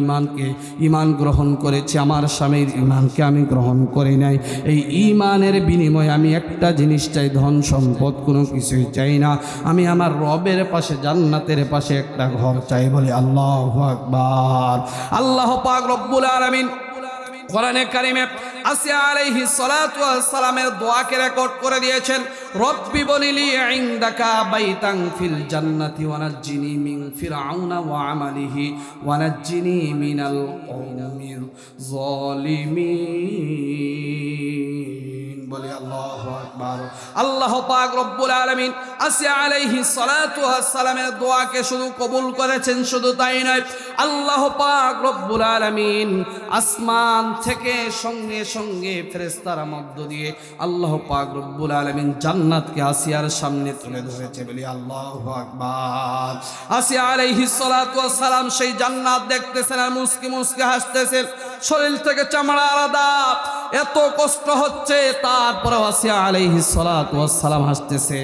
[SPEAKER 1] ঈমান গ্রহণ করেছি, আমার স্বামীর ঈমানকে আমি গ্রহণ করি নাই। এই ঈমানের বিনিময়ে আমি একটা জিনিস চাই, ধন সম্পদ কোনো কিছুই চাই না। আমি আমার রবের পাশে, জান্নাতের পাশে একটা ঘর চাই। বলি আল্লাহু আকবার। আল্লাহ পাক রব্বুল আলামিন কোরআনে কারিমে আসিয়া আলাইহিস সালাতু ওয়াস সালামের দোয়াকে রেকর্ড করে দিয়েছেন। রব্বি বনিলি ইনদাকা বাইতান ফিল জান্নাতি ওয়া নাজ্জিনি মিন ফিরআউনা ওয়া আমালিহি ওয়া নাজ্জিনি মিনাল কওমির যালিমিন। বলি আল্লাহু আকবার। আল্লাহ পাক রব্বুল আলামিন আসিয়া আলাইহিস সালাতু ওয়াস সালামের দোয়াকে শুধু কবুল করেছেন, শুধু তাই নয়, আল্লাহ পাক রব্বুল আলামিন আসমান থেকে সঙ্গে সঙ্গে ফেরেশতার মধ্য দিয়ে আল্লাহ পাক রব্বুল আলামিন জান্নাতকে আসিয়ার সামনে তুলে ধরেছে। বলি আল্লাহু আকবার। আসিয়া আলাইহিস সালাতু ওয়াস সালাম সেই জান্নাত দেখতেছেন আর মুস্কি মুস্কি হাসতেছেন, শরীর থেকে চামড়া আলাদা, এত কষ্ট হচ্ছে, তারপরে আসিয়া আলাইহিস সালাতু ওয়াস সালাম হাসতেছে।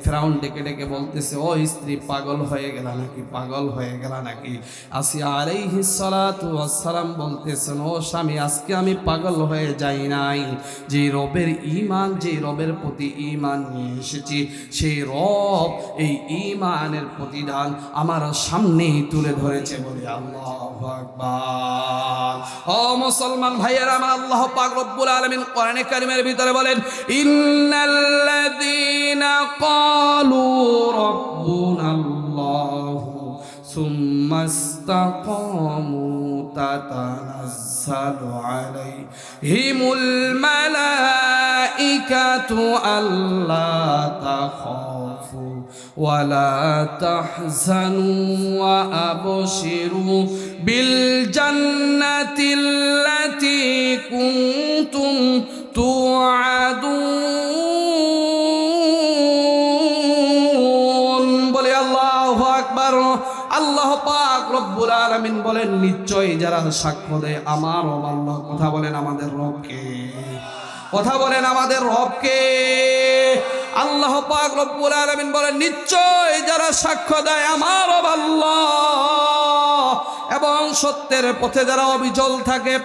[SPEAKER 1] ফিরআউন ডেকে ডেকে বলতেছে, ও স্ত্রী, পাগল হয়ে গেল নাকি, পাগল হয়ে গেল নাকি? আসিয়া আলাইহিস সালাতু ওয়াস সালাম বলতেছেন, ও স্বামী, আজকে আমি পাগল হয়ে যাই নাই। যে রবের ঈমান, যে রবের প্রতি ঈমান নিয়ে এসেছি, সেই রব এই ঈমানের প্রতিদান আমার সামনেই তুলে ধরেছে। বলি আল্লাহু আকবার। ও মুসলমান ভাইয়েরা আমার, আল্লাহ পাক রব্বুল আলামিন কোরআনে কারিমের ভিতরে বলেন, ইন্নাল্লাযীনা ক্বালু রাব্বুনাল্লাহু সুম্মা ইসতাকামু তাতানাজ্জালু আলাইহিমুল মালাইকাতু আল্লা তাখাফু ওয়া লা তাহজানু ওয়া আবশিরু বিল জান্নাতিল্লাতী কুনতুম তুআদুন। বলে আল্লাহু আকবার। আল্লাহ পাক রব্বুল আলামিন বলেন, নিশ্চয় যারা সাক্ষ্য দেয় আমার আল্লাহ, কথা বলেন আমাদের রবকে, কথা বলেন আমাদের রবকে। আল্লাহ পাক রব্বুল আলামিন বলেন, নিশ্চয় যারা সাক্ষ্য দেয় আমার আল্লাহ এবং সত্যের পথে যারা অবিচল থাকে,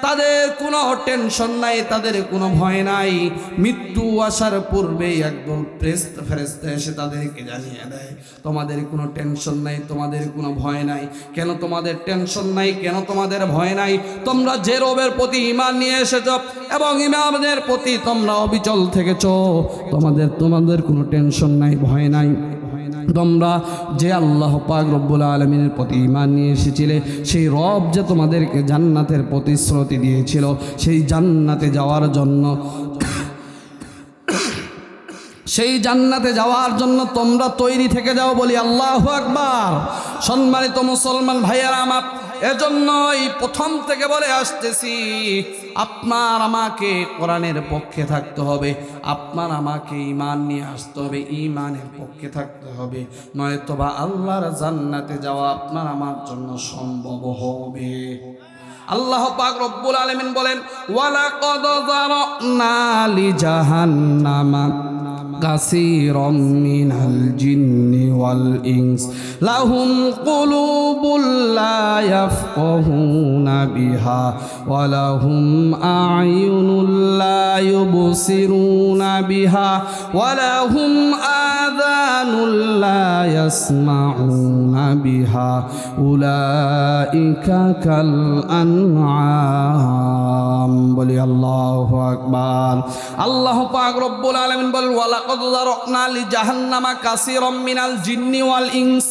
[SPEAKER 1] তাদের কোনো টেনশন নাই, তাদের কোনো ভয় নাই। মৃত্যু আসার পূর্বেই একদম ফেরেশতা এসে তাদেরকে জানিয়ে দেয়, তোমাদের কোনো টেনশন নাই, তোমাদের কোনো ভয় নাই। কেন তোমাদের টেনশন নাই, কেন তোমাদের ভয় নাই? তোমরা যে রবের প্রতি ঈমান নিয়ে এসেছ এবং ঈমানের প্রতি তোমরা অবিচল থেকেছ, তোমাদের কোনো টেনশন নাই, ভয় নাই। তোমরা যে আল্লাহ পাক রব্বুল আলামিনের প্রতি ঈমান নিয়ে এসেছিলে, সেই রব যে তোমাদেরকে জান্নাতের প্রতিশ্রুতি দিয়েছিল, সেই জান্নাতে যাওয়ার জন্য সেই জান্নাতে যাওয়ার জন্য তোমরা তৈরি থেকে যাও, বলি আল্লাহু আকবার। সম্মানিত মুসলমান ভাইয়ারা আমার, এজন্যই প্রথম থেকে বলে আসতেছি, আপনার আমাকে কোরআনের পক্ষে থাকতে হবে, আপনার আমাকে ঈমান নিয়ে আসতে হবে, ঈমানের পক্ষে থাকতে হবে, নয়তোবা আল্লাহর জান্নাতে যাওয়া আপনার আমার জন্য সম্ভব হবে। আল্লাহ পাক রব্বুল আলামিন বলেন, ওয়ালাকাদ যারানা লিজাহান্নামা কাসীরাম মিনাল জিন্নি ওয়াল ইনস লাহুম কুলুবুল লা ইয়াফকাহুনা বিহা ওয়া লাহুম আ'য়ুনুল লা ইউবসিরুনা বিহা ওয়া লাহুম আযানুল লা ইয়াসমাউনা বিহা উলাইকা কাল আনআম। বলি আল্লাহু আকবার। আল্লাহ পাক রব্বুল আলামিন বলেন, ওয়ালাকাদ যারানা লিজাহান্নামা কাসীরাম মিনাল জিন্নি ওয়াল ইনস,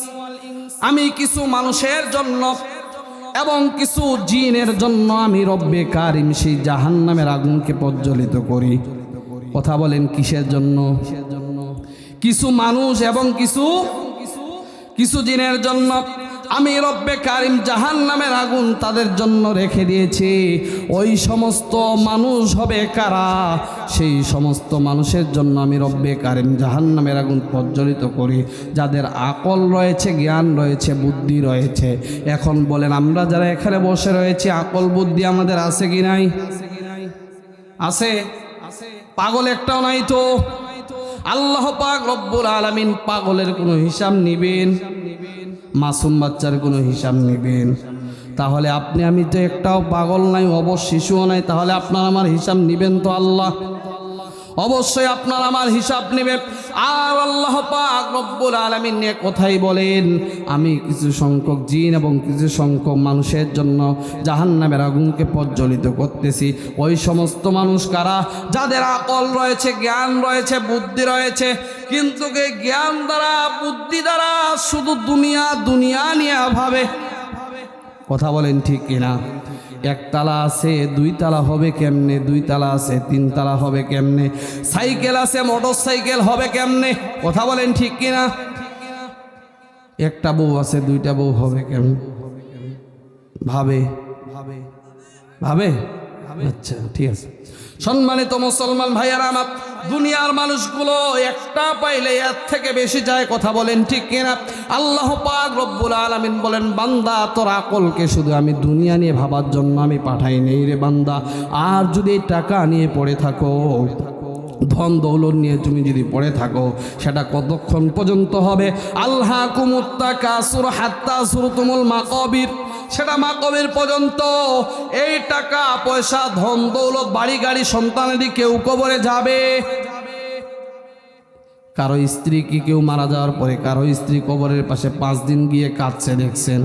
[SPEAKER 1] আমি কিছু মানুষের জন্য এবং কিছু জিনের জন্য আমি রব্বে কারিম সেই জাহান্নামের আগুনকে প্রজ্বলিত করি। কথা বলেন কিসের জন্য? কিছু মানুষ এবং কিছু জিনের জন্য আমি রব্বে কারিম জাহান্নামের আগুন তাদের জন্য রেখে দিয়েছি। ওই সমস্ত মানুষ হবে কারা? সেই সমস্ত মানুষের জন্য আমি রব্বে কারিম জাহান্নামের আগুন প্রজ্বলিত করি, যাদের আকল রয়েছে, জ্ঞান রয়েছে, বুদ্ধি রয়েছে। এখন বলেন, আমরা যারা এখানে বসে রয়েছি, আকল বুদ্ধি আমাদের আছে কি নাই? আছে? পাগল একটাও নাই তো। আল্লাহ পাক রব্বুল আলামিন পাগলের কোনো হিসাব নিবেন, মাসুম বাচ্চার কোনো হিসাব নেবেন? তাহলে আপনি আমি তো একটাও পাগল নাই, অবশ্য শিশুও নাই, তাহলে আপনার আমার হিসাব নেবেন তো আল্লাহ? অবশ্যই আপনার আমার হিসাব নেবে। আর আল্লাহ পাক রব্বুল আলামিন নিয়ে কথাই বলেন, আমি কিছু সংখ্যক জিন এবং কিছু সংখ্যক মানুষের জন্য জাহান্নামের আগুনকে প্রজ্বলিত করতেছি। ওই সমস্ত মানুষ কারা? যাদের আকল রয়েছে, জ্ঞান রয়েছে, বুদ্ধি রয়েছে, কিন্তু এই জ্ঞান দ্বারা, বুদ্ধি দ্বারা শুধু দুনিয়া নিয়ে ভাবে। কথা বলেন ঠিক কিনা? একতলা আছে, দুইতলা হবে কেমনে? দুইতলা আছে, তিনতলা হবে কেমনে? সাইকেল আছে, মোটর সাইকেল হবে কেমনে? কথা বলেন ঠিক কিনা? একটা বউ আছে, দুইটা বউ হবে কেমনে? ভাবে। আচ্ছা, ঠিক আছে। সম্মানিত মুসলমান ভাইয়ারা আমার, দুনিয়ার মানুষগুলো একটা পাইলে এর থেকে বেশি চায়। কথা বলেন ঠিক কিনা? আল্লাহ পাক রব্বুল আলামিন বলেন, বান্দা তোর আকলকে শুধু আমি দুনিয়া নিয়ে ভাবার জন্য আমি পাঠাই নেই রে বান্দা। আর যদি টাকা নিয়ে পড়ে থাকো, ধন দৌলত নিয়ে তুমি যদি পড়ে থাকো, সেটা কতক্ষণ পর্যন্ত হবে? আলহাকুমুত তাকাসুর হাত্তা যুরতুমুল মাকাবির, সেটা মাকাবির পর্যন্ত। এই টাকা পয়সা, ধন দৌলত, বাড়ি গাড়ি, সন্তানেরই কেউ কবরে যাবে। কারো স্ত্রী কি কেউ মারা যাওয়ার পরে কারো স্ত্রী কবরের পাশে 5 দিন গিয়ে কাঁদছে, দেখছেন?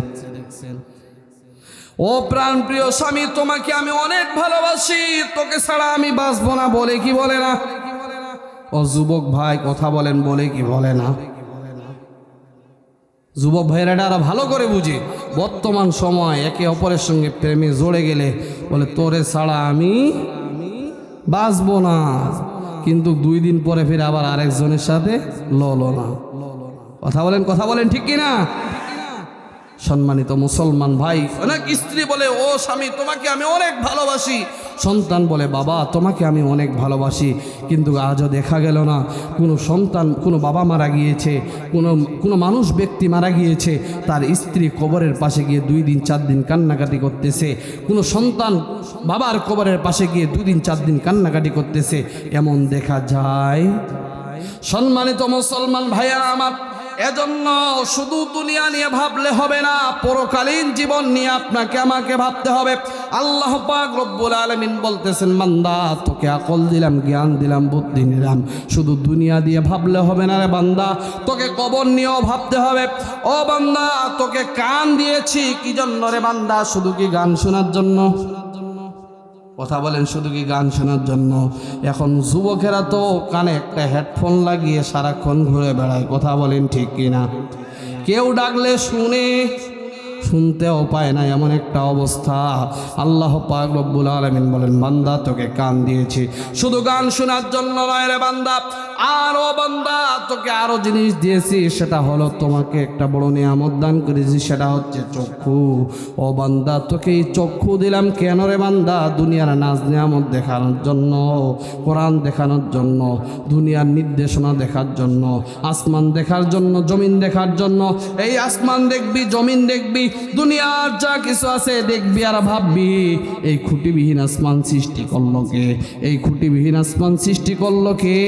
[SPEAKER 1] ও প্রাণ প্রিয় স্বামী, তোমাকে আমি অনেক ভালোবাসি, তোকে ছাড়া আমি বাঁচবো না, বলে কি বলে না? ও যুবক ভাই, কথা বলেন, বলে কি বলে না? যুবক ভাইয়েরা এটা আরো ভালো করে বুঝে। বর্তমান সময় একে অপরের সঙ্গে প্রেমে জড়ে গেলে বলে, তোরে ছাড়া আমি বাঁচবো না, কিন্তু 2 দিন পরে ফিরে আবার আরেকজনের সাথে ললো না। কথা বলেন ঠিক কিনা? সম্মানিত মুসলমান ভাই, অনেক স্ত্রী বলে, ও স্বামী তোমাকে আমি অনেক ভালোবাসি। সন্তান বলে, বাবা তোমাকে আমি অনেক ভালোবাসি। কিন্তু আজও দেখা গেল না কোনো সন্তান, কোনো বাবা মারা গিয়েছে, কোনো মানুষ ব্যক্তি মারা গিয়েছে, তার স্ত্রী কবরের পাশে গিয়ে 2 দিন 4 দিন কান্নাকাটি করতেছে। কোনো সন্তান বাবার কবরের পাশে গিয়ে 2 দিন 4 দিন কান্নাকাটি করতেছে, এমন দেখা যায়। সম্মানিত মুসলমান ভাইয়ারা আমার, এজন্য শুধু দুনিয়া নিয়ে ভাবলে হবে না, পরকালীন জীবন নিয়ে আপনাকে আমাকে ভাবতে হবে। আল্লাহ পাক রব্বুল আলামিন বলতেছেন, বান্দা তোকে আকল দিলাম, জ্ঞান দিলাম, বুদ্ধি দিলাম, শুধু দুনিয়া দিয়ে ভাবলে হবে না রে বান্দা, তোকে কবর নিয়েও ভাবতে হবে। ও বান্দা, তোকে কান দিয়েছি কি জন্য রে বান্দা? শুধু কি গান শোনার জন্য? কথা বলেন, শুধু কি গান শোনার জন্য? এখন যুবকেরা তো কানে একটা হেডফোন লাগিয়ে সারাক্ষণ ঘুরে বেড়ায়। কথা বলেন ঠিক কিনা? কেউ ডাকলে শুনতেও পায় না, এমন একটা অবস্থা। আল্লাহ পাক রব্বুল আলামিন বলেন, বান্দা তোকে কান দিয়েছি শুধু গান শোনার জন্য নয় রে বান্দা, আর ও বান্দা তোকে আরো জিনিস দিয়েছি, সেটা হলো তোমাকে একটা বড় নিয়ামত দান করেছি, সেটা হচ্ছে চক্ষু। ও বান্দা তোকে এই চক্ষু দিলাম কেন রে বান্দা? দুনিয়ার নাজ নিয়ামত দেখানোর জন্য, কোরআন দেখানোর জন্য, দুনিয়ার নির্দেশনা দেখার জন্য, আসমান দেখার জন্য, জমিন দেখার জন্য। এই আসমান দেখবি, জমিন দেখবি, দুনিয়ার যা কিছু আছে দেখবি আর ভাববি এই খুঁটিবিহীন আসমান সৃষ্টি করলো কে? এই খুঁটিবিহীন আসমান সৃষ্টি করলো কে?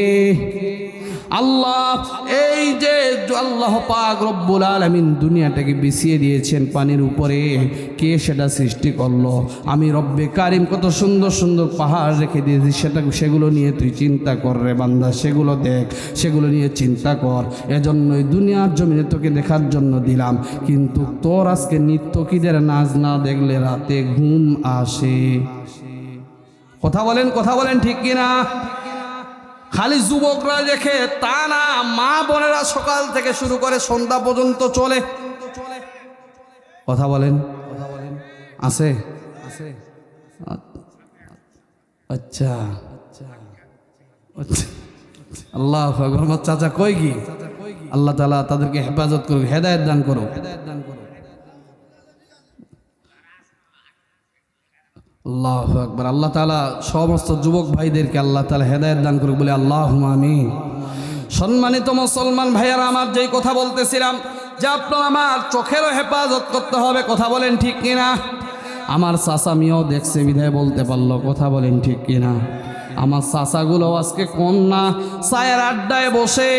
[SPEAKER 1] আল্লাহ। এই যে আল্লাহ পাক রব্বুল আলামিন দুনিয়াটাকে বিছিয়ে দিয়েছেন পানির উপরে, কে সেটা সৃষ্টি করলো? আমি রব্বে কারিম কত সুন্দর সুন্দর পাহাড় রেখে দিয়েছি, সেগুলো নিয়ে তুই চিন্তা কর রে বান্দা, সেগুলো দেখ, সেগুলো নিয়ে চিন্তা কর। এজন্যই দুনিয়ার জমিনে তোকে দেখার জন্য দিলাম, কিন্তু তোর আজকে নিত্যকিদের নাচ না দেখলে রাতে ঘুম আসে। কথা বলেন ঠিক কিনা? খালি যুবকরা দেখে তা না, মা বোনেরা সকাল থেকে শুরু করে সন্ধ্যা পর্যন্ত চলে। কথা বলেন আছে? আচ্ছা আল্লাহ আকবার। আমার চাচা কই কি? আল্লাহ তাআলা তাদেরকে হেফাজত করুক, হেদায়েত দান করুক। আল্লাহু আকবার। আল্লাহ তাআলা সমস্ত যুবক ভাইদেরকে আল্লাহ তাআলা হেদায়েত দান করুক বলে আল্লাহুম্মা আমিন। সম্মানিত মুসলমান ভাইয়ারা, আমার যেই কথা বলতেছিলাম যে আপনার আমার চোখেরও হেফাজত করতে হবে। কথা বলেন ঠিক কিনা? আমার চাচা মিয়াও দেখছে বিধায় বলতে পারলো। কথা বলেন ঠিক কিনা? আমার চাচাগুলো আজকে কম না, চায়ের আড্ডায় বসে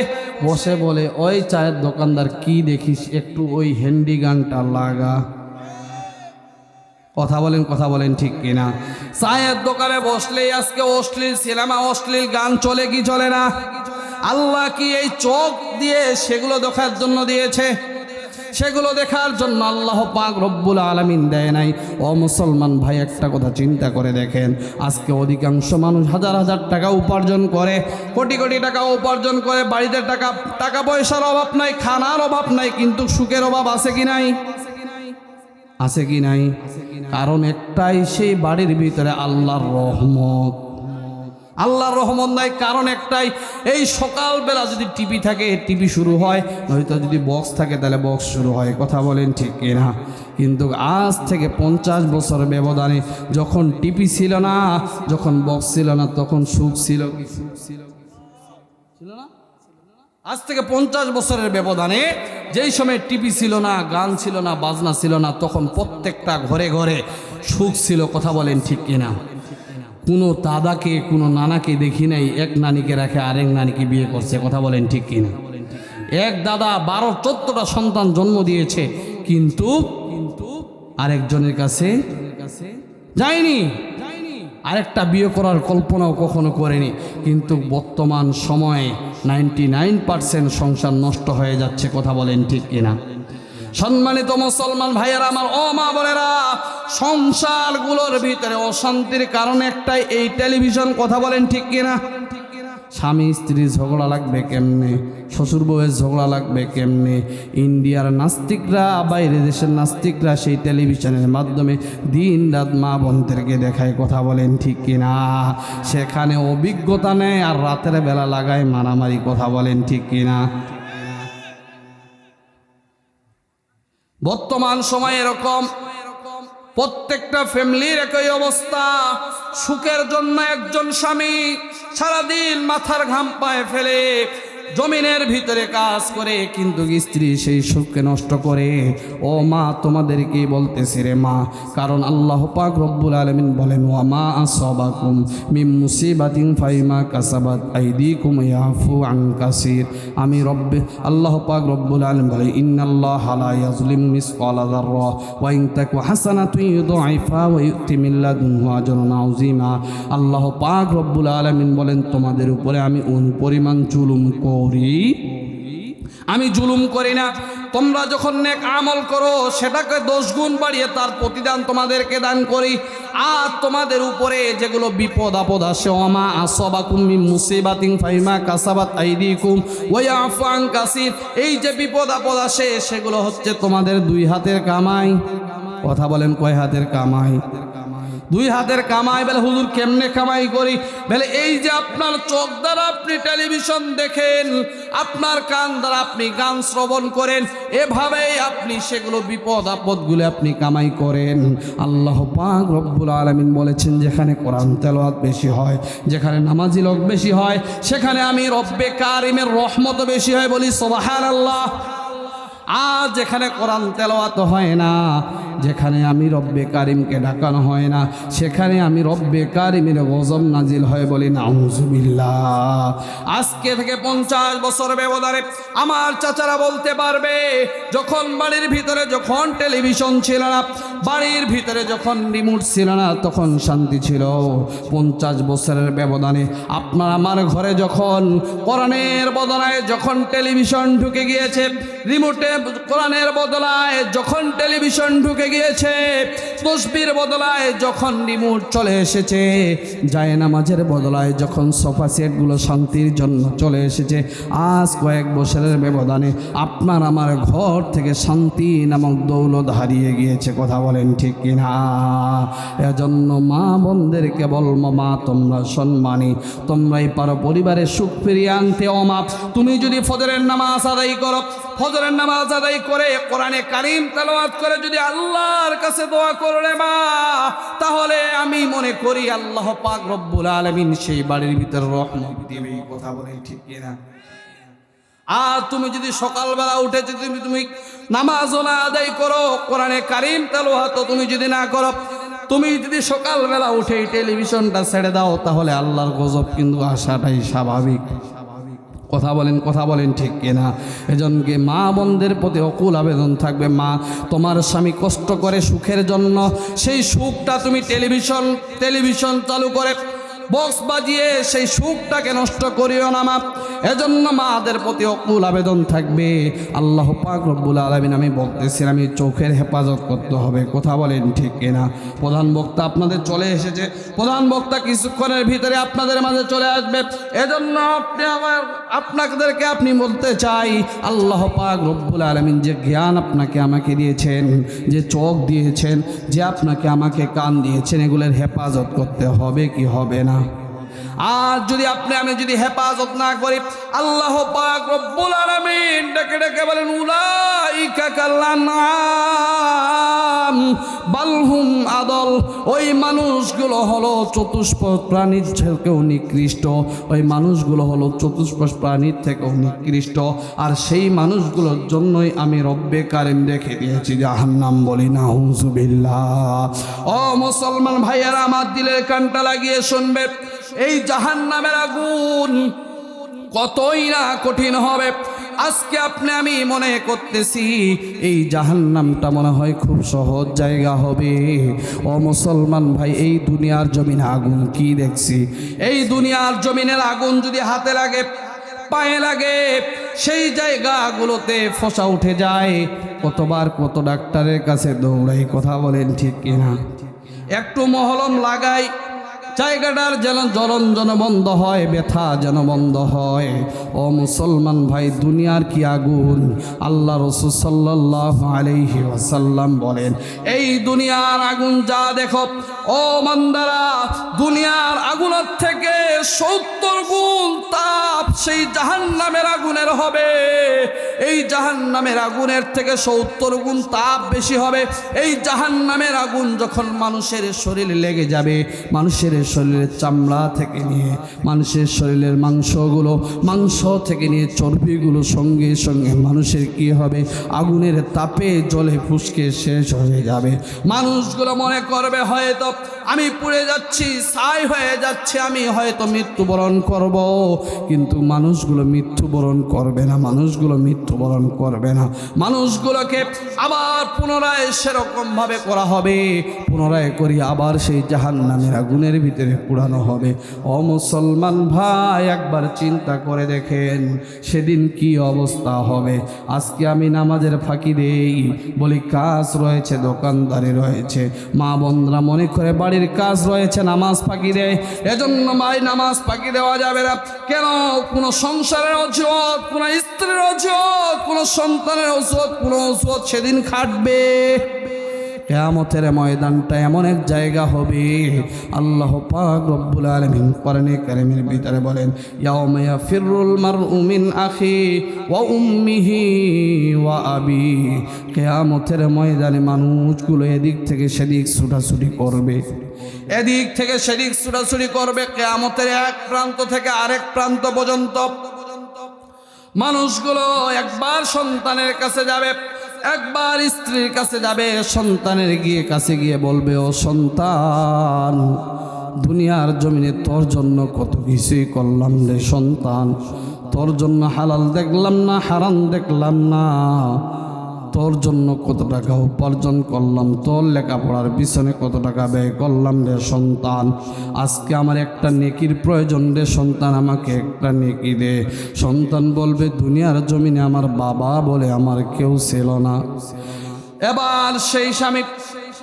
[SPEAKER 1] বসে বলে, ওই চায়ের দোকানদার কি দেখিস, একটু ওই হ্যান্ডি গানটা লাগা। কথা বলেন ঠিক কিনা? চায়ের দোকানে বসলেই আজকে অশ্লীল সিনেমা, অশ্লীল গান চলে কি চলে না? আল্লাহ কি এই চোখ দিয়ে সেগুলো দেখার জন্য দিয়েছে? সেগুলো দেখার জন্য আল্লাহ পাক রব্বুল আলামিন দেয় নাই। ও মুসলমান ভাই, একটা কথা চিন্তা করে দেখেন, আজকে অধিকাংশ মানুষ হাজার হাজার টাকা উপার্জন করে, কোটি কোটি টাকা উপার্জন করে, বাড়িতে টাকা পয়সার অভাব নাই, খানার অভাব নাই, কিন্তু সুখের অভাব আছে কি নাই? আছে কি নাই? কারণ একটাই, সেই বাড়ির ভিতরে আল্লাহর রহমত। আল্লাহর রহমত নাই, কারণ একটাই, এই সকালবেলা যদি টিভি থাকে টিভি শুরু হয়, নয়তো যদি বক্স থাকে তাহলে বক্স শুরু হয়। কথা বলেন ঠিক কিনা? কিন্তু আজ থেকে 50 বছর ব্যবধানে, যখন টিভি ছিল না, যখন বক্স ছিল না, তখন সুখ ছিল কি? সুখ ছিল না? আজ থেকে 50 বছরের ব্যবধানে, যেই সময় টিভি ছিল না, গান ছিল না, বাজনা ছিল না, তখন প্রত্যেকটা ঘরে ঘরে সুখ ছিল। কথা বলেন ঠিক কিনা? কোনো দাদাকে, কোনো নানাকে দেখি নাই এক নানিকে রাখে আরেক নানিকে বিয়ে করছে। কথা বলেন ঠিক কিনা? এক দাদা 12-14টা সন্তান জন্ম দিয়েছে, কিন্তু আরেকজনের কাছে যায়নি, আরেকটা বিয়ে করার কল্পনাও কখনো করেনি। কিন্তু বর্তমান সময়ে 99% সংসার নষ্ট হয়ে যাচ্ছে। কথা বলেন ঠিক কিনা? সম্মানিত মুসলমান ভাইয়েরা আমার, ও মা বোনেরা, সংসারগুলোর ভিতরে অশান্তির কারণ একটাই, এই টেলিভিশন। কথা বলেন ঠিক কিনা? স্বামী স্ত্রী ঝগড়া লাগবে কেমনে, শ্বশুর বউয়ের ঝগড়া লাগবে কেমনে? ইন্ডিয়ার নাস্তিকরা, বাইরের দেশের নাস্তিকরা সেই টেলিভিশনের মাধ্যমে দিন রাত মা বোনদেরকে দেখায়। কথা বলেন ঠিক কিনা? সেখানে অভিজ্ঞতা নেয় আর রাতের বেলা লাগায় মারামারি। কথা বলেন ঠিক কিনা? বর্তমান সময় এরকম, প্রত্যেকটা ফ্যামিলির একই অবস্থা। সুখের জন্য একজন স্বামী সারাদিন মাথার ঘাম পায়ে ফেলে জমিনের ভিতরে কাজ করে, কিন্তু স্ত্রী সেই সুখকে নষ্ট করে। ও মা, তোমাদেরকে বলতেছি রে মা, কারণ আল্লাহ পাক রব্বুল আলামিন বলেন, ওয়া মা আসাবাকুম মিন মুসিবাতিন ফাইমা কাসাবাত আইদিকুম ইয়াফু আন কাসির। আমি রব্বে আল্লাহ পাক রব্বুল আলামিন বলে, ইন্নাল্লাহা লা ইয়াজলিমু মিসকালা যাররা ওয়া ইন তাকু হাসানাতুন ইউদাইফা ওয়া ইউতি মিন লাদুনহু আজরান আযীমা। আল্লাহ পাক রব্বুল আলামিন বলেন, তোমাদের উপরে আমি পরিমাণ জুলুম আমি জুলুম করি না। তোমরা যখন নেক আমল করো, সেটাকে 10 গুণ বাড়িয়ে তার প্রতিদান তোমাদেরকে দান করি। আর তোমাদের উপরে যেগুলো বিপদ আপদ আসে, ওমা আসাবাকুম মিন মুসিবাতিন ফাইমা কাসাবাত আইদিকুম ওয়া ইয়াফু আন কাসির, এই যে বিপদ আপদ আসে সেগুলো হচ্ছে তোমাদের 2 হাতের কামাই। কথা বলেন, কয় হাতের কামাই? দুই হাতের কামাই। বলে হুজুর কেমনে কামাই করি? বলে এই যে আপনার চোখ দ্বারা আপনি টেলিভিশন দেখেন, আপনার কান দ্বারা আপনি গান শ্রবণ করেন, এভাবেই আপনি সেগুলো বিপদ আপদগুলো আপনি কামাই করেন। আল্লাহ পাক রব্বুল আলামিন বলেছেন যেখানে কোরআন তেলাওয়াত বেশি হয়, যেখানে নামাজি লোক বেশি হয়, সেখানে আমি রব্বে কারিমের রহমত বেশি হয়। বলি সুবহানাল্লাহ। আর যেখানে কোরআন তেলাওয়াত হয় না, যেখানে আমি রব্বে কারিমকে ডাকানো হয় না, সেখানে আমি রব্বে কারিমের গজব নাজিল হয়। বলি নাউজুবিল্লাহ। আজকে থেকে 50 বছর ব্যবধানে আমার চাচারা বলতে পারবে, যখন বাড়ির ভিতরে যখন টেলিভিশন ছিল না, বাড়ির ভিতরে যখন রিমোট ছিল না, তখন শান্তি ছিল। 50 বছরের ব্যবধানে আপনার আমার ঘরে যখন কোরআনের বদলায় যখন টেলিভিশন ঢুকে গিয়েছে, রিমোটে কোরআনের বদলায় যখন টেলিভিশন ঢুকে গিয়েছে, তসবির বদলায় যখন রিমোট চলে এসেছে, জায়নামাজের বদলায় যখন সোফা সেটগুলো শান্তির জন্য চলে এসেছে, আজ কয়েক বছরের ব্যবধানে আপনার আমার ঘর থেকে শান্তি নামক দৌলত হারিয়ে গিয়েছে। কথা বলেন ঠিক কিনা? এজন্য মা বোনদেরকে বলবো, মা তোমরা সম্মানী, তোমরাই পারো পরিবারের সুখ ফিরিয়ে আনতে। ও মা, তুমি যদি ফজরের নামাজ আদায় করো, ফজরের নামাজ আদায় করে কোরআনে কারীম তেলাওয়াত করে যদি আল্লাহর কাছে দোয়া করলে মা, তাহলে আমি মনে করি আল্লাহ পাক রব্বুল আলামিন সেই বাড়ির ভিতরে রহমত দিবে। কথা বলে ঠিক কিনা? আর তুমি যদি সকালবেলা উঠে যদি তুমি নামাজও না আদায় করো, কোরআনে কারীম তেলাওয়াত তুমি যদি না করো, তুমি যদি সকালবেলা উঠে টেলিভিশনটা ছেড়ে দাও, তাহলে আল্লাহর গজব কিন্তু আসাটাই স্বাভাবিক। কথা বলেন ঠিক কিনা? এজনকে মা বোনদের প্রতি অকুল আবেদন থাকবে, মা তোমার স্বামী কষ্ট করে সুখের জন্য, সেই সুখটা তুমি টেলিভিশন চালু করে বক্স বাজিয়ে সেই সুখটাকে নষ্ট করিও না মা। এজন্য মাদের প্রতি অকুল আবেদন থাকবে। আল্লাহ পাক রব্বুল আলামিন, আমি বলতেছিলাম এই চোখের হেফাজত করতে হবে। কথা বলেন ঠিক কিনা? প্রধান বক্তা আপনাদের চলে এসেছে, প্রধান বক্তা কিছুক্ষণের ভিতরে আপনাদের মাঝে চলে আসবে। এজন্য আপনাদেরকে আপনি বলতে চাই, আল্লাহ পাক রব্বুল আলামিন যে জ্ঞান আপনাকে আমাকে দিয়েছেন, যে চোখ দিয়েছেন, যে আপনাকে আমাকে কান দিয়েছেন, এগুলোর হেফাজত করতে হবে কি হবে না? আর যদি আমি যদি হেফাজত না করি, আল্লাহ পাক রব্বুল আলামিন ডেকে ডেকে বলেন, উলাইকা কাল্লানাম বাল হুম আদল। ওই মানুষগুলো হলো চতুষ্পদ প্রাণীর থেকেও নিকৃষ্ট, ওই মানুষগুলো হলো চতুষ্পদ প্রাণীর থেকেও নিকৃষ্ট। আর সেই মানুষগুলোর জন্যই আমি রব্বে কারিম রেখে দিয়েছি জাহান্নাম। বলি নাউজুবিল্লাহ। ও মুসলমান ভাইয়েরা, আমার দিলের কানটা লাগিয়ে শুনবে, এই জাহান্নামের আগুন কতই না কঠিন হবে। আজকে আমি মনে করতেছি এই জাহান্নামটা মনে হয় খুব সহজ জায়গা হবে। ও মুসলমান ভাই, এই দুনিয়ার জমিনে আগুন কি দেখছি, এই দুনিয়ার জমিনের আগুন যদি হাতে লাগে, পায়ে লাগে, সেই জায়গাগুলোতে ফোসা উঠে যায়। কতবার কত ডাক্তারের কাছে দৌড়াই। কথা বলেন ঠিক কিনা? একটু মহলম লাগাই, জায়গাটার যেন জ্বলন যেন বন্ধ হয়, ব্যথা যেন বন্ধ হয়। ও মুসলমান ভাই, দুনিয়ার কি আগুন! আল্লাহ রাসূল সাল্লাল্লাহু আলাইহি ওয়াসাল্লাম বলেন, এই দুনিয়ার আগুন যা দেখো ও বান্দারা, দুনিয়ার আগুনের থেকে 70 গুণ তাপ সেই জাহান্নামের আগুনের হবে। এই জাহান্নামের আগুনের থেকে 70 গুণ তাপ বেশি হবে। এই জাহান্নামের আগুন যখন মানুষের শরীরে লেগে যাবে, মানুষের শরীরের চামড়া থেকে নিয়ে মানুষের শরীরের মাংস থেকে নিয়ে চর্বিগুলো সঙ্গে সঙ্গে মানুষের কি হবে, আগুনের তাপে জ্বলে ফুসকে শেষ হয়ে যাবে। মানুষগুলো মনে করবে হয়তো আমি পুড়ে যাচ্ছি, ছাই হয়ে যাচ্ছে, আমি হয়তো মৃত্যুবরণ করব। কিন্তু মানুষগুলো মৃত্যুবরণ করবে না, মানুষগুলোকে আবার পুনরায় সেরকমভাবে করা হবে, পুনরায় করি আবার সেই জাহান্নামের আগুনের ভিতরে পুরানো হবে। ও মুসলমান ভাই, একবার চিন্তা করে দেখেন সেদিন কি অবস্থা হবে। আজকে আমি নামাজের ফাঁকি দেই, বলি কাজ রয়েছে, দোকানদারি রয়েছে, মা বোনরা মনে করে বাড়ির কাজ রয়েছে, নামাজ ফাঁকি দেয়। এজন্য ভাই নামাজ ফাঁকি দেওয়া যাবে না। কেন? কোনো সংসারের অজুহাত, কোনো স্ত্রীর অজুহাত, কোনো সন্তানের অজুহাত, কোনো অজুহাত সেদিন খাটবে। কিয়ামতের ময়দানটা এমন এক জায়গা হবে, আল্লাহ পাক রব্বুল আলামিন কোরআনে কারীমের ভিতরে বলেন, ইয়াউমা ইয়াফিরুল মারউ মিন আখি ওয়া উম্মিহি ওয়া আবি। কিয়ামতের ময়দানে মানুষগুলো এদিক থেকে সেদিক ছুটাছুটি করবে, এদিক থেকে সেদিক ছুটাছুটি করবে। কিয়ামতের এক প্রান্ত থেকে আরেক প্রান্ত পর্যন্ত মানুষগুলো একবার সন্তানের কাছে যাবে, একবার স্ত্রীর কাছে যাবে। সন্তানের কাছে গিয়ে বলবে, ও সন্তান, দুনিয়ার জমিনে তোর জন্য কত কিছুই করলাম রে সন্তান, তোর জন্য হালাল দেখলাম না, হারাম দেখলাম না, তোর জন্য কত টাকা উপার্জন করলাম, তোর লেখাপড়ার পিছনে কত টাকা ব্যয় করলাম রে সন্তান। আজকে আমার একটা নেকির প্রয়োজন রে সন্তান, আমাকে একটা নেকি দে। সন্তান বলবে, দুনিয়ার জমিনে আমার বাবা বলে আমার কেউ ছিল না। এবার সেই স্বামী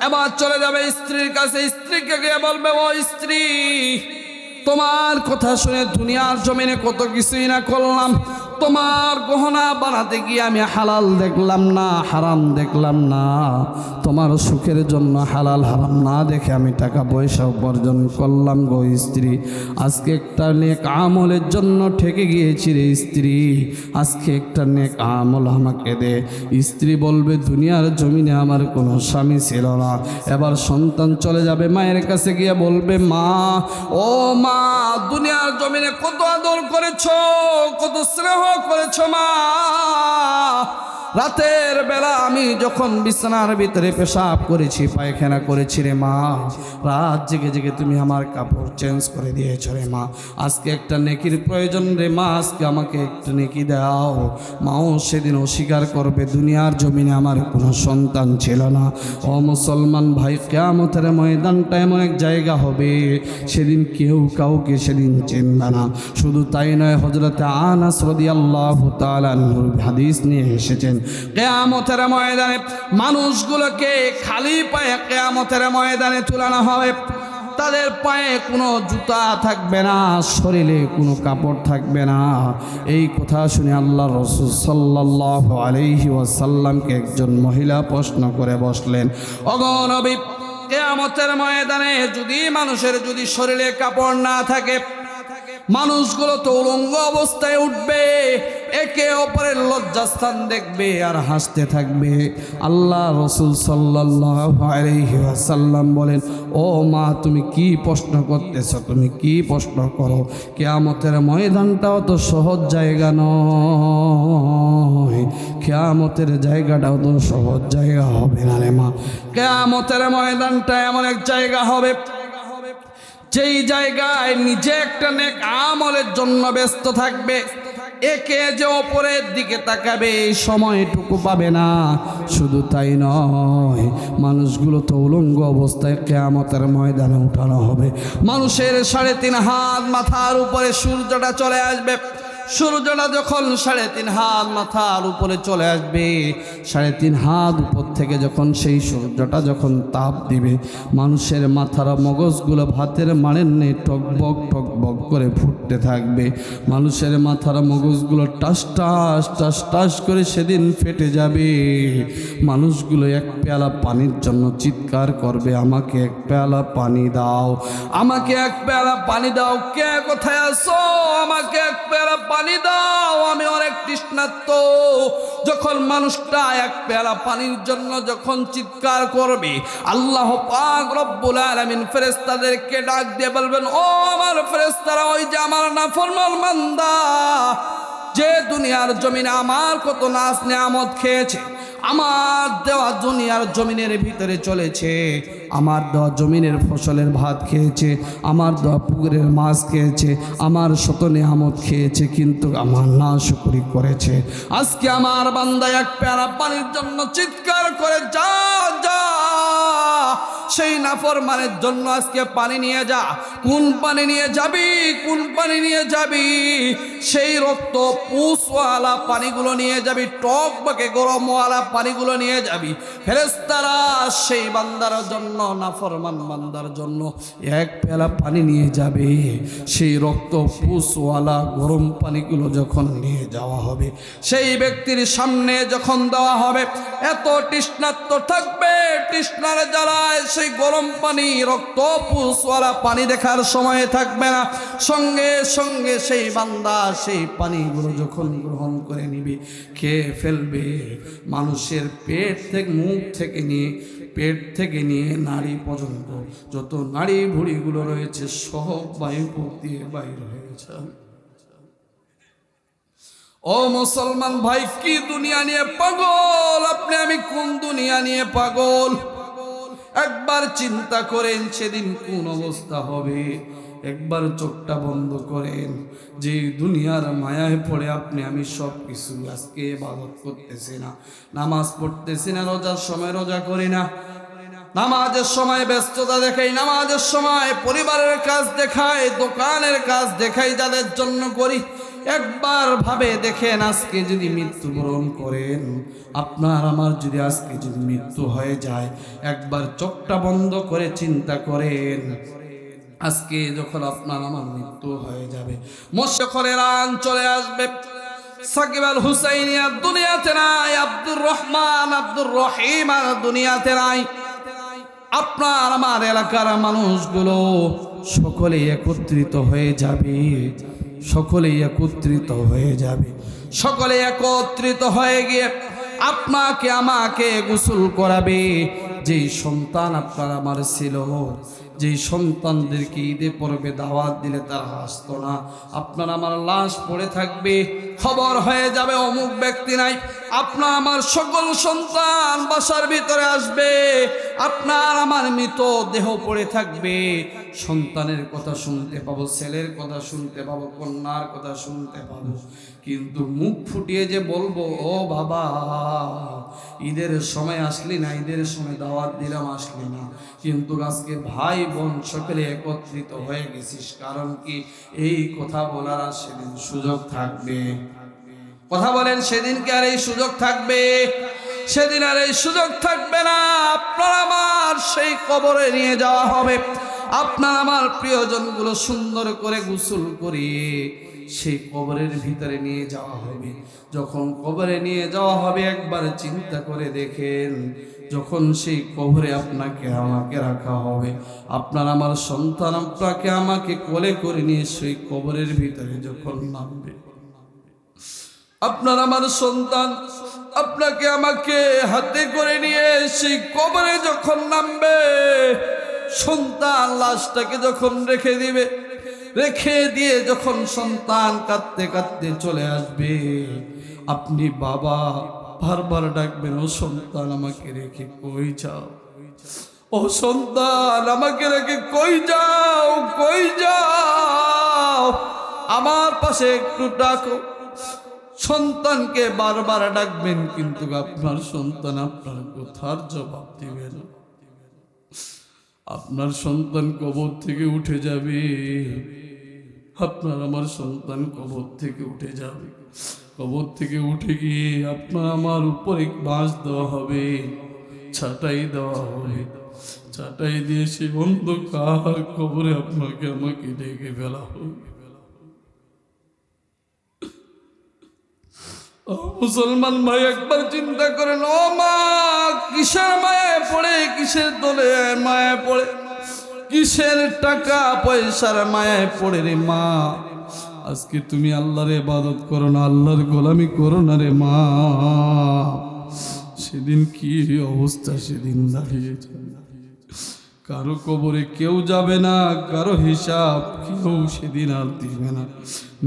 [SPEAKER 1] এবার চলে যাবে স্ত্রীর কাছে, স্ত্রীকে গিয়ে বলবে, ও স্ত্রী, তোমার কথা শুনে দুনিয়ার জমিনে কত কিছুই না করলাম, তোমার গহনা বানাতে গিয়ে আমি হালাল দেখলাম না, হারাম দেখলাম না, তোমার সুখের জন্য হালাল হারাম না দেখে আমি টাকা পয়সা উপার্জন করলাম গো স্ত্রী। আজকে একটা নেক আমলের জন্য ঠেকে গিয়েছি রে স্ত্রী, আজকে একটা নেক আমল আমাকে দে। স্ত্রী বলবে, দুনিয়ার জমিনে আমার কোনো স্বামী ছিল না। এবার সন্তান চলে যাবে মায়ের কাছে গিয়ে বলবে, মা, ও মা, দুনিয়ার জমিনে কত আদর করেছো, কত স্নেহ করেছো মা। রাতের বেলা আমি যখন বিছানার ভিতরে পেশাব করেছি, পায়খানা করেছি রে মা, রাত জেগে জেগে তুমি আমার কাপড় চেঞ্জ করে দিয়েছো রে মা। আজকে একটা নেকির প্রয়োজন রে মা, আজকে আমাকে একটা নেকি দাও। মাও সেদিন অস্বীকার করবে, দুনিয়ার জমিনে আমার কোনো সন্তান ছিল না। ও মুসলমান ভাই, কিয়ামতের ময়দানটা এমন এক জায়গা হবে, সেদিন কেউ কাউকে সেদিন চিনবে না। শুধু তাই নয়, হযরতে আনাস রাদিয়াল্লাহু তাআলা আনহুর হাদিস নিয়ে এসেছেন, কিয়ামতের ময়দানে মানুষগুলোকে খালি পায়ে কিয়ামতের ময়দানে তুলানো হবে। তাদের পায়ে কোনো জুতা থাকবে না, শরীরে কোনো কাপড় থাকবে না। এই কথা শুনে আল্লাহ রাসূল সাল্লাল্লাহু আলাইহি ওয়াসাল্লামকে একজন মহিলা প্রশ্ন করে বসলেন, ওগো নবী, কিয়ামতের ময়দানে যদি মানুষের যদি শরীরে কাপড় না থাকে, মানুষগুলো তো উলঙ্গ অবস্থায় উঠবে, একে অপরের লজ্জাস্থান দেখবে আর হাসতে থাকবে। আল্লাহ রাসূল সাল্লাল্লাহু আলাইহি ওয়াসাল্লাম বলেন, ও মা, তুমি কি প্রশ্ন করতেছো, তুমি কি প্রশ্ন করো? কিয়ামতের ময়দানটাও তো সহজ জায়গা নয়, কিয়ামতের জায়গাটাও তো সহজ জায়গা হবে না রে মা। কিয়ামতের ময়দানটা এমন এক জায়গা হবে, যেই জায়গায় নিজে একটা নেক আমলের জন্য ব্যস্ত থাকবে, একে যে অপরের দিকে তাকাবে এই সময়টুকু পাবে না। শুধু তাই নয়, মানুষগুলো তো উলঙ্গ অবস্থায় কিয়ামতের ময়দানে উঠানো হবে। মানুষের 3.5 হাত মাথার উপরে সূর্যটা চলে আসবে। সূর্যটা যখন 3.5 হাত মাথার উপরে চলে আসবে, 3.5 হাত উপর থেকে যখন সেই সূর্যটা যখন তাপ দিবে, মানুষের মাথার মগজগুলো ভাতের মাড়ের নে টকবক টকবক করে ফুটতে থাকবে। মানুষের মাথার মগজগুলো টাস টাস টাস টাস করে সেদিন ফেটে যাবে। মানুষগুলো এক পেয়ালা পানির জন্য চিৎকার করবে, আমাকে এক পেয়ালা পানি দাও, আমাকে এক পেয়ালা পানি দাও। কে কোথায় আছো? আমাকে এক পেয়ালা পানি দাও, আমি অনেক তৃষ্ণার্ত। যখন মানুষটা এক পেয়ালা পানির জন্য যখন চিৎকার করবে, আল্লাহ পাক রব্বুল আলামিন ফেরেশতাদেরকে ডাক দিয়ে বলবেন, ও আমার ফেরেশতারা, ওই যে আমার নাফরমান বান্দা, যে দুনিয়ার জমিনে আমার কত নাজ নিয়ামত খেয়েছে, আমার দেওয়া দুনিয়ার জমিনের ভিতরে চলেছে, আমার দেওয়া জমিনের ফসলের ভাত খেয়েছে, আমার দেওয়া পুকুরের মাছ খেয়েছে, আমার শত নিয়ামত খেয়েছে, কিন্তু আমার নাশকরি করেছে। আজকে আমার বান্দা এক পেয়ালা পানির জন্য চিৎকার করে, যা যা সেই নাফরমানের জন্য আজকে পানি নিয়ে যা। কোন পানি নিয়ে যাবি, কোন পানি নিয়ে যাবি? সেই রক্ত পুষওয়ালা পানিগুলো নিয়ে যাবি, টক বাকে গরমওয়ালা পানিগুলো নিয়ে যাবি। ফেরেশতারা সেই বান্দার জন্য, নাফরমান বান্দার জন্য এক পেলা পানি নিয়ে যাবে। সেই রক্ত পুষওয়ালা গরম পানিগুলো যখন নিয়ে যাওয়া হবে, সেই ব্যক্তির সামনে যখন দেওয়া হবে, এত তৃষ্ণার্ত থাকবে, তৃষ্ণার জ্বালায় সেই গরম পানি, রক্ত পুষওয়ালা পানি দেখার সময় থাকবে না। সঙ্গে সঙ্গে সেই বান্দা সেই পানিগুলো যখন গ্রহণ করে নিবে, খেয়ে ফেলবে, মানুষের পেট থেকে, মুখ থেকে নিয়ে, পেট থেকে নিয়ে নাড়ি পর্যন্ত যত নাড়ি ভুড়িগুলো রয়েছে সব বায়ু দিয়ে বাইর হয়েছে। ও মুসলমান ভাই, কি দুনিয়া নিয়ে পাগল আপনি, আমি কোন দুনিয়া নিয়ে পাগল? একবার চিন্তা করেন সেদিন কোন অবস্থা হবে। একবার চোখটা বন্ধ করেন, যে দুনিয়ার মায়ায় পড়ে আপনি আমি সব কিছু আজকে ইবাদত করতেছি না, নামাজ পড়তেছি না, রোজার সময় রোজা করি না, নামাজের সময় ব্যস্ততা দেখাই, নামাজের সময় পরিবারের কাজ দেখাই, দোকানের কাজ দেখাই, যাদের জন্য করি। একবার ভাবে দেখেন, আজকে যদি মৃত্যুবরণ করেন, আপনার আমার যদি আজকে যদি মৃত্যু হয়ে যায়, একবার চোখটা বন্ধ করে চিন্তা করেন, আজকে যখন আপনার আমার মৃত্যু হয়ে যাবে, মোশাররফের রান চলে আসবে, সাকিব আল হুসাইনি আর দুনিয়াতে নাই, আব্দুর রহমান, আব্দুর রহিম আর দুনিয়াতে নাই। আপনার আমার এলাকার মানুষগুলো সকলে একত্রিত হয়ে যাবে, সকলে একত্রিত হয়ে যাবে, সকলে একত্রিত হয়ে গিয়ে আপনাকে আমাকে গোসল করাবে। যেই সন্তান আপনার আমার ছিল, যেই সন্তানদেরকে ঈদে পর্বে দাওয়াত দিলে তারা হাসতো না, আপনার আমার লাশ পড়ে থাকবে, খবর হয়ে যাবে অমুক ব্যক্তি নাই। আপনার আমার সকল সন্তান বাসার ভিতরে আসবে, আপনার আমার মৃত দেহ পড়ে থাকবে। সন্তানের কথা শুনতে পাবো, ছেলের কথা শুনতে পাবো, কন্যার কথা শুনতে পাবো, কিন্তু মুখ ফুটিয়ে যে বলবো, ও বাবা ঈদের সময় আসলি না, ঈদের সময় দাওয়াত দিলাম আসলি না, কিন্তু আজকে ভাই বোন সকলে একত্রিত হয়ে গেছিস, কারণ কি এই কথা বলার আর সেদিন সুযোগ থাকবে? কথা বলেন, সেদিন কি আর এই সুযোগ থাকবে? সেদিন আর এই সুযোগ থাকবে না। আপনার আমার সেই কবরে নিয়ে যাওয়া হবে, আপনার আমার প্রিয়জনগুলো সুন্দর করে গোসল করিয়ে সেই কবরের ভিতরে নিয়ে যাওয়া হবে। যখন কবরে নিয়ে যাওয়া হবে, একবার চিন্তা করে দেখেন, যখন সেই কবরে আপনাকে আমাকে রাখা হবে, আপনার আমার সন্তান আপনাকে আমাকে কোলে করে নিয়ে সেই কবরের ভিতরে যখন নামবে, আপনার আমার সন্তান আপনাকে আমাকে হাতে করে নিয়ে সেই কবরে যখন নামবে, সন্তান লাশটাকে যখন রেখে দিবে, রেখে দিয়ে যখন সন্তান কাঁদতে কাঁদতে চলে আসবে, আপনি বাবা বারবার ডাকবেন, ও সন্তান আমাকে রেখে কই যাও, ও সন্তান আমাকে রেখে কই যাও, কই যাও, আমার পাশে একটু ডাকো। সন্তানকে বারবার ডাকবেন, কিন্তু আপনার সন্তান আপনার কথার জবাব দিবে না। আপনার সন্তান কবর থেকে উঠে যাবে, আপনার আমার সন্তান কবর থেকে উঠে যাবে, কবর থেকে উঠে গিয়ে আপনার আমার উপরে বাঁশ দেওয়া হবে, ছাটাই দেওয়া হবে, ছাটাই দিয়ে সে অন্ধকার কবরে আপনাকে আমাকে ডেকে ফেলা হবে। মুসলমান ভাই, একবার চিন্তা করেন, ও মা কিসের মায়ায় পড়ে, কিসের দোলে মায়ায় পড়ে, কিসের টাকা পয়সার মায়ায় পড়ে রে মা, আজকে তুমি আল্লাহর ইবাদত করো না, আল্লাহর গোলামি করো না রে মা। সেদিন কি অবস্থা সেদিন দাঁড়িয়েছে, কারো কবরে কেউ যাবে না, কারো হিসাব কেউ সেদিন আর দিবে না।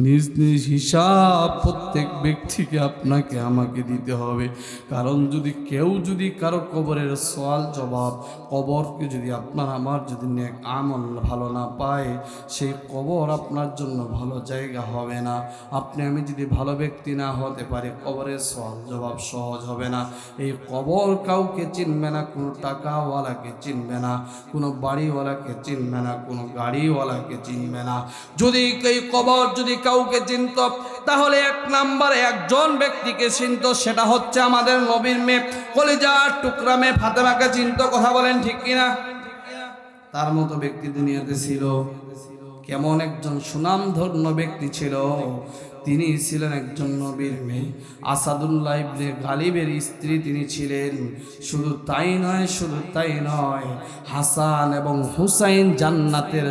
[SPEAKER 1] নিজ নিজ হিসাব প্রত্যেক ব্যক্তিকে আপনাকে আমাকে দিতে হবে। কারণ যদি কেউ যদি কারো কবরের সওয়াল জবাব, কবরকে যদি আপনার আমার যদি নেক আমল ভালো না পায়, সেই কবর আপনার জন্য ভালো জায়গা হবে না। আপনি আমি যদি ভালো ব্যক্তি না হতে পারি, কবরের সওয়াল জবাব সহজ হবে না। এই কবর কাউকে চিনবে না, কোনো টাকাওয়ালাকে চিনবে না, কোনো বাড়িওয়ালাকে চিনবে না, কোনো গাড়িওয়ালাকে চিনবে না। যদি এই কবর যদি কাউকে চিনত, তাহলে এক নম্বরে একজন ব্যক্তিকে চিনত, সেটা হচ্ছে আমাদের নবীর মেয়ে, কলিজার টুকরা মেয়ে ফাতেমাকে চিনত। কথা বলেন ঠিক কিনা? তার মতো ব্যক্তি দুনিয়াতে ছিল। কেমন একজন সুনামধন্য ব্যক্তি ছিল, তিনি ছিলেন একজন নবীর মেয়ে, আসাদুল্লাহ ইবনে গালিবের স্ত্রী তিনি ছিলেন। শুধু তাই নয়, হাসান এবং হুসাইন জান্নাতের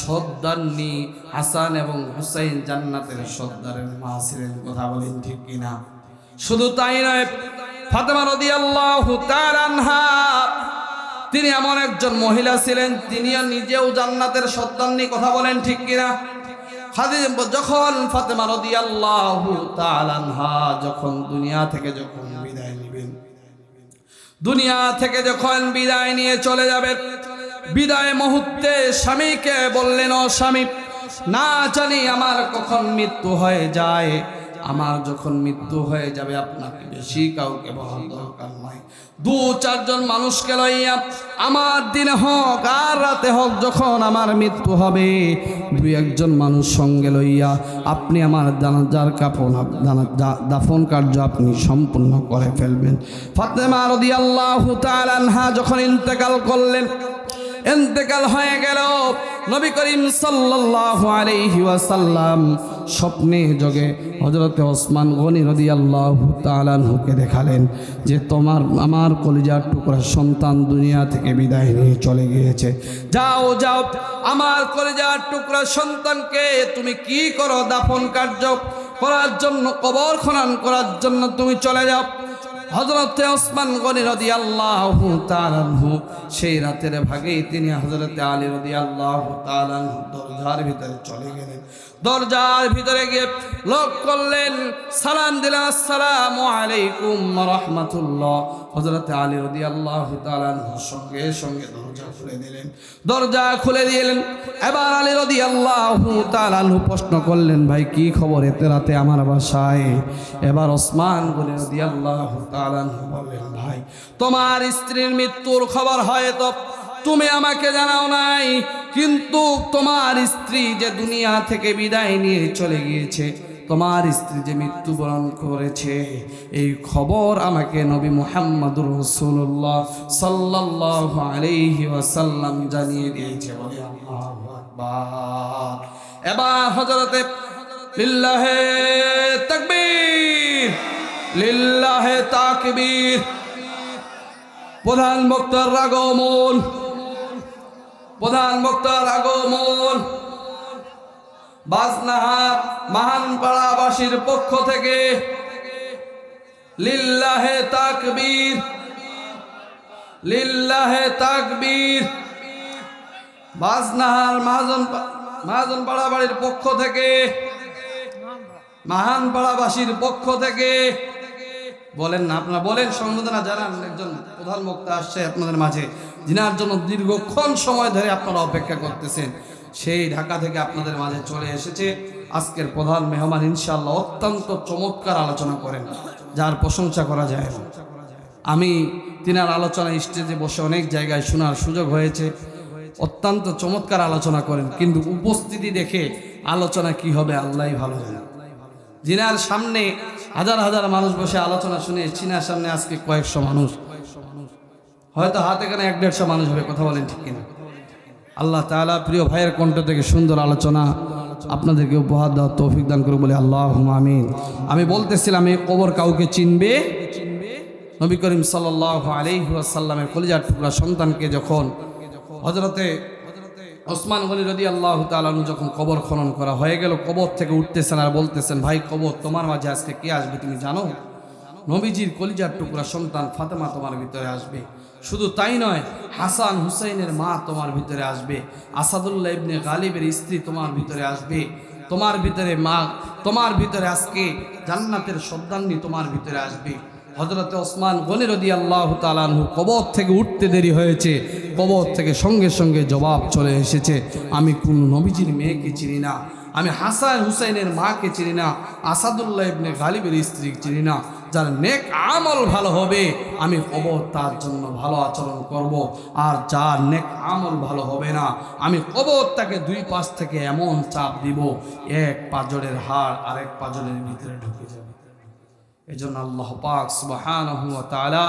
[SPEAKER 1] সর্দারনি, হাসান এবং হুসাইন জান্নাতের সর্দারের মা ছিলেন। কথা বলেন ঠিক কিনা? শুধু তাই নয়, ফাতেমা রাদিয়াল্লাহু তাআলা আনহা তিনি এমন একজন মহিলা ছিলেন, তিনিও নিজেও জান্নাতের সন্তাননি। কথা বলেন ঠিক কিনা? যখন ফাতেমা রাদিয়াল্লাহু তাআলা আনহা যখন দুনিয়া থেকে বিদায় নেবেন, দুনিয়া থেকে যখন বিদায় নিয়ে চলে যাবেন, বিদায় মুহূর্তে স্বামীকে বললেন, ও স্বামী, না জানি আমার কখন মৃত্যু হয়ে যায়, আমার যখন মৃত্যু হয়ে যাবে আপনাকে বেশি কাউকে বলার দরকার নাই। 2-4 জন মানুষকে লইয়া আমার দিনে হোক আর রাতে হোক, যখন আমার মৃত্যু হবে, 2-1 জন মানুষ সঙ্গে লইয়া আপনি আমার জানাজার দাফন কার্য আপনি সম্পূর্ণ করে ফেলবেন। ফাতেমা রাদিয়াল্লাহু তাআলা আনহা যখন ইন্তেকাল করলেন, ইন্তেকাল হয়ে গেল, নবী করিম সাল্লাল্লাহু আলাইহি ওয়াসাল্লাম স্বপ্নে যোগে হযরত ওসমান গনি রাদিয়াল্লাহু তাআলা আনহুকে দেখালেন যে আমার কলিজার টুকরা সন্তান দুনিয়া থেকে বিদায় নিয়ে চলে গিয়েছে। যাও আমার কলিজার টুকরা সন্তানকে তুমি কি করো, দাফন কার্য করার জন্য, কবর খনন করার জন্য তুমি চলে যাও। হযরত ওসমান গনি রাদিয়াল্লাহু তাআলা আনহু সেই রাতের ভাগেই তিনি হযরত আলী রাদিয়াল্লাহু তাআলা আনহু দরজার ভিতরে চলে গেলেন। দরজার ভিতরে গিয়ে লক করলেন, সালাম দিলেন, আসসালামু আলাইকুম ওয়া রাহমাতুল্লাহ। হযরত আলী রাদিয়াল্লাহু তাআলা আনহু সঙ্গে সঙ্গে দরজা খুলে দিলেন। দরজা খুলে দিলেন। এবার আলী রাদিয়াল্লাহু তাআলা আনহু প্রশ্ন করলেন, ভাই কি খবর এত রাতে আমার বাসায়? এবার ওসমান গনি রাদিয়াল্লাহু তাআলা আনহু বললেন, ভাই তোমার স্ত্রীর মৃত্যুর খবর হয়তো তুমি আমাকে জানাও নাই, কিন্তু তোমার স্ত্রী যে দুনিয়া থেকে বিদায় নিয়ে চলে গিয়েছে, তোমার স্ত্রী যে মৃত্যুবরণ করেছে, এই খবর আমাকে নবী মুহাম্মদুর রাসূলুল্লাহ সাল্লাল্লাহু আলাইহি ওয়াসাল্লাম জানিয়ে দিয়েছে। বলে আল্লাহু আকবার। এবার হযরতে লিল্লাহে তাকবীর, লিল্লাহে তাকবীর, প্রধান বক্তার আগমন, প্রধান বক্তার আগমন। বাজনাহাট মাহানপাড়াবাসীর পক্ষ থেকে লিল্লাহে তাকবীর, লিল্লাহে তাকবীর। বাজনাহাট মহাজনপাড়াবাড়ির পক্ষ থেকে, মাহানপাড়াবাসীর পক্ষ থেকে বলেন না, আপনারা বলেন, সম্বোধনা জানান। একজন প্রধান বক্তা আসছে আপনাদের মাঝে, যিনার জন্য দীর্ঘক্ষণ সময় ধরে আপনারা অপেক্ষা করতেছেন। সেই ঢাকা থেকে আপনাদের মাঝে চলে এসেছে আজকের প্রধান মেহমান। ইনশাআল্লাহ অত্যন্ত চমৎকার আলোচনা করেন, যার প্রশংসা করা যায় না। আমি তিনার আলোচনা স্টেজে বসে অনেক জায়গায় শোনার সুযোগ হয়েছে। অত্যন্ত চমৎকার আলোচনা করেন, কিন্তু উপস্থিতি দেখে আলোচনা কি হবে আল্লাহই ভালো জানেন। যিনার সামনে হাজার হাজার মানুষ বসে আলোচনা শুনে, চিনার সামনে আজকে কয়েকশো মানুষ, হয়তো হাতে কানে 1-150 মানুষ হবে। কথা বলেন ঠিক কিনা? আল্লাহ তাআলা প্রিয় ভাইয়ের কণ্ঠ থেকে সুন্দর আলোচনা আপনাদেরকে উপহার দেওয়ার তৌফিক দান করে বলে আল্লাহুম্মা আমিন। আমি বলতেছিলাম, এই কবর কাউকে চিনবে? নবী করিম সাল্লাল্লাহু আলাইহি ওয়াসাল্লামের কলিজার টুকরা সন্তানকে যখন হযরতে ওসমান গনি রাদিয়াল্লাহু তাআলা আনহু যখন কবর খনন করা হয়ে গেল, কবর থেকে উঠতেছেন আর বলতেছেন, ভাই কবর তোমার মাঝে আজকে কে আসবে তুমি জানো? নবীজির কলিজার টুকরা সন্তান ফাতেমা তোমার ভিতরে আসবে। শুধু তাই নয়, হাসান হুসাইনের মা তোমার ভিতরে আসবে, আসাদুল্লাহ ইবনে গালিবের স্ত্রী তোমার ভিতরে আসবে, তোমার ভিতরে মা, তোমার ভিতরে আজকে জান্নাতের সন্ধানী তোমার ভিতরে আসবে। হযরতে ওসমান গনি রাদিয়াল্লাহু তাআলা আনহু কবর থেকে উঠতে দেরি হয়েছে, কবর থেকে সঙ্গে সঙ্গে জবাব চলে এসেছে, আমি কোন নবীজির মেয়েকে চিনি না, আমি হাসান হুসাইনের মাকে চিনি না, আসাদুল্লাহ ইবনে গালিবের স্ত্রী চিনি না। যার নেক আমল ভালো হবে আমি কবর তার জন্য ভালো আচরণ করব, আর যার নেক আমল ভালো হবে না আমি কবর তাকে দুই পাশ থেকে এমন চাপ দিব, এক পাঁজরের হাড় আরেক পাঁজরের ভিতরে ঢুকে যাবে। এজন্য আল্লাহ পাক সুবহানাহু ওয়া তাআলা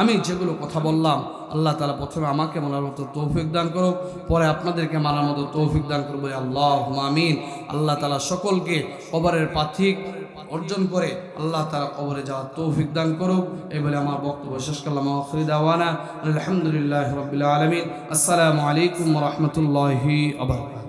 [SPEAKER 1] আমি যেগুলো কথা বললাম আল্লাহ তাআলা প্রথমে আমাকে মানার মতো তৌফিক দান করুক, পরে আপনাদেরকে মানার মতো তৌফিক দান করবো, আল্লাহুম্মা আমিন। আল্লাহ তাআলা সকলকে কবরের পাথিক অর্জন করে আল্লাহ তাআলা কবরে যাওয়ার তৌফিক দান করুক। এই বলে আমার বক্তব্য শেষ করলাম। আখির দাওয়ানা আলহামদুলিল্লাহি রাব্বিল আলামিন। আসসালামু আলাইকুম ওয়া রাহমাতুল্লাহি ওয়া বারাকাতুহু।